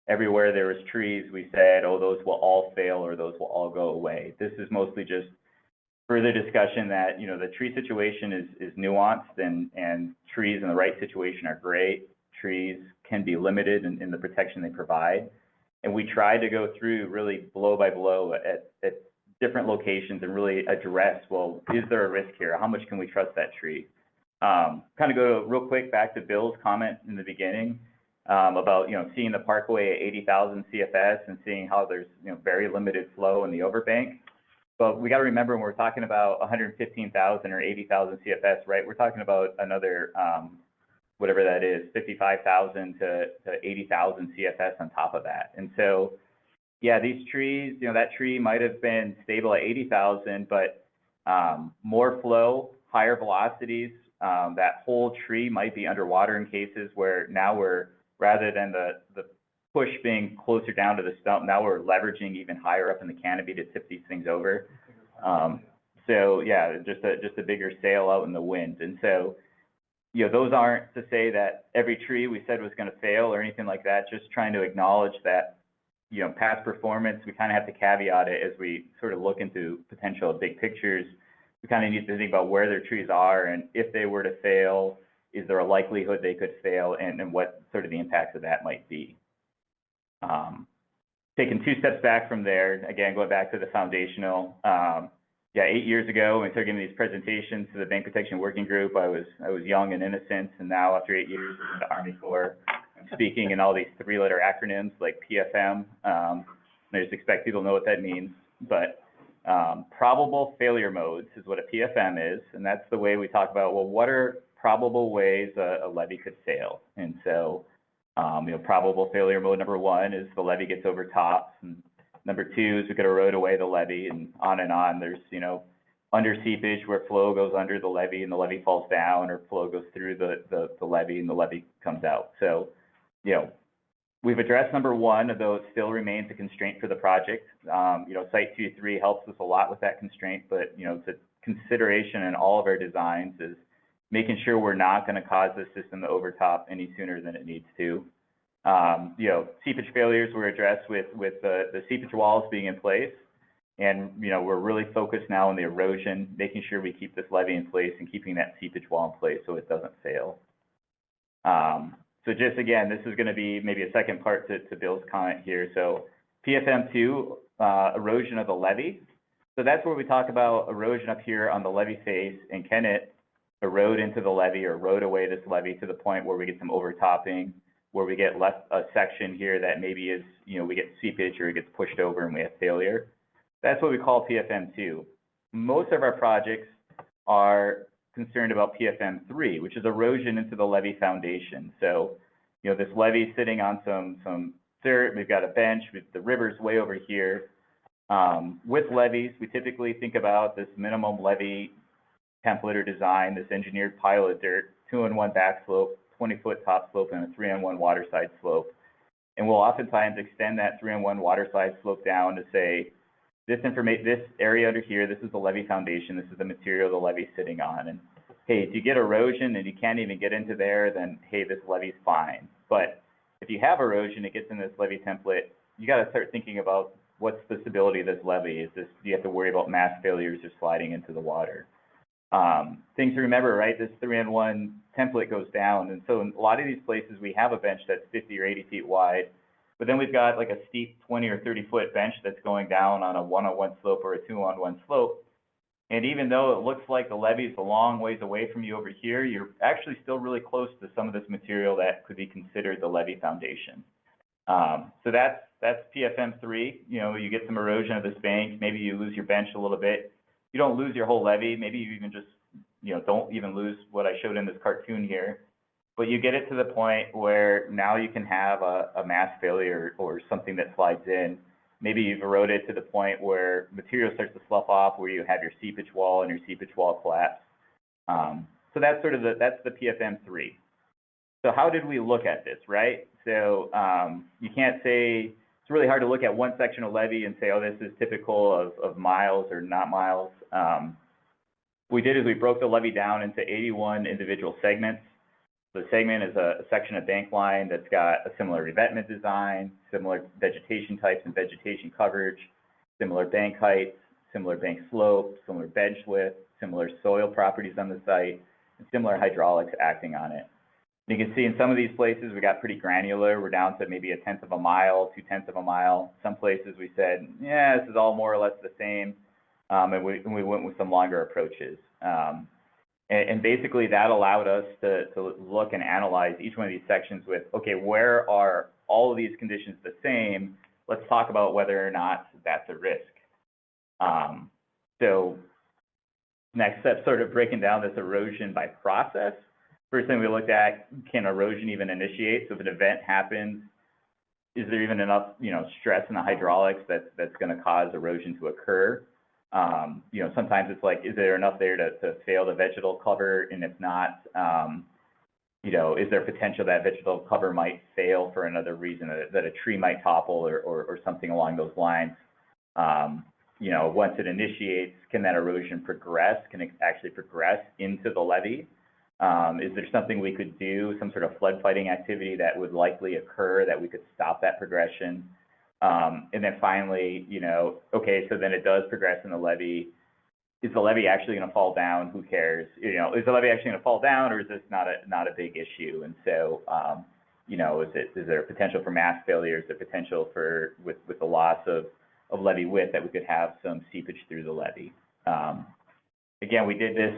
everywhere there was trees, we said, oh, those will all fail or those will all go away. This is mostly just further discussion that, you know, the tree situation is nuanced, and trees in the right situation are great. Trees can be limited in the protection they provide. And we tried to go through really blow by blow at different locations and really address, well, is there a risk here? How much can we trust that tree? Kind of go real quick back to Bill's comment in the beginning about, you know, seeing the parkway at 80,000 CFS and seeing how there's, you know, very limited flow in the overbank. But we got to remember, when we're talking about 115,000 or 80,000 CFS, right? We're talking about another, whatever that is, 55,000 to 80,000 CFS on top of that. And so, yeah, these trees, you know, that tree might have been stable at 80,000, but more flow, higher velocities, that whole tree might be underwater in cases where now we're, rather than the push being closer down to the stump, now we're leveraging even higher up in the canopy to tip these things over. So yeah, just a bigger sail out in the wind. And so, you know, those aren't to say that every tree we said was going to fail or anything like that, just trying to acknowledge that, you know, past performance, we kind of have to caveat it as we sort of look into potential big pictures. We kind of need to think about where their trees are, and if they were to fail, is there a likelihood they could fail, and what sort of the impacts of that might be. Taking 2 steps back from there, again, going back to the foundational, yeah, 8 years ago, when we started giving these presentations to the Bank Protection Working Group, I was young and innocent, and now after 8 years in the Army Corps, I'm speaking in all these 3-letter acronyms like PFM. I just expect people to know what that means, but probable failure modes is what a PFM is, and that's the way we talk about, well, what are probable ways a levee could fail? And so, you know, probable failure mode number 1 is the levee gets over tops, and number 2 is we could erode away the levee, and on. There's, you know, under seepage where flow goes under the levee and the levee falls down, or flow goes through the levee and the levee comes out. So, you know, we've addressed number 1, although it still remains a constraint for the project. You know, Site 2-3 helps us a lot with that constraint, but, you know, it's a consideration in all of our designs is making sure we're not going to cause the system to overtop any sooner than it needs to. You know, seepage failures were addressed with the seepage walls being in place. And, you know, we're really focused now on the erosion, making sure we keep this levee in place and keeping that seepage wall in place so it doesn't fail. So just again, this is going to be maybe a second part to Bill's comment here. So PFM2, erosion of the levee. So that's where we talk about erosion up here on the levee face, and can it erode into the levee or erode away this levee to the point where we get some overtopping, where we get a section here that maybe is, you know, we get seepage or it gets pushed over and we have failure. That's what we call PFM2. Most of our projects are concerned about PFM3, which is erosion into the levee foundation. So, you know, this levee is sitting on some dirt, we've got a bench, the river's way over here. With levees, we typically think about this minimum levee template or design, this engineered pile of dirt, 2-on-1 back slope, 20-foot top slope, and a 3-on-1 waterside slope. And we'll oftentimes extend that 3-on-1 waterside slope down to say, this area under here, this is the levee foundation, this is the material the levee's sitting on. And hey, if you get erosion and you can't even get into there, then hey, this levee's fine. But if you have erosion, it gets in this levee template, you got to start thinking about what's the stability of this levee. Do you have to worry about mass failures or sliding into the water? Things to remember, right? This 3-on-1 template goes down. And so in a lot of these places, we have a bench that's 50 or 80 feet wide, but then we've got like a steep 20 or 30-foot bench that's going down on a 1-on-1 slope or a 2-on-1 slope. And even though it looks like the levee's a long ways away from you over here, you're actually still really close to some of this material that could be considered the levee foundation. So that's PFM 3. You know, you get some erosion of this bank, maybe you lose your bench a little bit. You don't lose your whole levee, maybe you even just, you know, don't even lose what I showed in this cartoon here. But you get it to the point where now you can have a mass failure or something that slides in. Maybe you've eroded to the point where material starts to slough off, where you have your seepage wall and your seepage wall collapse. So that's sort of that's the PFM 3. So how did we look at this, right? So you can't say, it's really hard to look at one section of levee and say, oh, this is typical of miles or not miles. What we did is we broke the levee down into 81 individual segments. The segment is a section of bank line that's got a similar revetment design, similar vegetation types and vegetation coverage, similar bank heights, similar bank slope, similar bench width, similar soil properties on the site, and similar hydraulics acting on it. You can see in some of these places, we got pretty granular. We're down to maybe 1/10 of a mile, 2/10 of a mile. Some places we said, yeah, this is all more or less the same. And we went with some longer approaches. And basically that allowed us to look and analyze each one of these sections with, okay, where are all of these conditions the same? Let's talk about whether or not that's a risk. So next step, sort of breaking down this erosion by process. First thing we looked at, can erosion even initiate? So if an event happens, is there even enough, you know, stress in the hydraulics that's going to cause erosion to occur? You know, sometimes it's like, is there enough there to fail the vegetal cover? And if not, you know, is there potential that vegetal cover might fail for another reason, that a tree might topple or something along those lines? You know, once it initiates, can that erosion progress? Can it actually progress into the levee? Is there something we could do, some sort of flood fighting activity that would likely occur that we could stop that progression? And then finally, you know, okay, so then it does progress in the levee. Is the levee actually going to fall down? Who cares? You know, is the levee actually going to fall down, or is this not a big issue? And so, you know, is there a potential for mass failure? Is there potential for with the loss of levee width that we could have some seepage through the levee? Again, we did this,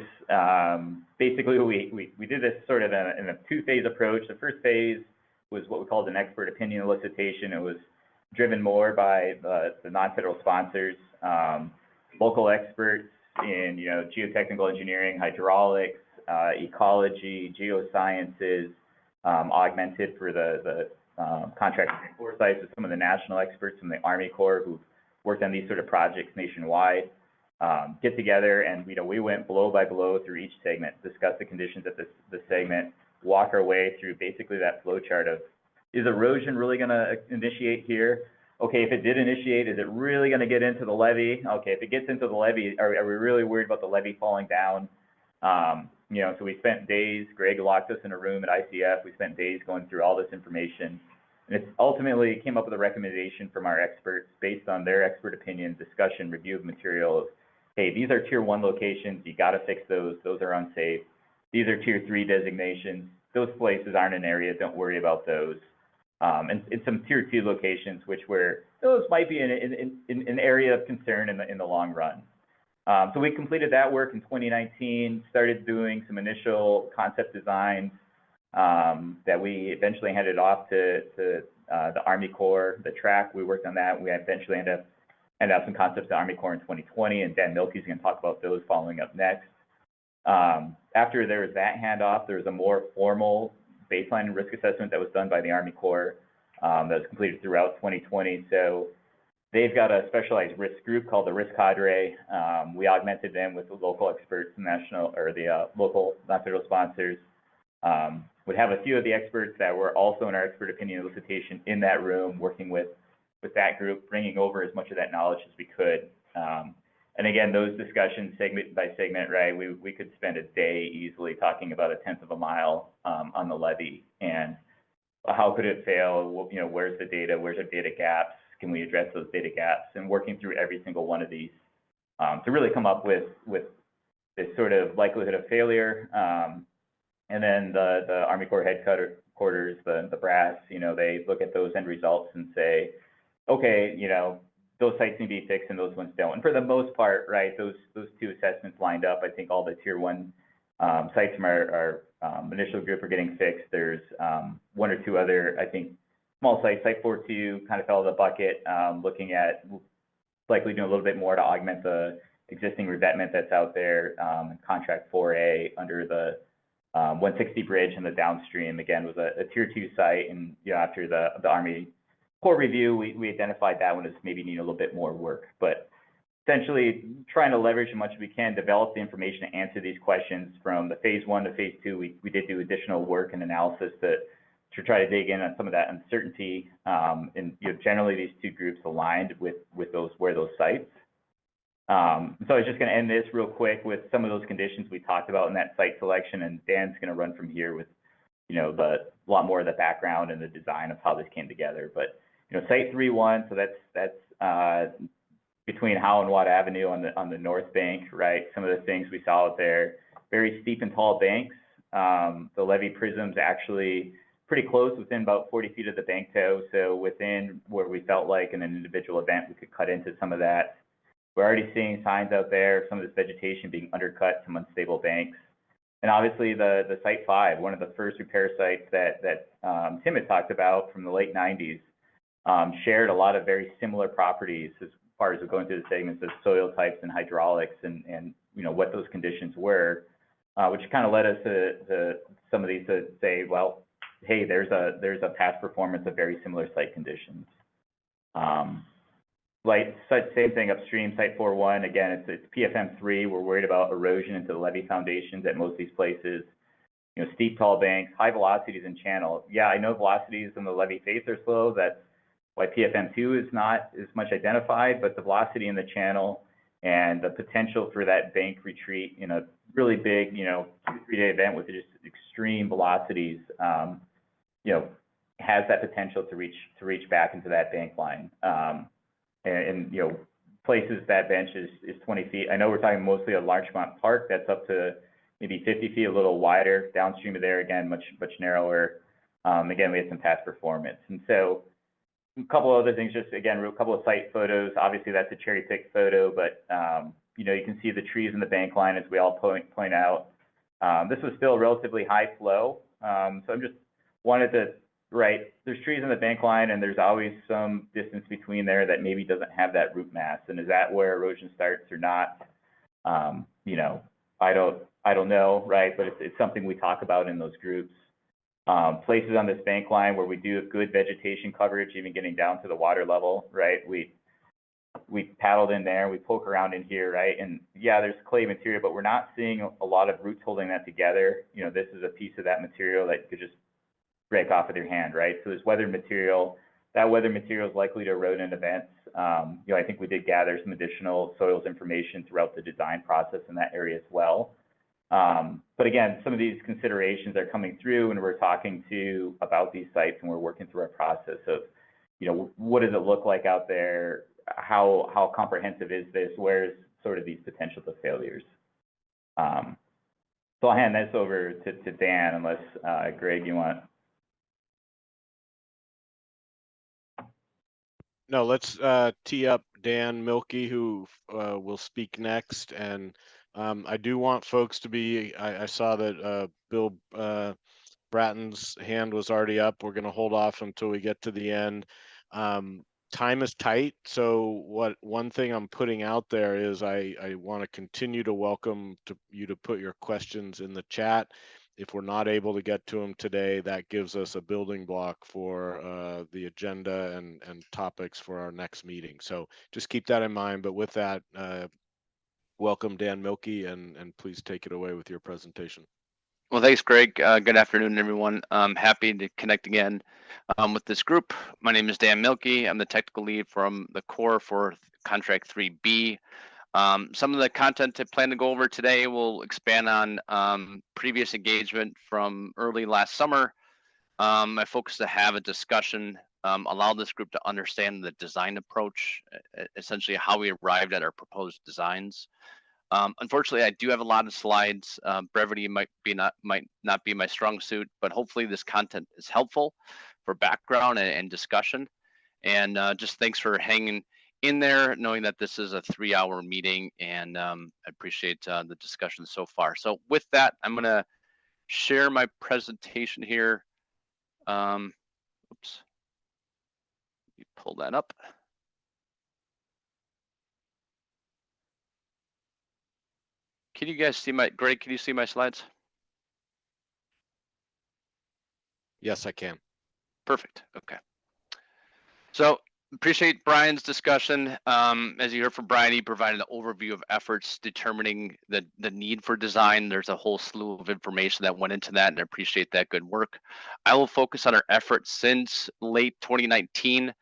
basically we did this sort of in a two-phase approach. The first phase was what we called an expert opinion elicitation. It was driven more by the non-federal sponsors, local experts in, you know, geotechnical engineering, hydraulics, ecology, geosciences, augmented for the contract foresight with some of the national experts from the Army Corps who've worked on these sort of projects nationwide. Get together and, you know, we went blow by blow through each segment, discuss the conditions at the segment, walk our way through basically that flow chart of, is erosion really going to initiate here? Okay, if it did initiate, is it really going to get into the levee? Okay, if it gets into the levee, are we really worried about the levee falling down? You know, so we spent days, Greg locked us in a room at ICF. We spent days going through all this information. And it ultimately came up with a recommendation from our experts based on their expert opinion, discussion, review of material of, hey, these are tier 1 locations, you got to fix those are unsafe. These are tier 3 designations, those places aren't an area, don't worry about those. And some tier 2 locations, which were, those might be an area of concern in the long run. So we completed that work in 2019, started doing some initial concept designs that we eventually handed off to the Army Corps, the track. We worked on that. We eventually ended up some concepts to Army Corps in 2020, and Dan Milkey's going to talk about those following up next. After there was that handoff, there was a more formal baseline and risk assessment that was done by the Army Corps. that was completed throughout 2020. So they've got a specialized risk group called the Risk Cadre. We augmented them with the local experts, local non-federal sponsors. Would have a few of the experts that were also in our expert opinion elicitation in that room, working with that group, bringing over as much of that knowledge as we could. And again, those discussions segment by segment, right? We could spend a day easily talking about a 1/10 of a mile on the levee and how could it fail? You know, where's the data? Where's the data gaps? Can we address those data gaps? And working through every single one of these to really come up with this sort of likelihood of failure. And then the Army Corps headquarters, the brass, you know, they look at those end results and say, okay, you know, those sites need to be fixed and those ones don't. And for the most part, right, those two assessments lined up. I think all the tier 1 sites from our initial group are getting fixed. There's 1 or 2 other, I think, small sites. Site 4-2 kind of fell in the bucket, looking at likely doing a little bit more to augment the existing revetment that's out there. Contract 4A under the 160 bridge and the downstream, again, was a tier 2 site. And you know, after the Army Corps review, we identified that one as maybe needing a little bit more work. But essentially trying to leverage as much as we can, develop the information to answer these questions from the phase 1 to phase 2. We did do additional work and analysis to try to dig in on some of that uncertainty. And you know, generally these two groups aligned with those sites. So I was just going to end this real quick with some of those conditions we talked about in that site selection, and Dan's going to run from here with, you know, a lot more of the background and the design of how this came together. But you know, site 3-1, so that's between Howe and Watt Avenue on the north bank, right? Some of the things we saw out there, very steep and tall banks. The levee prisms actually pretty close, within about 40 feet of the bank toe. So within where we felt like in an individual event, we could cut into some of that. We're already seeing signs out there, some of this vegetation being undercut, some unstable banks. And obviously the site 5, one of the first repair sites that Tim had talked about from the late 90s, shared a lot of very similar properties as far as we're going through the segments of soil types and hydraulics and you know, what those conditions were, which kind of led us to some of these to say, well, hey, there's a past performance of very similar site conditions. Like same thing upstream, site 4-1, again, it's PFM3. We're worried about erosion into the levee foundations at most of these places. You know, steep, tall banks, high velocities in channel. Yeah, I know velocities in the levee face are slow. That's why PFM2 is not as much identified, but the velocity in the channel and the potential for that bank retreat in a really big, you know, 2-3 day event with just extreme velocities, you know, has that potential to reach back into that bank line. And you know, places that bench is 20 feet. I know we're talking mostly at Larchmont Park. That's up to maybe 50 feet, a little wider. Downstream of there, again, much narrower. Again, we had some past performance. And so a couple other things, just again, a couple of site photos. Obviously, that's a cherry pick photo, but you know, you can see the trees in the bank line as we all point out. This was still relatively high flow. So I'm just wanted to, right, there's trees in the bank line and there's always some distance between there that maybe doesn't have that root mass. And is that where erosion starts or not? You know, I don't know, right? But it's something we talk about in those groups. Places on this bank line where we do have good vegetation coverage, even getting down to the water level, right? We paddled in there, we poke around in here, right? And yeah, there's clay material, but we're not seeing a lot of roots holding that together. You know, this is a piece of that material that could just break off with your hand, right? So there's weathered material. That weathered material is likely to erode in events. You know, I think we did gather some additional soils information throughout the design process in that area as well. But again, some of these considerations are coming through and we're talking to about these sites and we're working through our process of, you know, what does it look like out there? How comprehensive is this? Where's sort of these potential to failures? So I'll hand this over to Dan, unless Greg, you want. No, let's tee up Dan Milkey, who will speak next. And I do want folks to be, I saw that Bill Bratton's hand was already up. We're going to hold off until we get to the end. Time is tight. So one thing I'm putting out there is I want to continue to welcome you to put your questions in the chat. if we're not able to get to them today, that gives us a building block for the agenda and topics for our next meeting. So just keep that in mind. But with that, welcome Dan Milkey, and please take it away with your presentation. Well, thanks, Greg. Good afternoon, everyone. I'm happy to connect again with this group. My name is Dan Milkey. I'm the technical lead from the Corps for Contract 3B. Some of the content I plan to go over today will expand on previous engagement from early last summer. I focus to have a discussion, allow this group to understand the design approach, essentially how we arrived at our proposed designs. Unfortunately, I do have a lot of slides. Brevity might not be my strong suit, but hopefully this content is helpful for background and discussion. And just thanks for hanging in there, knowing that this is a 3-hour meeting, and I appreciate the discussion so far. So with that, I'm going to share my presentation here. Oops, let me pull that up. Can you guys see Greg, can you see my slides? Yes, I can. Perfect. Okay. So appreciate Brian's discussion. As you heard from Brian, he provided an overview of efforts determining the need for design. There's a whole slew of information that went into that, and I appreciate that good work. I will focus on our efforts since late 2019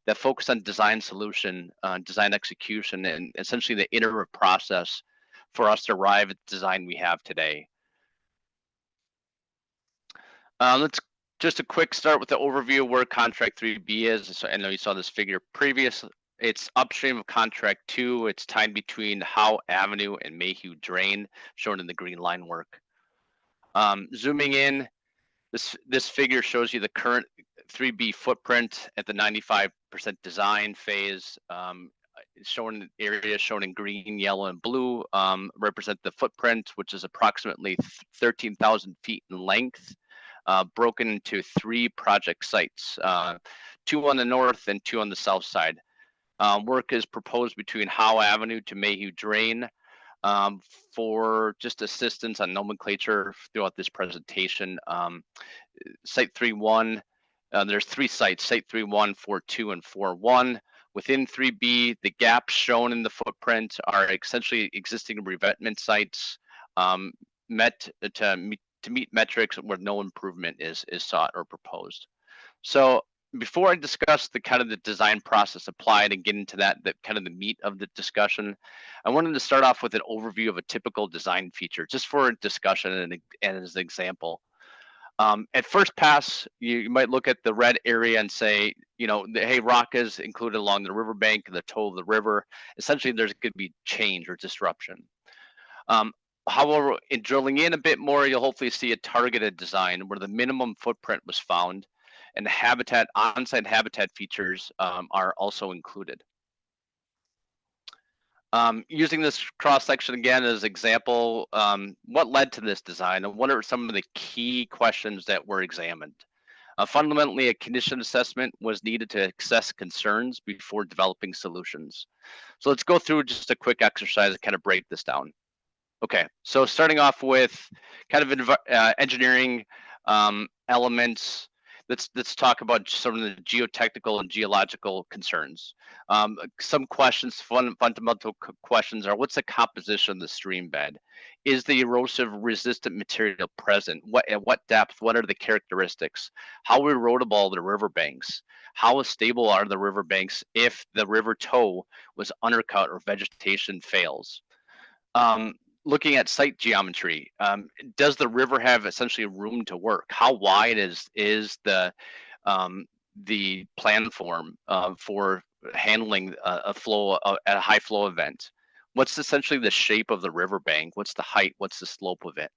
that focus on design solution, design execution, and essentially the iterative process for us to arrive at the design we have today. Let's just a quick start with the overview of where Contract 3B is. So I know you saw this figure previous. It's upstream of Contract 2. It's tied between Howe Avenue and Mayhew Drain, shown in the green line work. Zooming in, this figure shows you the current 3B footprint at the 95% design phase. Shown areas shown in green, yellow, and blue represent the footprint, which is approximately 13,000 feet in length, broken into 3 project sites, 2 on the north and 2 on the south side. Work is proposed between Howe Avenue to Mayhew Drain. For just assistance on nomenclature throughout this presentation, Site 3-1, there's 3 sites, Site 3-1, 4-2, and 4-1. Within 3B, the gaps shown in the footprint are essentially existing revetment sites met to meet metrics where no improvement is sought or proposed. So before I discuss the kind of the design process applied and get into that kind of the meat of the discussion, I wanted to start off with an overview of a typical design feature, just for a discussion and as an example. At first pass, you might look at the red area and say, you know, hey, rock is included along the riverbank, the toe of the river. Essentially, there's going to be change or disruption. However, in drilling in a bit more, you'll hopefully see a targeted design where the minimum footprint was found, and the habitat, on-site habitat features are also included. Using this cross-section again as example, what led to this design and what are some of the key questions that were examined? Fundamentally, a condition assessment was needed to assess concerns before developing solutions. So let's go through just a quick exercise to kind of break this down. Okay, so starting off with kind of engineering elements, let's talk about some of the geotechnical and geological concerns. Some questions, fundamental questions are: what's the composition of the stream bed? Is the erosive resistant material present? At what depth? What are the characteristics? How erodible are the riverbanks? How stable are the riverbanks if the river toe was undercut or vegetation fails? Looking at site geometry, does the river have essentially room to work? How wide is the planform for handling a flow at a high flow event? What's essentially the shape of the riverbank? What's the height? What's the slope of it?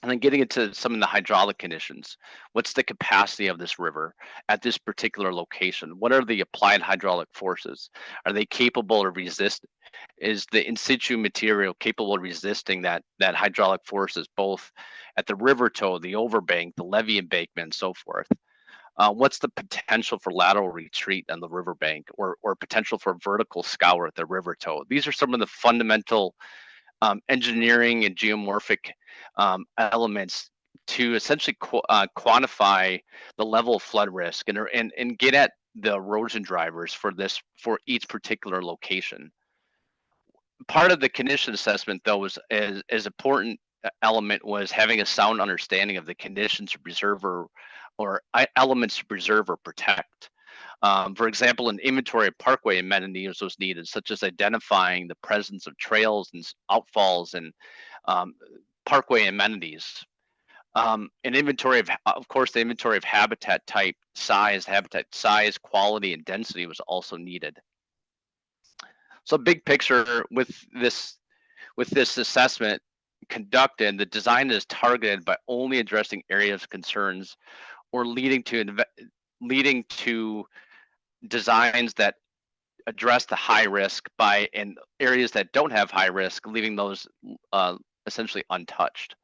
And then getting into some of the hydraulic conditions. What's the capacity of this river at this particular location? What are the applied hydraulic forces? Are they capable of resisting? Is the in situ material capable of resisting that hydraulic forces, both at the river toe, the overbank, the levee embankment, and so forth? What's the potential for lateral retreat on the riverbank, or potential for vertical scour at the river toe? These are some of the fundamental engineering and geomorphic elements to essentially quantify the level of flood risk and get at the erosion drivers for each particular location. Part of the condition assessment, though, was as important element was having a sound understanding of the conditions to preserve or elements to preserve or protect. For example, an inventory of parkway amenities was needed, such as identifying the presence of trails and outfalls and parkway amenities. An inventory of course, the inventory of habitat type, habitat size, quality, and density was also needed. So big picture with this assessment conducted, the design is targeted by only addressing areas of concerns or leading to designs that address the high risk and areas that don't have high risk, leaving those essentially untouched.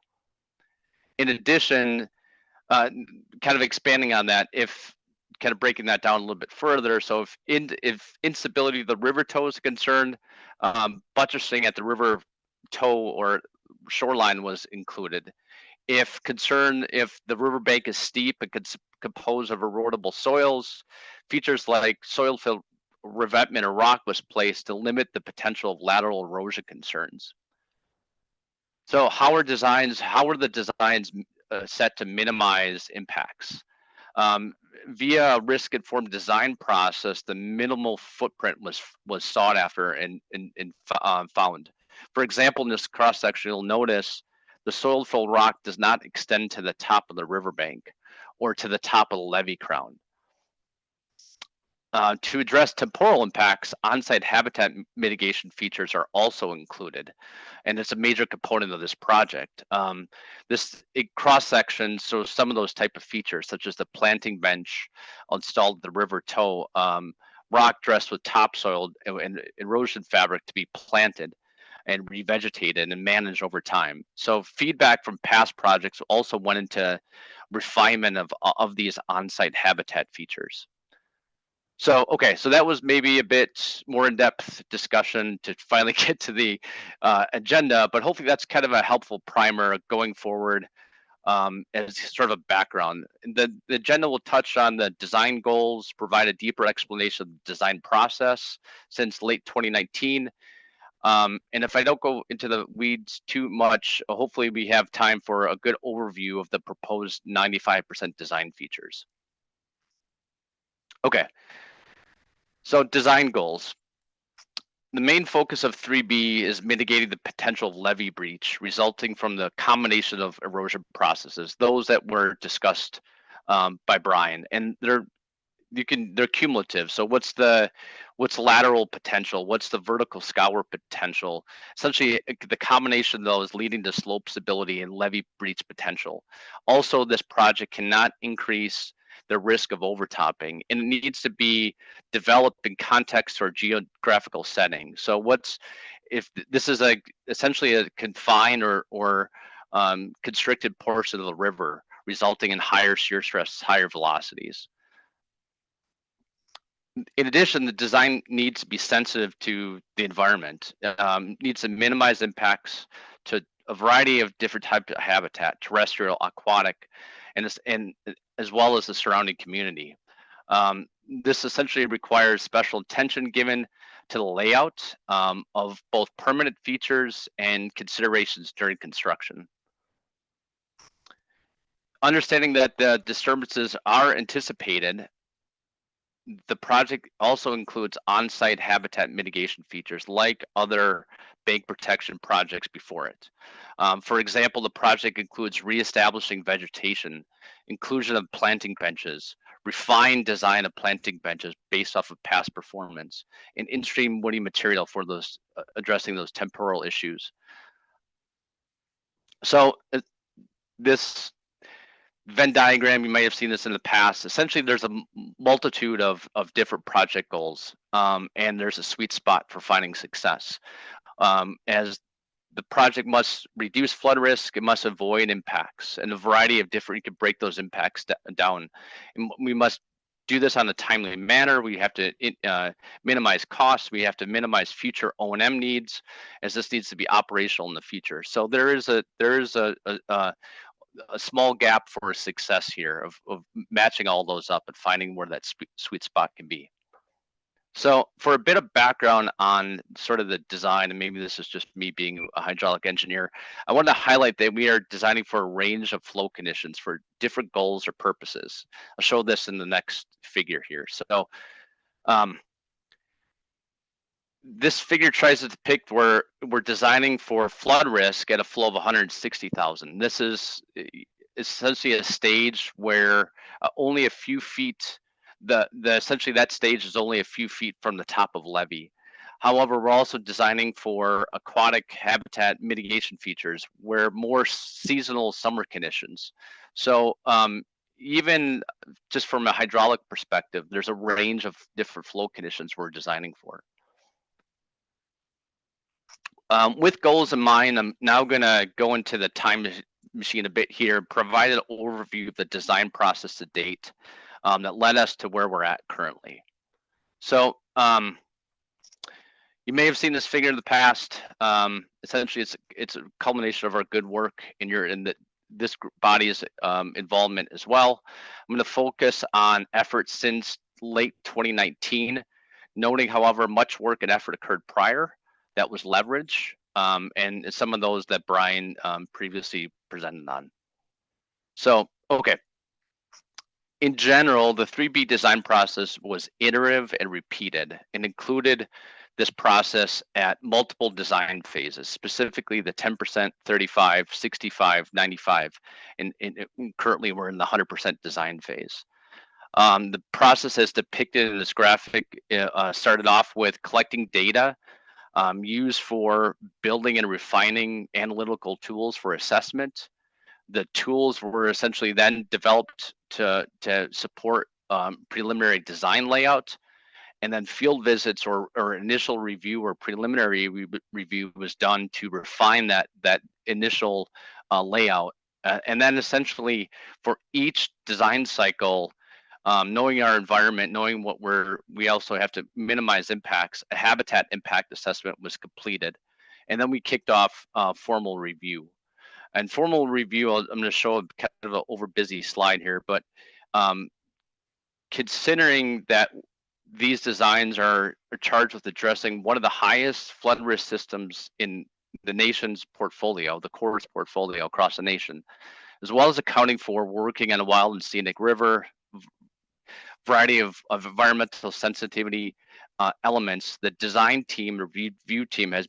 In addition, kind of expanding on that, kind of breaking that down a little bit further. So if instability of the river toe is concerned, buttressing at the river toe or shoreline was included. If the riverbank is steep and composed of erodible soils, features like soil fill revetment or rock was placed to limit the potential of lateral erosion concerns. So how are the designs set to minimize impacts? Via a risk-informed design process, the minimal footprint was sought after and found. For example, in this cross-section, you'll notice the soil-filled rock does not extend to the top of the riverbank or to the top of the levee crown. To address temporal impacts, on-site habitat mitigation features are also included, and it's a major component of this project. This cross-section shows some of those type of features, such as the planting bench installed at the river toe, rock dressed with topsoil and erosion fabric to be planted and revegetated and managed over time. So feedback from past projects also went into refinement of these on-site habitat features. So, okay, so that was maybe a bit more in-depth discussion to finally get to the agenda, but hopefully that's kind of a helpful primer going forward as sort of a background. The agenda will touch on the design goals, provide a deeper explanation of the design process since late 2019. And if I don't go into the weeds too much, hopefully we have time for a good overview of the proposed 95% design features. Okay. So design goals. The main focus of 3B is mitigating the potential of levee breach resulting from the combination of erosion processes, those that were discussed by Brian, and they're cumulative. So what's lateral potential? What's the vertical scour potential? Essentially, the combination of those leading to slope stability and levee breach potential. Also, this project cannot increase the risk of overtopping, and it needs to be developed in context or geographical setting. So if this is essentially a confined or constricted portion of the river, resulting in higher shear stress, higher velocities. In addition, the design needs to be sensitive to the environment, needs to minimize impacts to a variety of different types of habitat, terrestrial, aquatic, and as well as the surrounding community. This essentially requires special attention given to the layout of both permanent features and considerations during construction. Understanding that the disturbances are anticipated, the project also includes on-site habitat mitigation features like other bank protection projects before it. For example, the project includes reestablishing vegetation, inclusion of planting benches, refined design of planting benches based off of past performance, and in-stream woody material for those addressing those temporal issues. So this Venn diagram, you might have seen this in the past. Essentially, there's a multitude of different project goals, and there's a sweet spot for finding success. As the project must reduce flood risk, it must avoid impacts, and a variety of different, you can break those impacts down. And we must do this on a timely manner. We have to minimize costs. We have to minimize future O&M needs, as this needs to be operational in the future. So there is a a small gap for success here of matching all those up and finding where that sweet spot can be. So for a bit of background on sort of the design, and maybe this is just me being a hydraulic engineer, I wanted to highlight that we are designing for a range of flow conditions for different goals or purposes. I'll show this in the next figure here. So this figure tries to depict where we're designing for flood risk at a flow of 160,000. This is essentially a stage where only a few feet, essentially that stage is only a few feet from the top of levee. However, we're also designing for aquatic habitat mitigation features where more seasonal summer conditions. So even just from a hydraulic perspective, there's a range of different flow conditions we're designing for. With goals in mind, I'm now going to go into the time machine a bit here, provide an overview of the design process to date that led us to where we're at currently. So you may have seen this figure in the past. Essentially, it's a culmination of our good work in this body's involvement as well. I'm going to focus on efforts since late 2019, noting, however, much work and effort occurred prior. That was leverage, and some of those that Brian previously presented on. So, okay. In general, the 3B design process was iterative and repeated and included this process at multiple design phases, specifically the 10%, 35, 65, 95, and currently we're in the 100% design phase. The process as depicted in this graphic started off with collecting data used for building and refining analytical tools for assessment. The tools were essentially then developed to support preliminary design layout, and then field visits or initial review or preliminary review was done to refine that initial layout. And then essentially for each design cycle, knowing our environment, knowing what we also have to minimize impacts, a habitat impact assessment was completed. And then we kicked off formal review. And formal review, I'm going to show a kind of an over busy slide here, but considering that these designs are charged with addressing one of the highest flood risk systems in the nation's portfolio, the Corps portfolio across the nation, as well as accounting for working on a wild and scenic river, variety of environmental sensitivity elements. The design team or review team is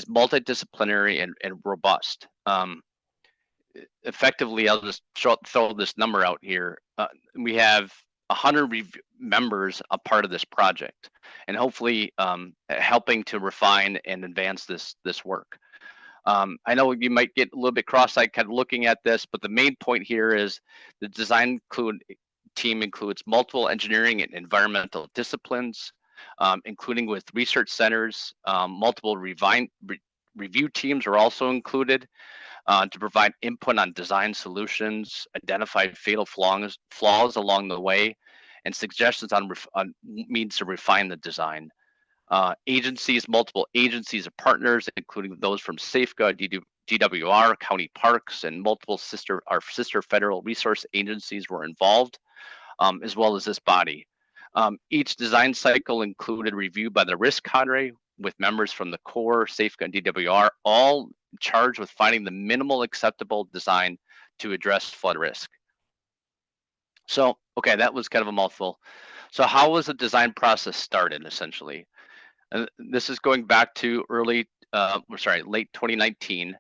multidisciplinary and robust. Effectively, I'll just throw this number out here. We have 100 members a part of this project, and hopefully helping to refine and advance this work. I know you might get a little bit cross-eyed kind of looking at this, but the main point here is the design team includes multiple engineering and environmental disciplines, including with research centers. Multiple review teams are also included to provide input on design solutions, identify fatal flaws along the way, and suggestions on means to refine the design. Multiple agencies of partners, including those from SAFEGA, DWR, county parks, and multiple sister federal resource agencies were involved, as well as this body. Each design cycle included review by the risk cadre with members from the Corps, SAFEGA, and DWR, all charged with finding the minimal acceptable design to address flood risk. So, okay, that was kind of a mouthful. So how was the design process started, essentially? This is going back to late 2019.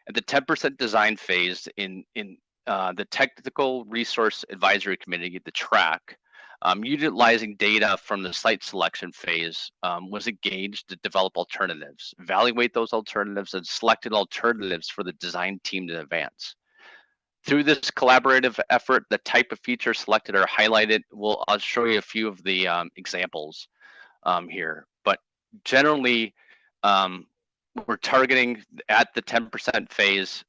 At the 10% design phase in the Technical Resource Advisory Committee, the TRAC, utilizing data from the site selection phase, was engaged to develop alternatives, evaluate those alternatives, and selected alternatives for the design team to advance. Through this collaborative effort, the type of features selected are highlighted. I'll show you a few of the examples here, but generally, we're targeting at the 10% phase.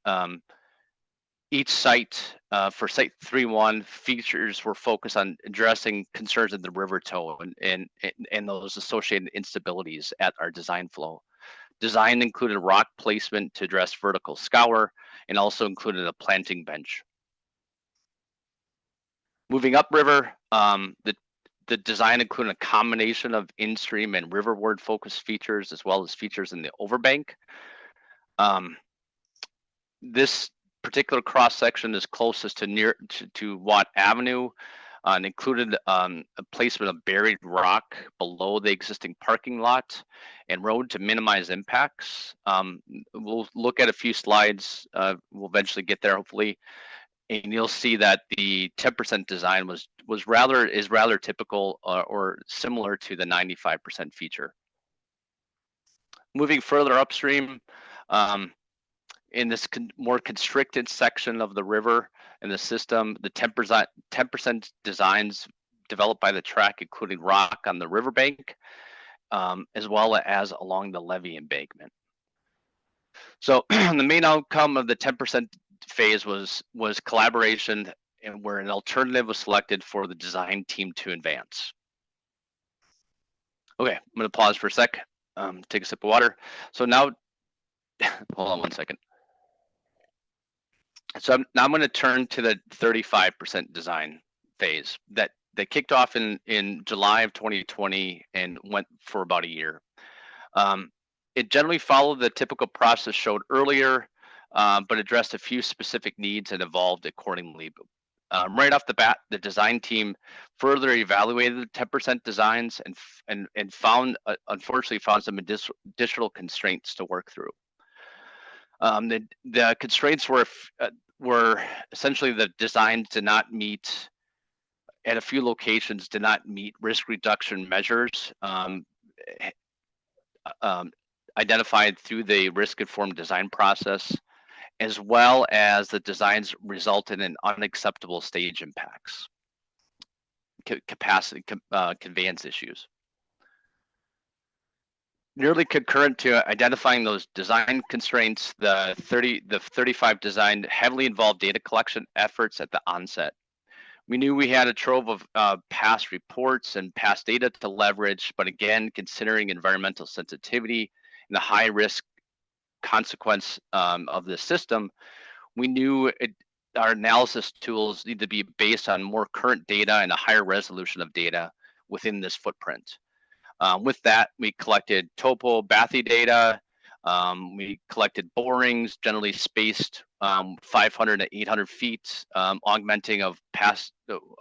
Each site, for site 3-1, features were focused on addressing concerns in the river toe and those associated instabilities at our design flow. Design included rock placement to address vertical scour and also included a planting bench. Moving upriver, the design included a combination of in-stream and riverward focused features as well as features in the overbank. This particular cross section is closest to Watt Avenue and included a placement of buried rock below the existing parking lot and road to minimize impacts. We'll look at a few slides. We'll eventually get there, hopefully, and you'll see that the 10% design is rather typical or similar to the 95% feature. Moving further upstream, in this more constricted section of the river and the system, the 10% designs developed by the track, including rock on the riverbank, as well as along the levee embankment. So the main outcome of the 10% phase was collaboration, and where an alternative was selected for the design team to advance. Okay, I'm going to pause for a sec, take a sip of water. So now, hold on one second. So now I'm going to turn to the 35% design phase that kicked off in July of 2020 and went for about a year. It generally followed the typical process showed earlier, but addressed a few specific needs and evolved accordingly. Right off the bat, the design team further evaluated the 10% designs and found, unfortunately, found some additional constraints to work through. The constraints were essentially the designs did not meet, at a few locations, did not meet risk reduction measures identified through the risk-informed design process, as well as the designs resulted in unacceptable stage impacts, capacity conveyance issues. Nearly concurrent to identifying those design constraints, the 35 design heavily involved data collection efforts at the onset. We knew we had a trove of past reports and past data to leverage, but again, considering environmental sensitivity and the high risk consequence of the system, we knew our analysis tools need to be based on more current data and a higher resolution of data within this footprint. With that, we collected topo bathy data. We collected borings, generally spaced 500 to 800 feet, augmenting of past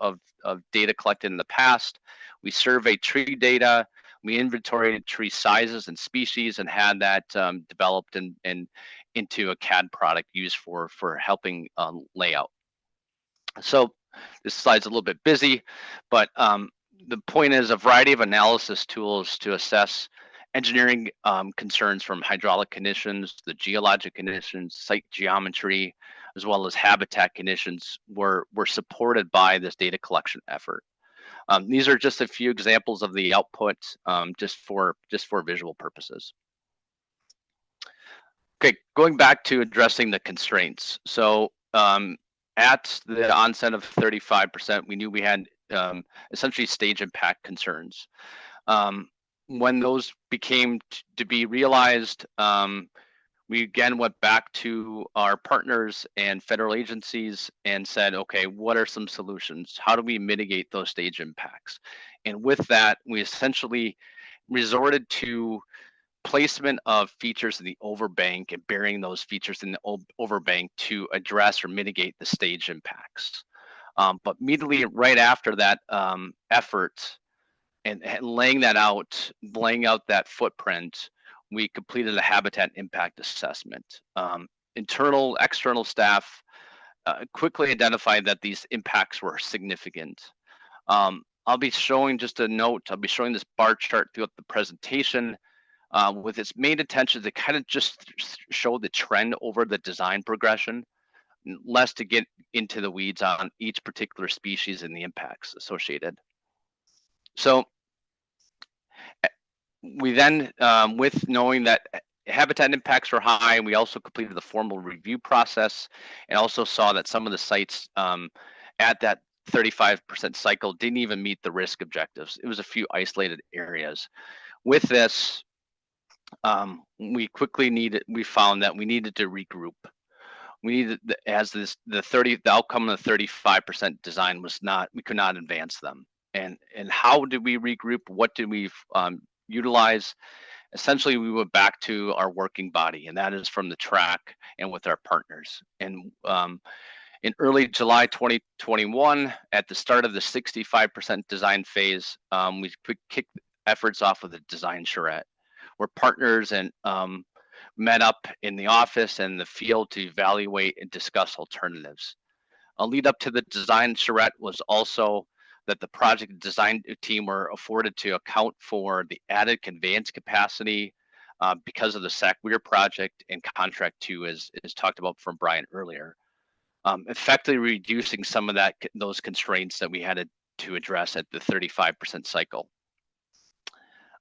of data collected in the past. We surveyed tree data. We inventoried tree sizes and species and had that developed and into a CAD product used for helping layout. So this slide's a little bit busy, but the point is a variety of analysis tools to assess engineering concerns from hydraulic conditions, the geologic conditions, site geometry, as well as habitat conditions were supported by this data collection effort. These are just a few examples of the output just for visual purposes. Okay, going back to addressing the constraints. So at the onset of 35%, we knew we had essentially stage impact concerns. When those became to be realized, we again went back to our partners and federal agencies and said, okay, what are some solutions? How do we mitigate those stage impacts? And with that, we essentially resorted to placement of features in the overbank and burying those features in the overbank to address or mitigate the stage impacts. But immediately right after that effort and laying out that footprint, we completed a habitat impact assessment. Internal, external staff quickly identified that these impacts were significant. I'll be showing just a note. I'll be showing this bar chart throughout the presentation with its main intention to kind of just show the trend over the design progression, less to get into the weeds on each particular species and the impacts associated. So we then, with knowing that habitat impacts were high, we also completed the formal review process and also saw that some of the sites at that 35% cycle didn't even meet the risk objectives. It was a few isolated areas. With this, we found that we needed to regroup. We needed, the outcome of the 35% design was not, we could not advance them. And how did we regroup? What did we utilize? Essentially, we went back to our working body, and that is from the track and with our partners. And in early July 2021, at the start of the 65% design phase, we kicked efforts off with a design charrette, where partners and met up in the office and the field to evaluate and discuss alternatives. A lead up to the design charrette was also that the project design team were afforded to account for the added conveyance capacity because of the SAC Weir project and contract 2, as talked about from Brian earlier, effectively reducing some of those constraints that we had to address at the 35% cycle.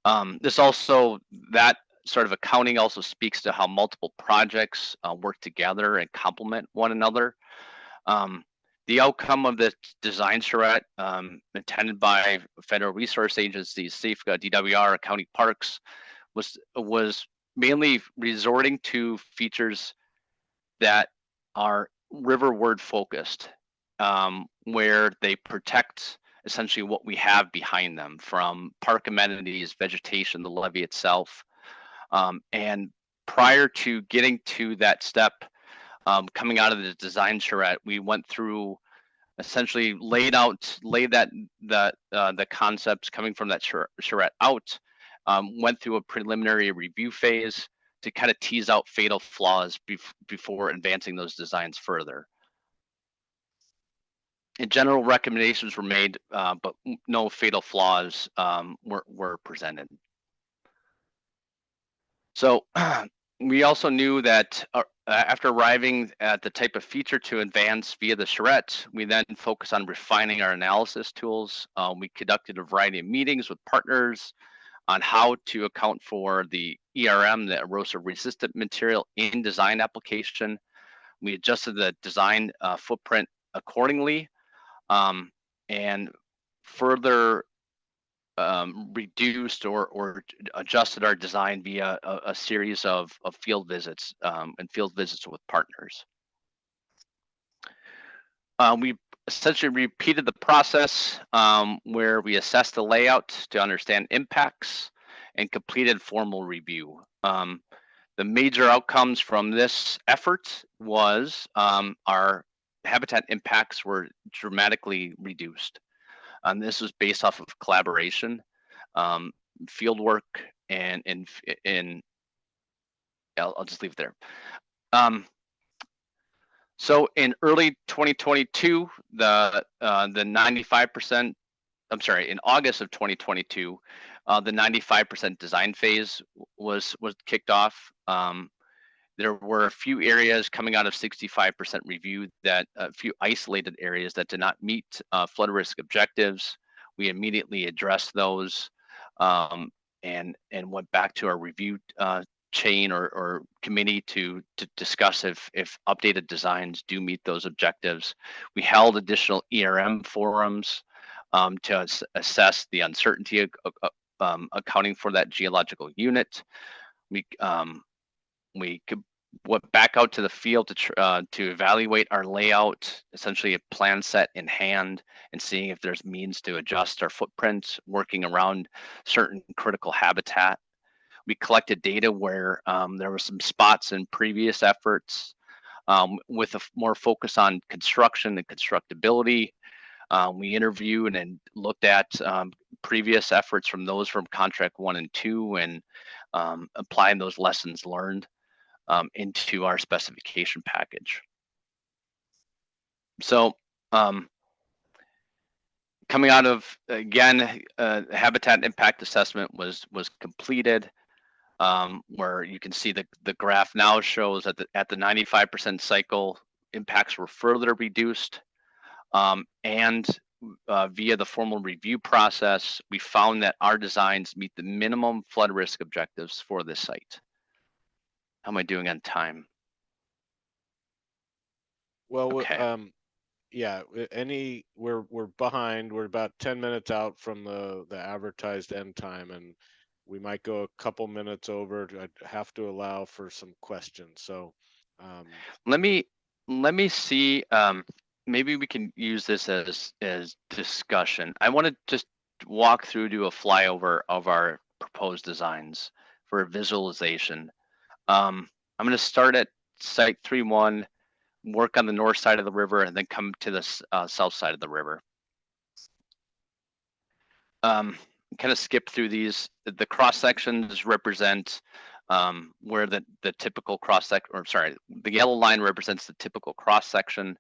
That sort of accounting also speaks to how multiple projects work together and complement one another. The outcome of the design charrette, intended by federal resource agencies, SAFECA, DWR, county parks, was mainly resorting to features that are riverward focused, where they protect essentially what we have behind them, from park amenities, vegetation, the levee itself. And prior to getting to that step, coming out of the design charrette, we went through, essentially laid the concepts coming from that charrette out, went through a preliminary review phase to kind of tease out fatal flaws before advancing those designs further. And general recommendations were made, but no fatal flaws were presented. So we also knew that after arriving at the type of feature to advance via the charrette, we then focused on refining our analysis tools. We conducted a variety of meetings with partners on how to account for the ERM, the erosive resistant material, in design application. We adjusted the design footprint accordingly, and further reduced or adjusted our design via a series of field visits and field visits with partners. We essentially repeated the process where we assessed the layout to understand impacts and completed formal review. The major outcomes from this effort was our habitat impacts were dramatically reduced. This was based off of collaboration, field work, and I'll just leave it there. So in early 2022, the 95%, I'm sorry, in August of 2022, the 95% design phase was kicked off. There were a few areas coming out of 65% review, that a few isolated areas that did not meet flood risk objectives. We immediately addressed those and went back to our review chain or committee to discuss if updated designs do meet those objectives. We held additional ERM forums to assess the uncertainty accounting for that geological unit. We went back out to the field to evaluate our layout, essentially a plan set in hand, and seeing if there's means to adjust our footprint, working around certain critical habitat. We collected data where there were some spots in previous efforts with a more focus on construction and constructability. We interviewed and looked at previous efforts from contract 1 and 2 and applying those lessons learned into our specification package. So coming out of, again, habitat impact assessment was completed, where you can see the graph now shows that at the 95% cycle, impacts were further reduced, and via the formal review process, we found that our designs meet the minimum flood risk objectives for this site. How am I doing on time? Well, Okay. yeah, we're behind. We're about 10 minutes out from the advertised end time, and we might go a couple minutes over. I'd have to allow for some questions. So let me see. Maybe we can use this as discussion. I want to just walk through, do a flyover of our proposed designs for visualization. I'm going to start at site 3-1, work on the north side of the river, and then come to the south side of the river. Kind of skip through these. The cross sections represent where the typical cross section, or sorry, the yellow line represents the typical cross section.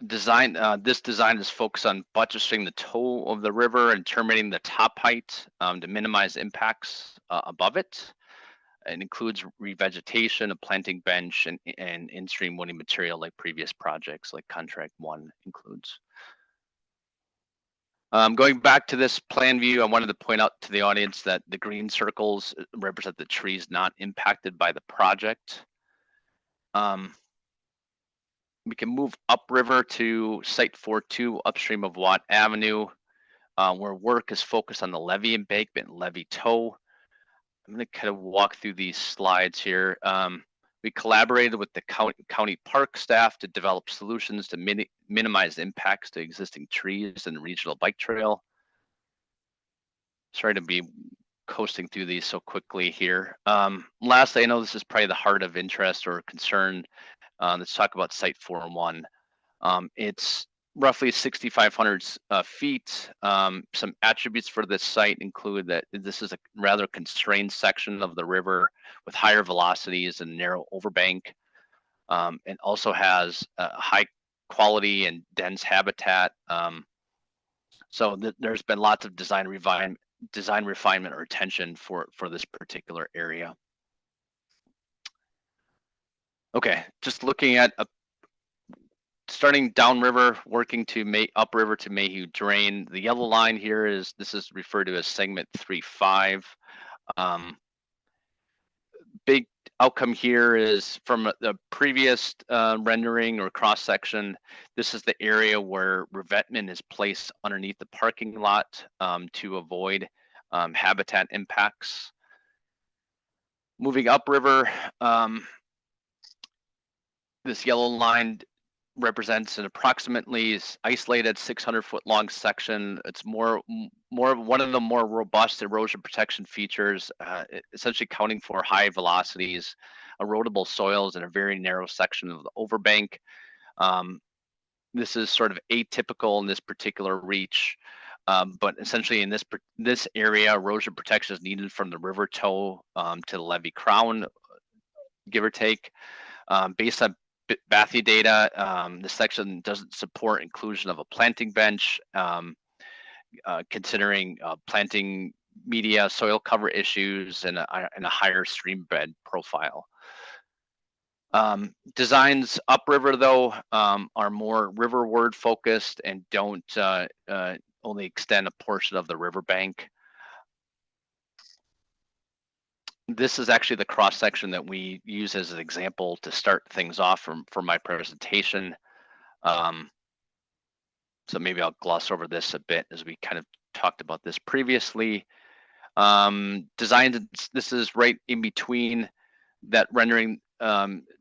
This design is focused on buttressing the toe of the river and terminating the top height to minimize impacts above it. It includes revegetation, a planting bench, and in-stream woody material like previous projects, like contract 1 includes. Going back to this plan view, I wanted to point out to the audience that the green circles represent the trees not impacted by the project. We can move upriver to site 4-2 upstream of Watt Avenue, where work is focused on the levee embankment and levee toe. I'm going to kind of walk through these slides here. We collaborated with the county park staff to develop solutions to minimize impacts to existing trees and the regional bike trail. Sorry to be coasting through these so quickly here. Lastly, I know this is probably the heart of interest or concern. Let's talk about site 4-1. It's roughly 6,500 feet. Some attributes for this site include that this is a rather constrained section of the river with higher velocities and narrow overbank, and also has a high quality and dense habitat. So there's been lots of design refinement or attention for this particular area. Okay, just looking at starting downriver, working to upriver to Mayhew Drain. The yellow line here is referred to as segment 3-5. Big outcome here is from the previous rendering or cross section. This is the area where revetment is placed underneath the parking lot to avoid habitat impacts. Moving upriver, this yellow line represents an approximately isolated 600-foot long section. It's one of the more robust erosion protection features, essentially accounting for high velocities, erodible soils, and a very narrow section of the overbank. This is sort of atypical in this particular reach, but essentially in this area, erosion protection is needed from the river toe to the levee crown, give or take. Based on Bathy data, this section doesn't support inclusion of a planting bench, considering planting media, soil cover issues, and a higher stream bed profile. Designs upriver, though, are more riverward focused and don't only extend a portion of the riverbank. This is actually the cross section that we use as an example to start things off for my presentation. So maybe I'll gloss over this a bit as we kind of talked about this previously. This is right in between that rendering.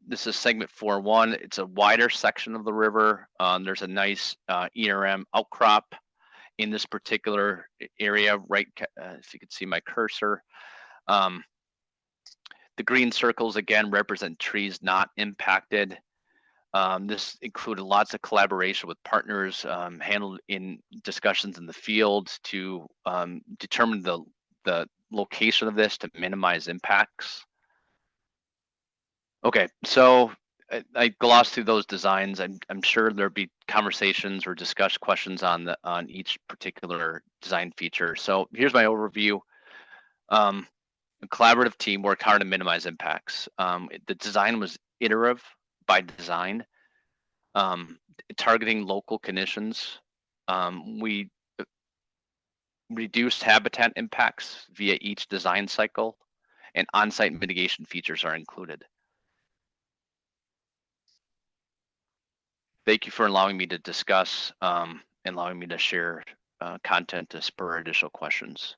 This is segment 4-1. It's a wider section of the river. There's a nice ERM outcrop in this particular area, right? If you could see my cursor. The green circles, again, represent trees not impacted. This included lots of collaboration with partners handled in discussions in the field to determine the location of this to minimize impacts. Okay, so I glossed through those designs. I'm sure there'll be conversations or questions on each particular design feature. So here's my overview. A collaborative team worked hard to minimize impacts. The design was iterative by design, targeting local conditions. We reduced habitat impacts via each design cycle, and on-site mitigation features are included. Thank you for allowing me to discuss and allowing me to share content to spur additional questions.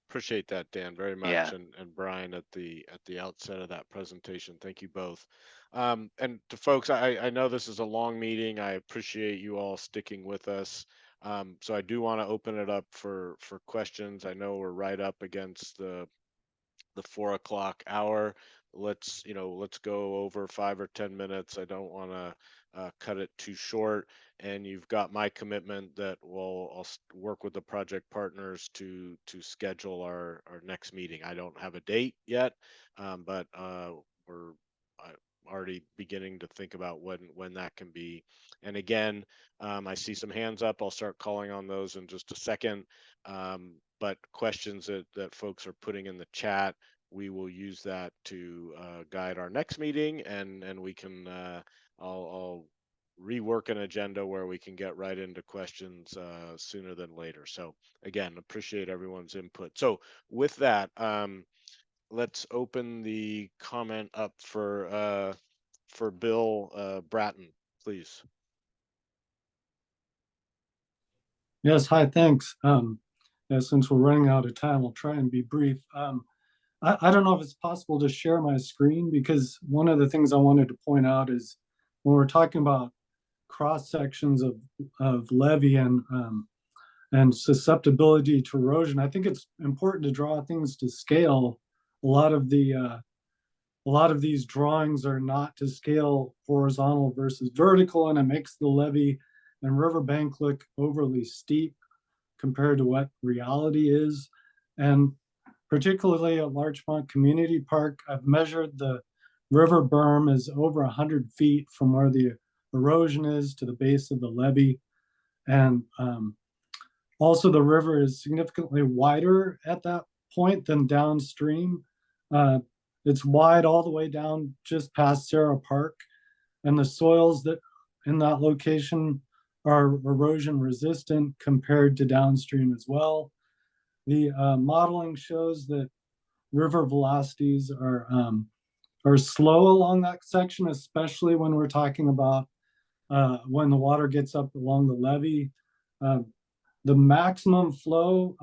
Appreciate that, Dan, very much. Yeah. And Brian at the outset of that presentation. Thank you both. And to folks, I know this is a long meeting. I appreciate you all sticking with us. So I do want to open it up for questions. I know we're right up against the 4 o'clock hour. Let's go over 5 or 10 minutes. I don't want to cut it too short. And you've got my commitment that I'll work with the project partners to schedule our next meeting. I don't have a date yet, but we're already beginning to think about when that can be. And again, I see some hands up. I'll start calling on those in just a second. But questions that folks are putting in the chat, we will use that to guide our next meeting, and we can I'll rework an agenda where we can get right into questions sooner than later. So again, appreciate everyone's input. So with that, let's open the comment up for Bill Bratton, please. Yes, hi, thanks. Since we're running out of time, I'll try and be brief. I don't know if it's possible to share my screen, because one of the things I wanted to point out is when we're talking about cross sections of levee and susceptibility to erosion, I think it's important to draw things to scale. A lot of these drawings are not to scale horizontal versus vertical, and it makes the levee and riverbank look overly steep compared to what reality is. And particularly at Larchmont Community Park, I've measured the river berm is over 100 feet from where the erosion is to the base of the levee. And also the river is significantly wider at that point than downstream. It's wide all the way down just past Sarah Park, and the soils that in that location are erosion resistant compared to downstream as well. The modeling shows that river velocities are slow along that section, especially when we're talking about when the water gets up along the levee. The maximum flow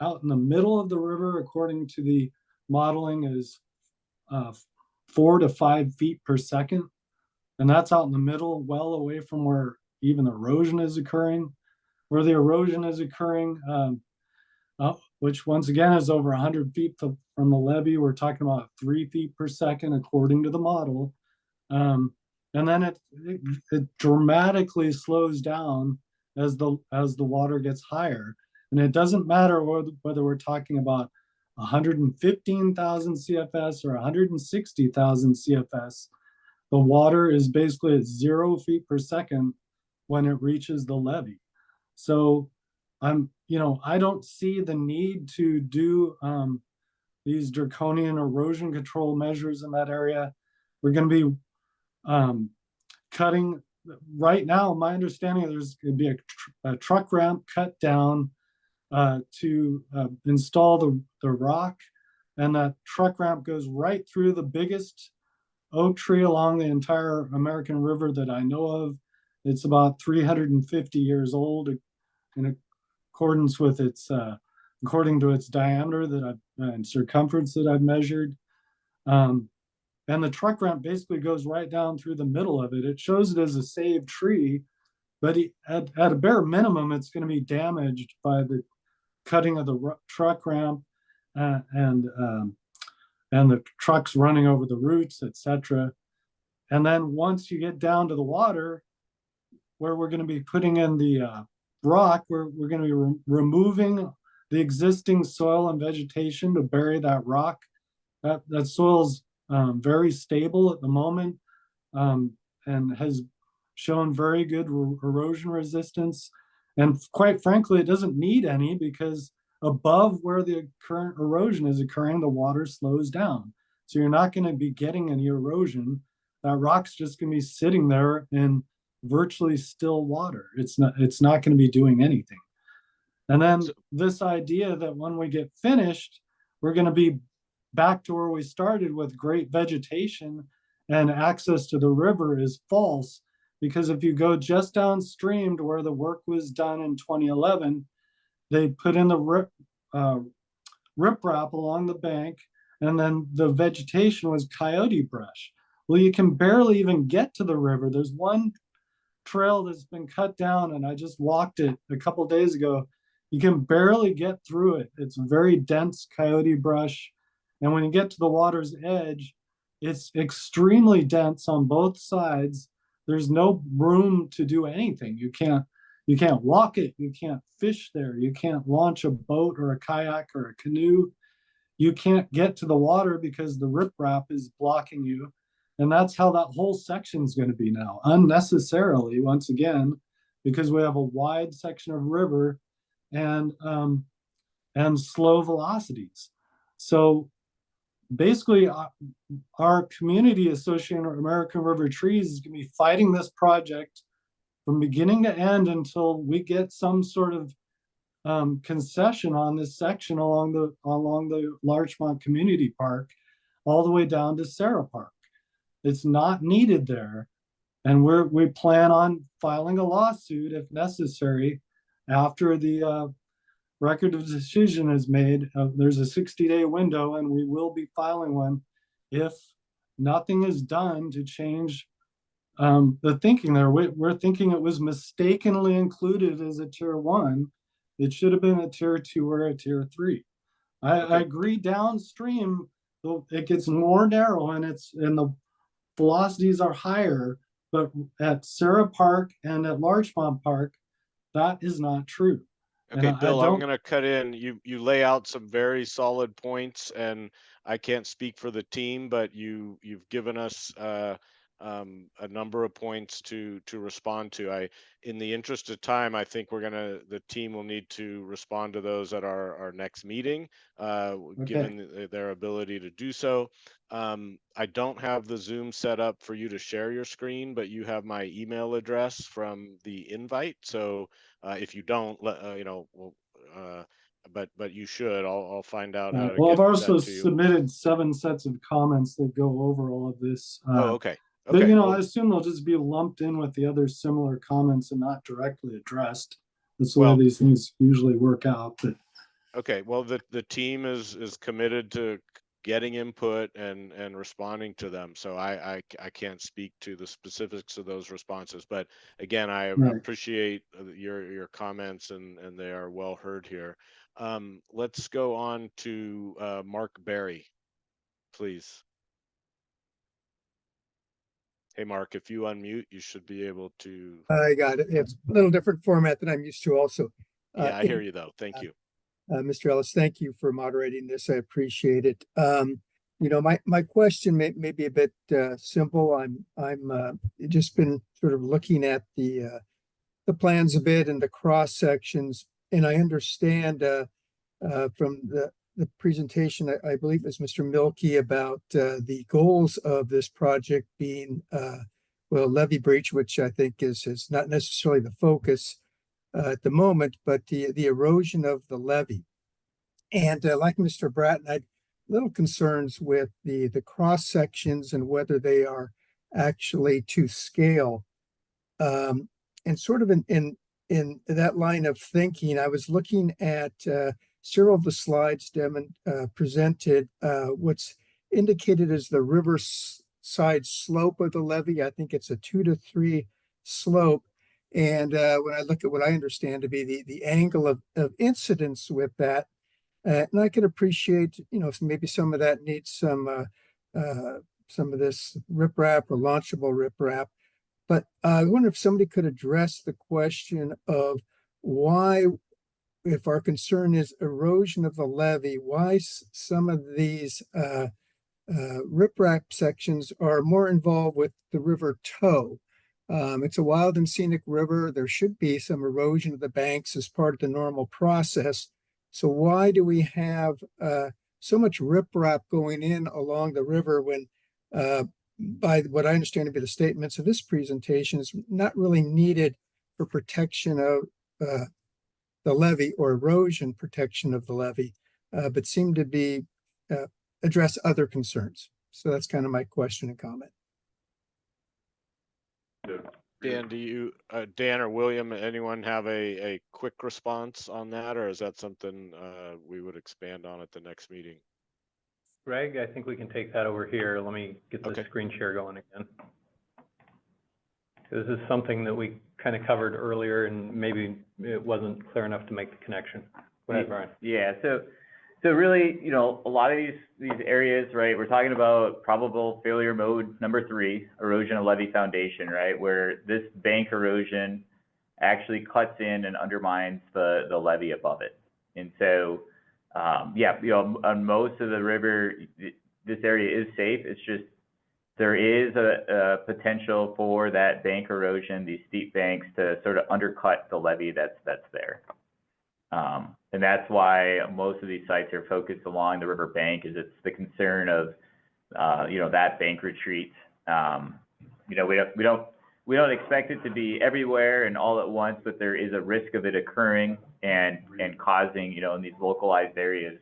out in the middle of the river, according to the modeling, is 4 to 5 feet per second. And that's out in the middle, well away from where even erosion is occurring. Where the erosion is occurring, which once again is over 100 feet from the levee, we're talking about 3 feet per second, according to the model. And then it dramatically slows down as the water gets higher. And it doesn't matter whether we're talking about 115,000 CFS or 160,000 CFS. The water is basically at 0 feet per second when it reaches the levee. So I don't see the need to do these draconian erosion control measures in that area. We're going to be cutting right now. My understanding, there's going to be a truck ramp cut down to install the rock, and that truck ramp goes right through the biggest oak tree along the entire American River that I know of. It's about 350 years old in accordance with according to its diameter and circumference that I've measured. And the truck ramp basically goes right down through the middle of it. It shows it as a saved tree, but at a bare minimum, it's going to be damaged by the cutting of the truck ramp and the trucks running over the roots, etc. And then once you get down to the water, where we're going to be putting in the rock, we're going to be removing the existing soil and vegetation to bury that rock. That soil's very stable at the moment and has shown very good erosion resistance. And quite frankly, it doesn't need any, because above where the current erosion is occurring, the water slows down. So you're not going to be getting any erosion. That rock's just going to be sitting there in virtually still water. It's not going to be doing anything. And then this idea that when we get finished, we're going to be back to where we started with great vegetation and access to the river is false, because if you go just downstream to where the work was done in 2011, they put in the riprap along the bank, and then the vegetation was coyote brush. Well, you can barely even get to the river. There's one trail that's been cut down, and I just walked it a couple days ago. You can barely get through it. It's very dense coyote brush. And when you get to the water's edge, it's extremely dense on both sides. There's no room to do anything. You can't walk it. You can't fish there. You can't launch a boat or a kayak or a canoe. You can't get to the water because the riprap is blocking you. And that's how that whole section is going to be now, unnecessarily, once again, because we have a wide section of river and slow velocities. So basically, our community association of American River Trees is going to be fighting this project from beginning to end until we get some sort of concession on this section along the Larchmont Community Park, all the way down to Sarah Park. It's not needed there, and we plan on filing a lawsuit if necessary after the record of decision is made. There's a 60-day window, and we will be filing one if nothing is done to change the thinking there. We're thinking it was mistakenly included as a tier 1. It should have been a tier 2 or a tier 3. I agree, downstream it gets more narrow and the velocities are higher, but at Sarah Park and at Larchmont Park, that is not true. Okay, And Bill, I'm gonna cut in. You lay out some very solid points, and I can't speak for the team, but you've given us a number of points to respond to. In the interest of time, I think the team will need to respond to those at our next meeting, given their ability to do so. I don't have the Zoom set up for you to share your screen, but you have my email address from the invite. So if you don't, but you should. I'll find out how to well, get I've also that to you. submitted 7 sets of comments that go over all of this. Oh, okay. But Okay. I assume they'll just be lumped in with the other similar comments and not directly addressed. That's the way these things usually work out. But okay, well, the team is committed to getting input and responding to them. So I can't speak to the specifics of those responses, but again, I appreciate your comments and they are well heard here. Let's go on to Mark Berry, please. Hey, Mark, if you unmute, you should be able to. I got it. It's a little different format than I'm used to also. Yeah, I hear you though. Thank you. Mr. Ellis, thank you for moderating this. I appreciate it. My question may be a bit simple. I'm just been sort of looking at the plans a bit and the cross sections, and I understand from the presentation, I believe it was Mr. Milkey, about the goals of this project being levee breach, which I think is not necessarily the focus at the moment, but the erosion of the levee. And like Mr. Bratton, I had little concerns with the cross sections and whether they are actually to scale. And sort of in that line of thinking, I was looking at several of the slides presented what's indicated as the riverside slope of the levee. I think it's a 2 to 3 slope. And when I look at what I understand to be the angle of incidence with that, and I can appreciate, maybe some of that needs some of this riprap or launchable riprap. But I wonder if somebody could address the question of why, if our concern is erosion of the levee, why some of these riprap sections are more involved with the river toe. It's a wild and scenic river. There should be some erosion of the banks as part of the normal process. So why do we have so much riprap going in along the river when, by what I understand to be the statements of this presentation, is not really needed for protection of the levee or erosion protection of the levee, but seem to be address other concerns. So that's kind of my question and comment. Dan, do you, Dan or William, anyone have a quick response on that, or is that something we would expand on at the next meeting? Greg, I think we can take that over here. Let me get the Okay. screen share going again. This is something that we kind of covered earlier and maybe it wasn't clear enough to make the connection. Go ahead, Brian. Yeah, so really, you know, a lot of these areas, right, we're talking about probable failure mode number 3, erosion of levee foundation, right, where this bank erosion actually cuts in and undermines the levee above it. And so, yeah, you know, on most of the river, this area is safe. It's just, there is a potential for that bank erosion, these steep banks, to sort of undercut the levee that's there. And that's why most of these sites are focused along the river bank, is it's the concern of, you know, that bank retreat. You know, we don't expect it to be everywhere and all at once, but there is a risk of it occurring and causing, you know, in these localized areas,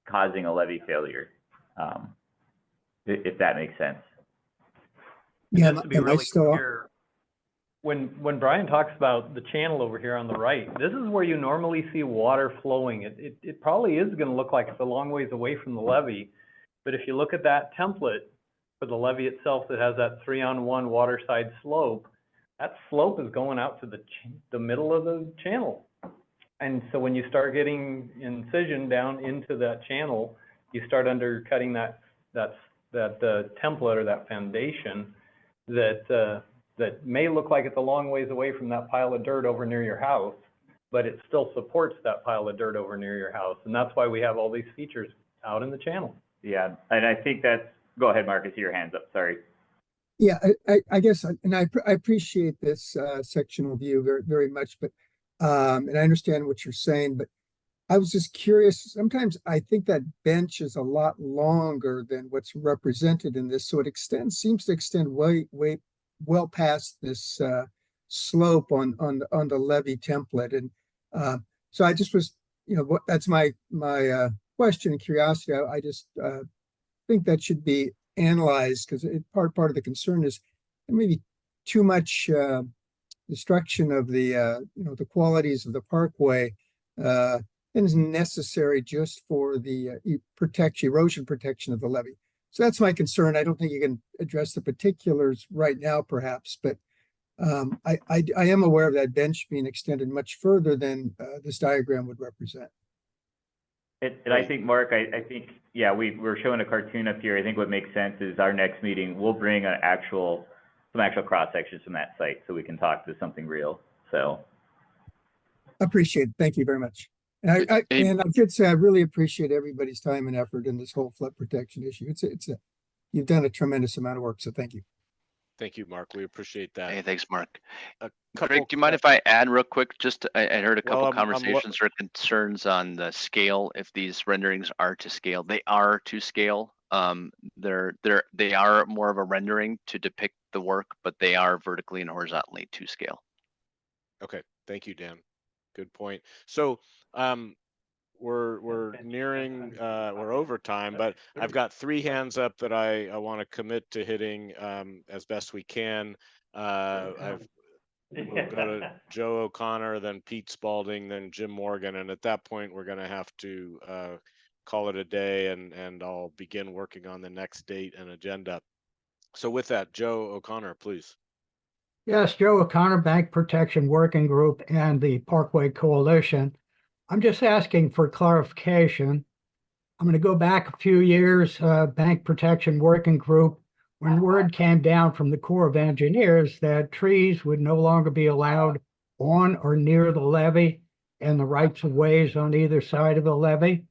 causing a levee failure, if that makes sense. Yeah, Just to be am I really still, clear, when Brian talks about the channel over here on the right, this is where you normally see water flowing. It probably is going to look like it's a long ways away from the levee, but if you look at that template for the levee itself that has that 3-on-1 waterside slope, that slope is going out to the middle of the channel. And so when you start getting incision down into that channel, you start undercutting that template or that foundation that may look like it's a long ways away from that pile of dirt over near your house, but it still supports that pile of dirt over near your house. And that's why we have all these features out in the channel. Yeah, and I think that's, go ahead, Mark, I see your hands up, sorry. yeah, I guess, and I appreciate this sectional view very, very much, but, and I understand what you're saying, but I was just curious. Sometimes I think that bench is a lot longer than what's represented in this. So it seems to extend way well past this slope on the levee template. And so I just was, you know, that's my question and curiosity. I just think that should be analyzed, because part of the concern is maybe too much destruction of the you know, the qualities of the parkway and is necessary just for the erosion protection of the levee. So that's my concern. I don't think you can address the particulars right now, perhaps, but I am aware of that bench being extended much further than this diagram would represent. And I think, Mark, I think, yeah, we're showing a cartoon up here. I think what makes sense is our next meeting, we'll bring some actual cross sections from that site so we can talk to something real. So. Appreciate it. Thank you very much. And I should say, I really appreciate everybody's time and effort in this whole flood protection issue. You've done a tremendous amount of work, so thank you. Thank you, Mark. We appreciate that. Hey, thanks, Mark. Greg, do you mind if I add real quick? Just, I heard a couple conversations or concerns on the scale. If these renderings are to scale, they are to scale. They are more of a rendering to depict the work, but they are vertically and horizontally to scale. Okay, thank you, Dan. Good point. So we're nearing we're over time, but I've got 3 hands up that I want to commit to hitting as best we can. We'll go to Joe O'Connor, then Pete Spalding, then Jim Morgan, and at that point we're going to have to call it a day, and I'll begin working on the next date and agenda. So with that, Joe O'Connor, please. Yes, Joe O'Connor, Bank Protection Working Group and the Parkway Coalition. I'm just asking for clarification. I'm going to go back a few years, Bank Protection Working Group, when word came down from the Corps of Engineers that trees would no longer be allowed on or near the levee and the rights of ways on either side of the levee.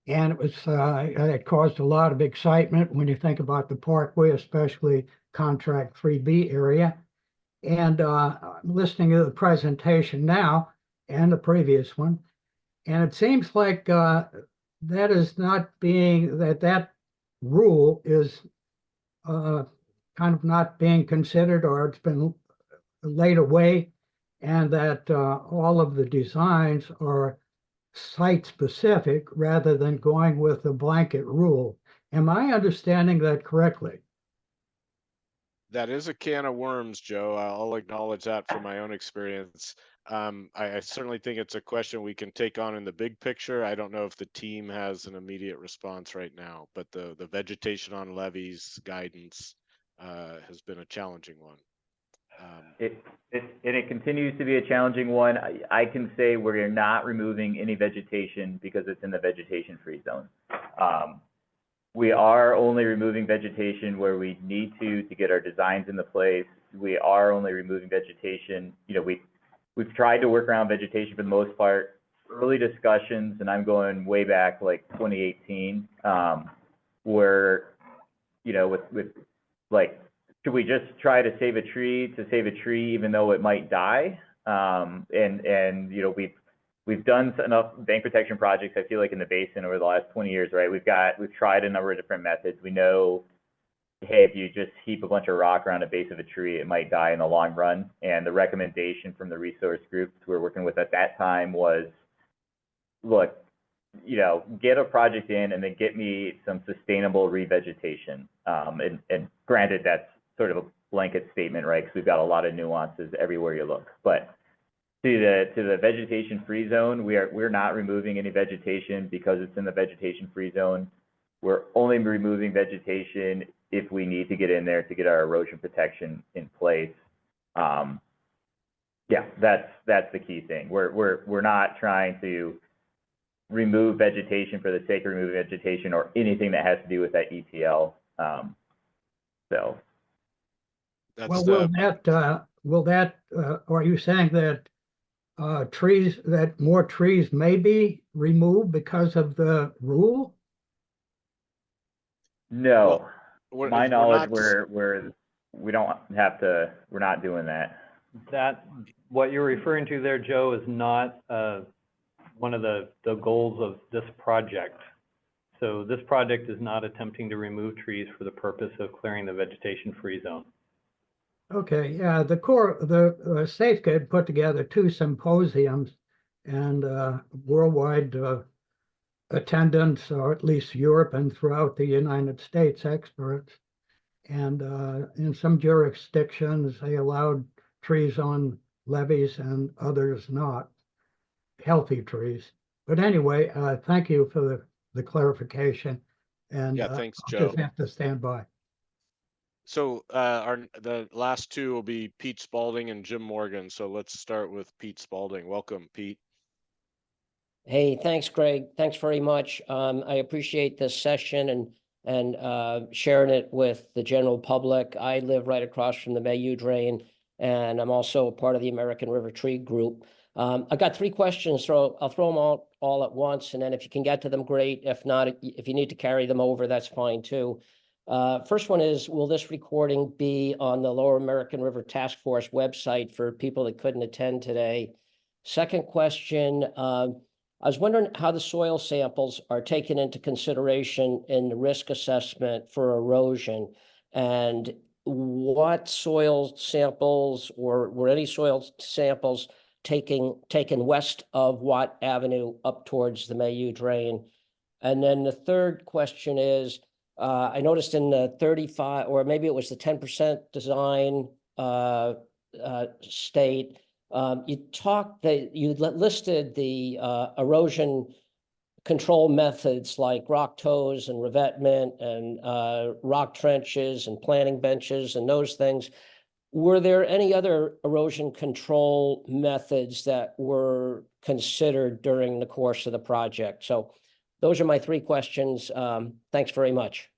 And it caused a lot of excitement when you think about the Parkway, especially Contract 3B area. And I'm listening to the presentation now and the previous one, and it seems like that rule is kind of not being considered, or it's been laid away, and that all of the designs are site specific rather than going with a blanket rule. Am I understanding that correctly? That is a can of worms, Joe. I'll acknowledge that from my own experience. I certainly think it's a question we can take on in the big picture. I don't know if the team has an immediate response right now, but the vegetation on levees guidance has been a challenging one. It continues to be a challenging one. I can say we're not removing any vegetation because it's in the vegetation free zone. We are only removing vegetation where we need to get our designs into place. We are only removing vegetation. You know, we've tried to work around vegetation for the most part. Early discussions, and I'm going way back like 2018, where, you know, with like, should we just try to save a tree even though it might die? And you know, we've done enough bank protection projects, I feel like, in the basin over the last 20 years, right? We've tried a number of different methods. We know, hey, if you just heap a bunch of rock around the base of a tree, it might die in the long run. And the recommendation from the resource groups we were working with at that time was, look, you know, get a project in and then get me some sustainable revegetation. And granted, that's sort of a blanket statement, right? Because we've got a lot of nuances everywhere you look. But to the vegetation free zone, we're not removing any vegetation because it's in the vegetation free zone. We're only removing vegetation if we need to get in there to get our erosion protection in place. Yeah, that's the key thing. We're not trying to remove vegetation for the sake of removing vegetation or anything that has to do with that ETL. So. Well, will that, are you saying that more trees may be removed because of the rule? No, Well, my knowledge, we don't have to, we're not doing that. What you're referring to there, Joe, is not one of the goals of this project. So this project is not attempting to remove trees for the purpose of clearing the vegetation free zone. Okay, yeah, the Safeguard put together 2 symposiums and worldwide attendance, or at least Europe and throughout the United States, experts. And in some jurisdictions, they allowed trees on levees and others not, healthy trees. But anyway, thank you for the clarification. And yeah, thanks, I'll Joe. just have to stand by. So the last 2 will be Pete Spalding and Jim Morgan. So let's start with Pete Spalding. Welcome, Pete. Hey, thanks, Greg. Thanks very much. I appreciate this session and sharing it with the general public. I live right across from the Mayhew Drain, and I'm also a part of the American River Tree Group. I've got 3 questions, so I'll throw them all at once, and then if you can get to them, great. If not, if you need to carry them over, that's fine too. First one is, will this recording be on the Lower American River Task Force website for people that couldn't attend today? Second question, I was wondering how the soil samples are taken into consideration in the risk assessment for erosion, and what soil samples, or were any soil samples taken west of Watt Avenue up towards the Mayhew Drain? And then the third question is, I noticed in the 35, or maybe it was the 10% design state, you listed the erosion control methods like rock tows and revetment and rock trenches and planting benches and those things. Were there any other erosion control methods that were considered during the course of the project? So those are my 3 questions. Thanks very much.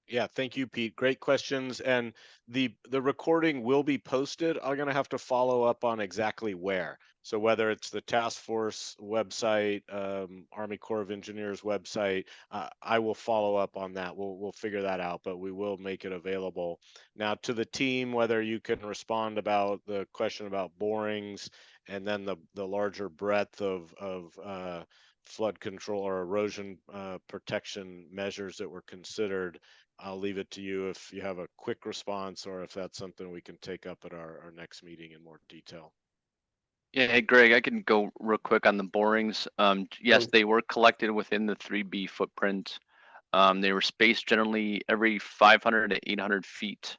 Yeah, thank you, Pete. Great questions. And the recording will be posted. I'm going to have to follow up on exactly where. So whether it's the task force website, Army Corps of Engineers website, I will follow up on that. We'll figure that out, but we will make it available. Now to the team, whether you can respond about the question about borings and then the larger breadth of flood control or erosion protection measures that were considered. I'll leave it to you if you have a quick response or if that's something we can take up at our next meeting in more detail. Yeah, hey Greg, I can go real quick on the borings. Yes, they were collected within the 3B footprint. They were spaced generally every 500 to 800 feet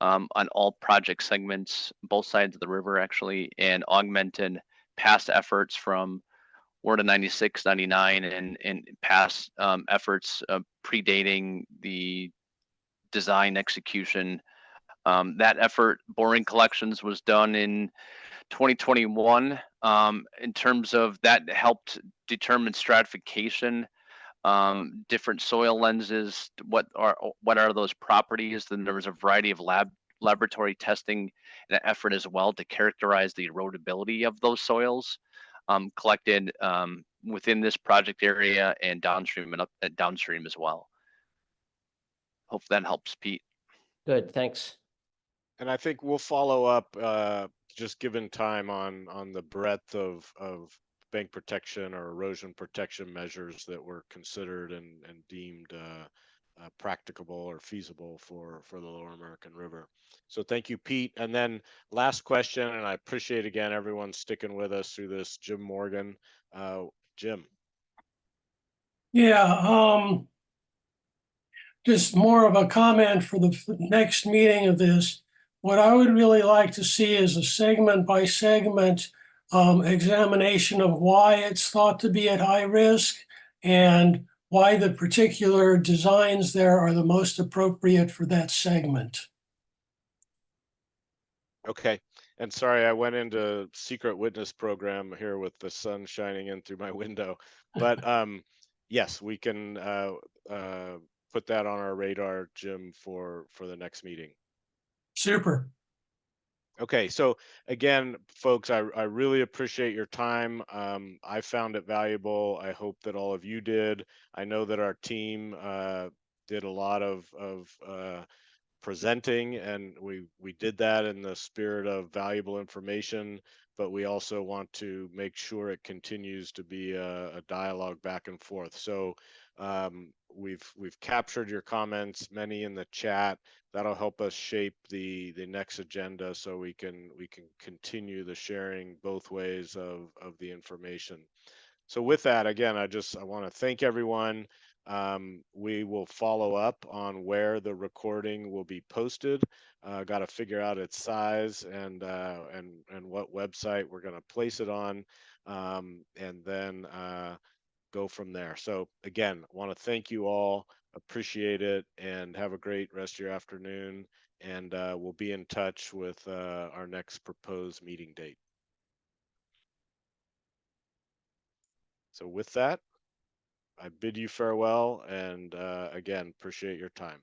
on all project segments, both sides of the river actually, and augmented past efforts from WRDA 96, 99, and past efforts predating the design execution. That effort, boring collections, was done in 2021. In terms of that, helped determine stratification, different soil lenses, what are those properties. Then there was a variety of laboratory testing and effort as well to characterize the erodibility of those soils, collected within this project area and downstream and downstream as well. Hope that helps, Pete. Good, thanks. And I think we'll follow up, just given time on the breadth of bank protection or erosion protection measures that were considered and deemed practicable or feasible for the Lower American River. So thank you, Pete. And then last question, and I appreciate again everyone sticking with us through this, Jim Morgan. Jim. Yeah, just more of a comment for the next meeting of this. What I would really like to see is a segment by segment examination of why it's thought to be at high risk and why the particular designs there are the most appropriate for that segment. Okay. And sorry, I went into secret witness program here with the sun shining in through my window. But yes, we can put that on our radar, Jim, for the next meeting. Super. Okay, so again, folks, I really appreciate your time. I found it valuable. I hope that all of you did. I know that our team did a lot of presenting, and we did that in the spirit of valuable information, but we also want to make sure it continues to be a dialogue back and forth. So we've captured your comments, many in the chat. That'll help us shape the next agenda so we can continue the sharing both ways of the information. So with that, again, I want to thank everyone. We will follow up on where the recording will be posted. Got to figure out its size and what website we're going to place it on, and then go from there. So again, I want to thank you all, appreciate it, and have a great rest of your afternoon. And we'll be in touch with our next proposed meeting date. So with that, I bid you farewell, and again, appreciate your time.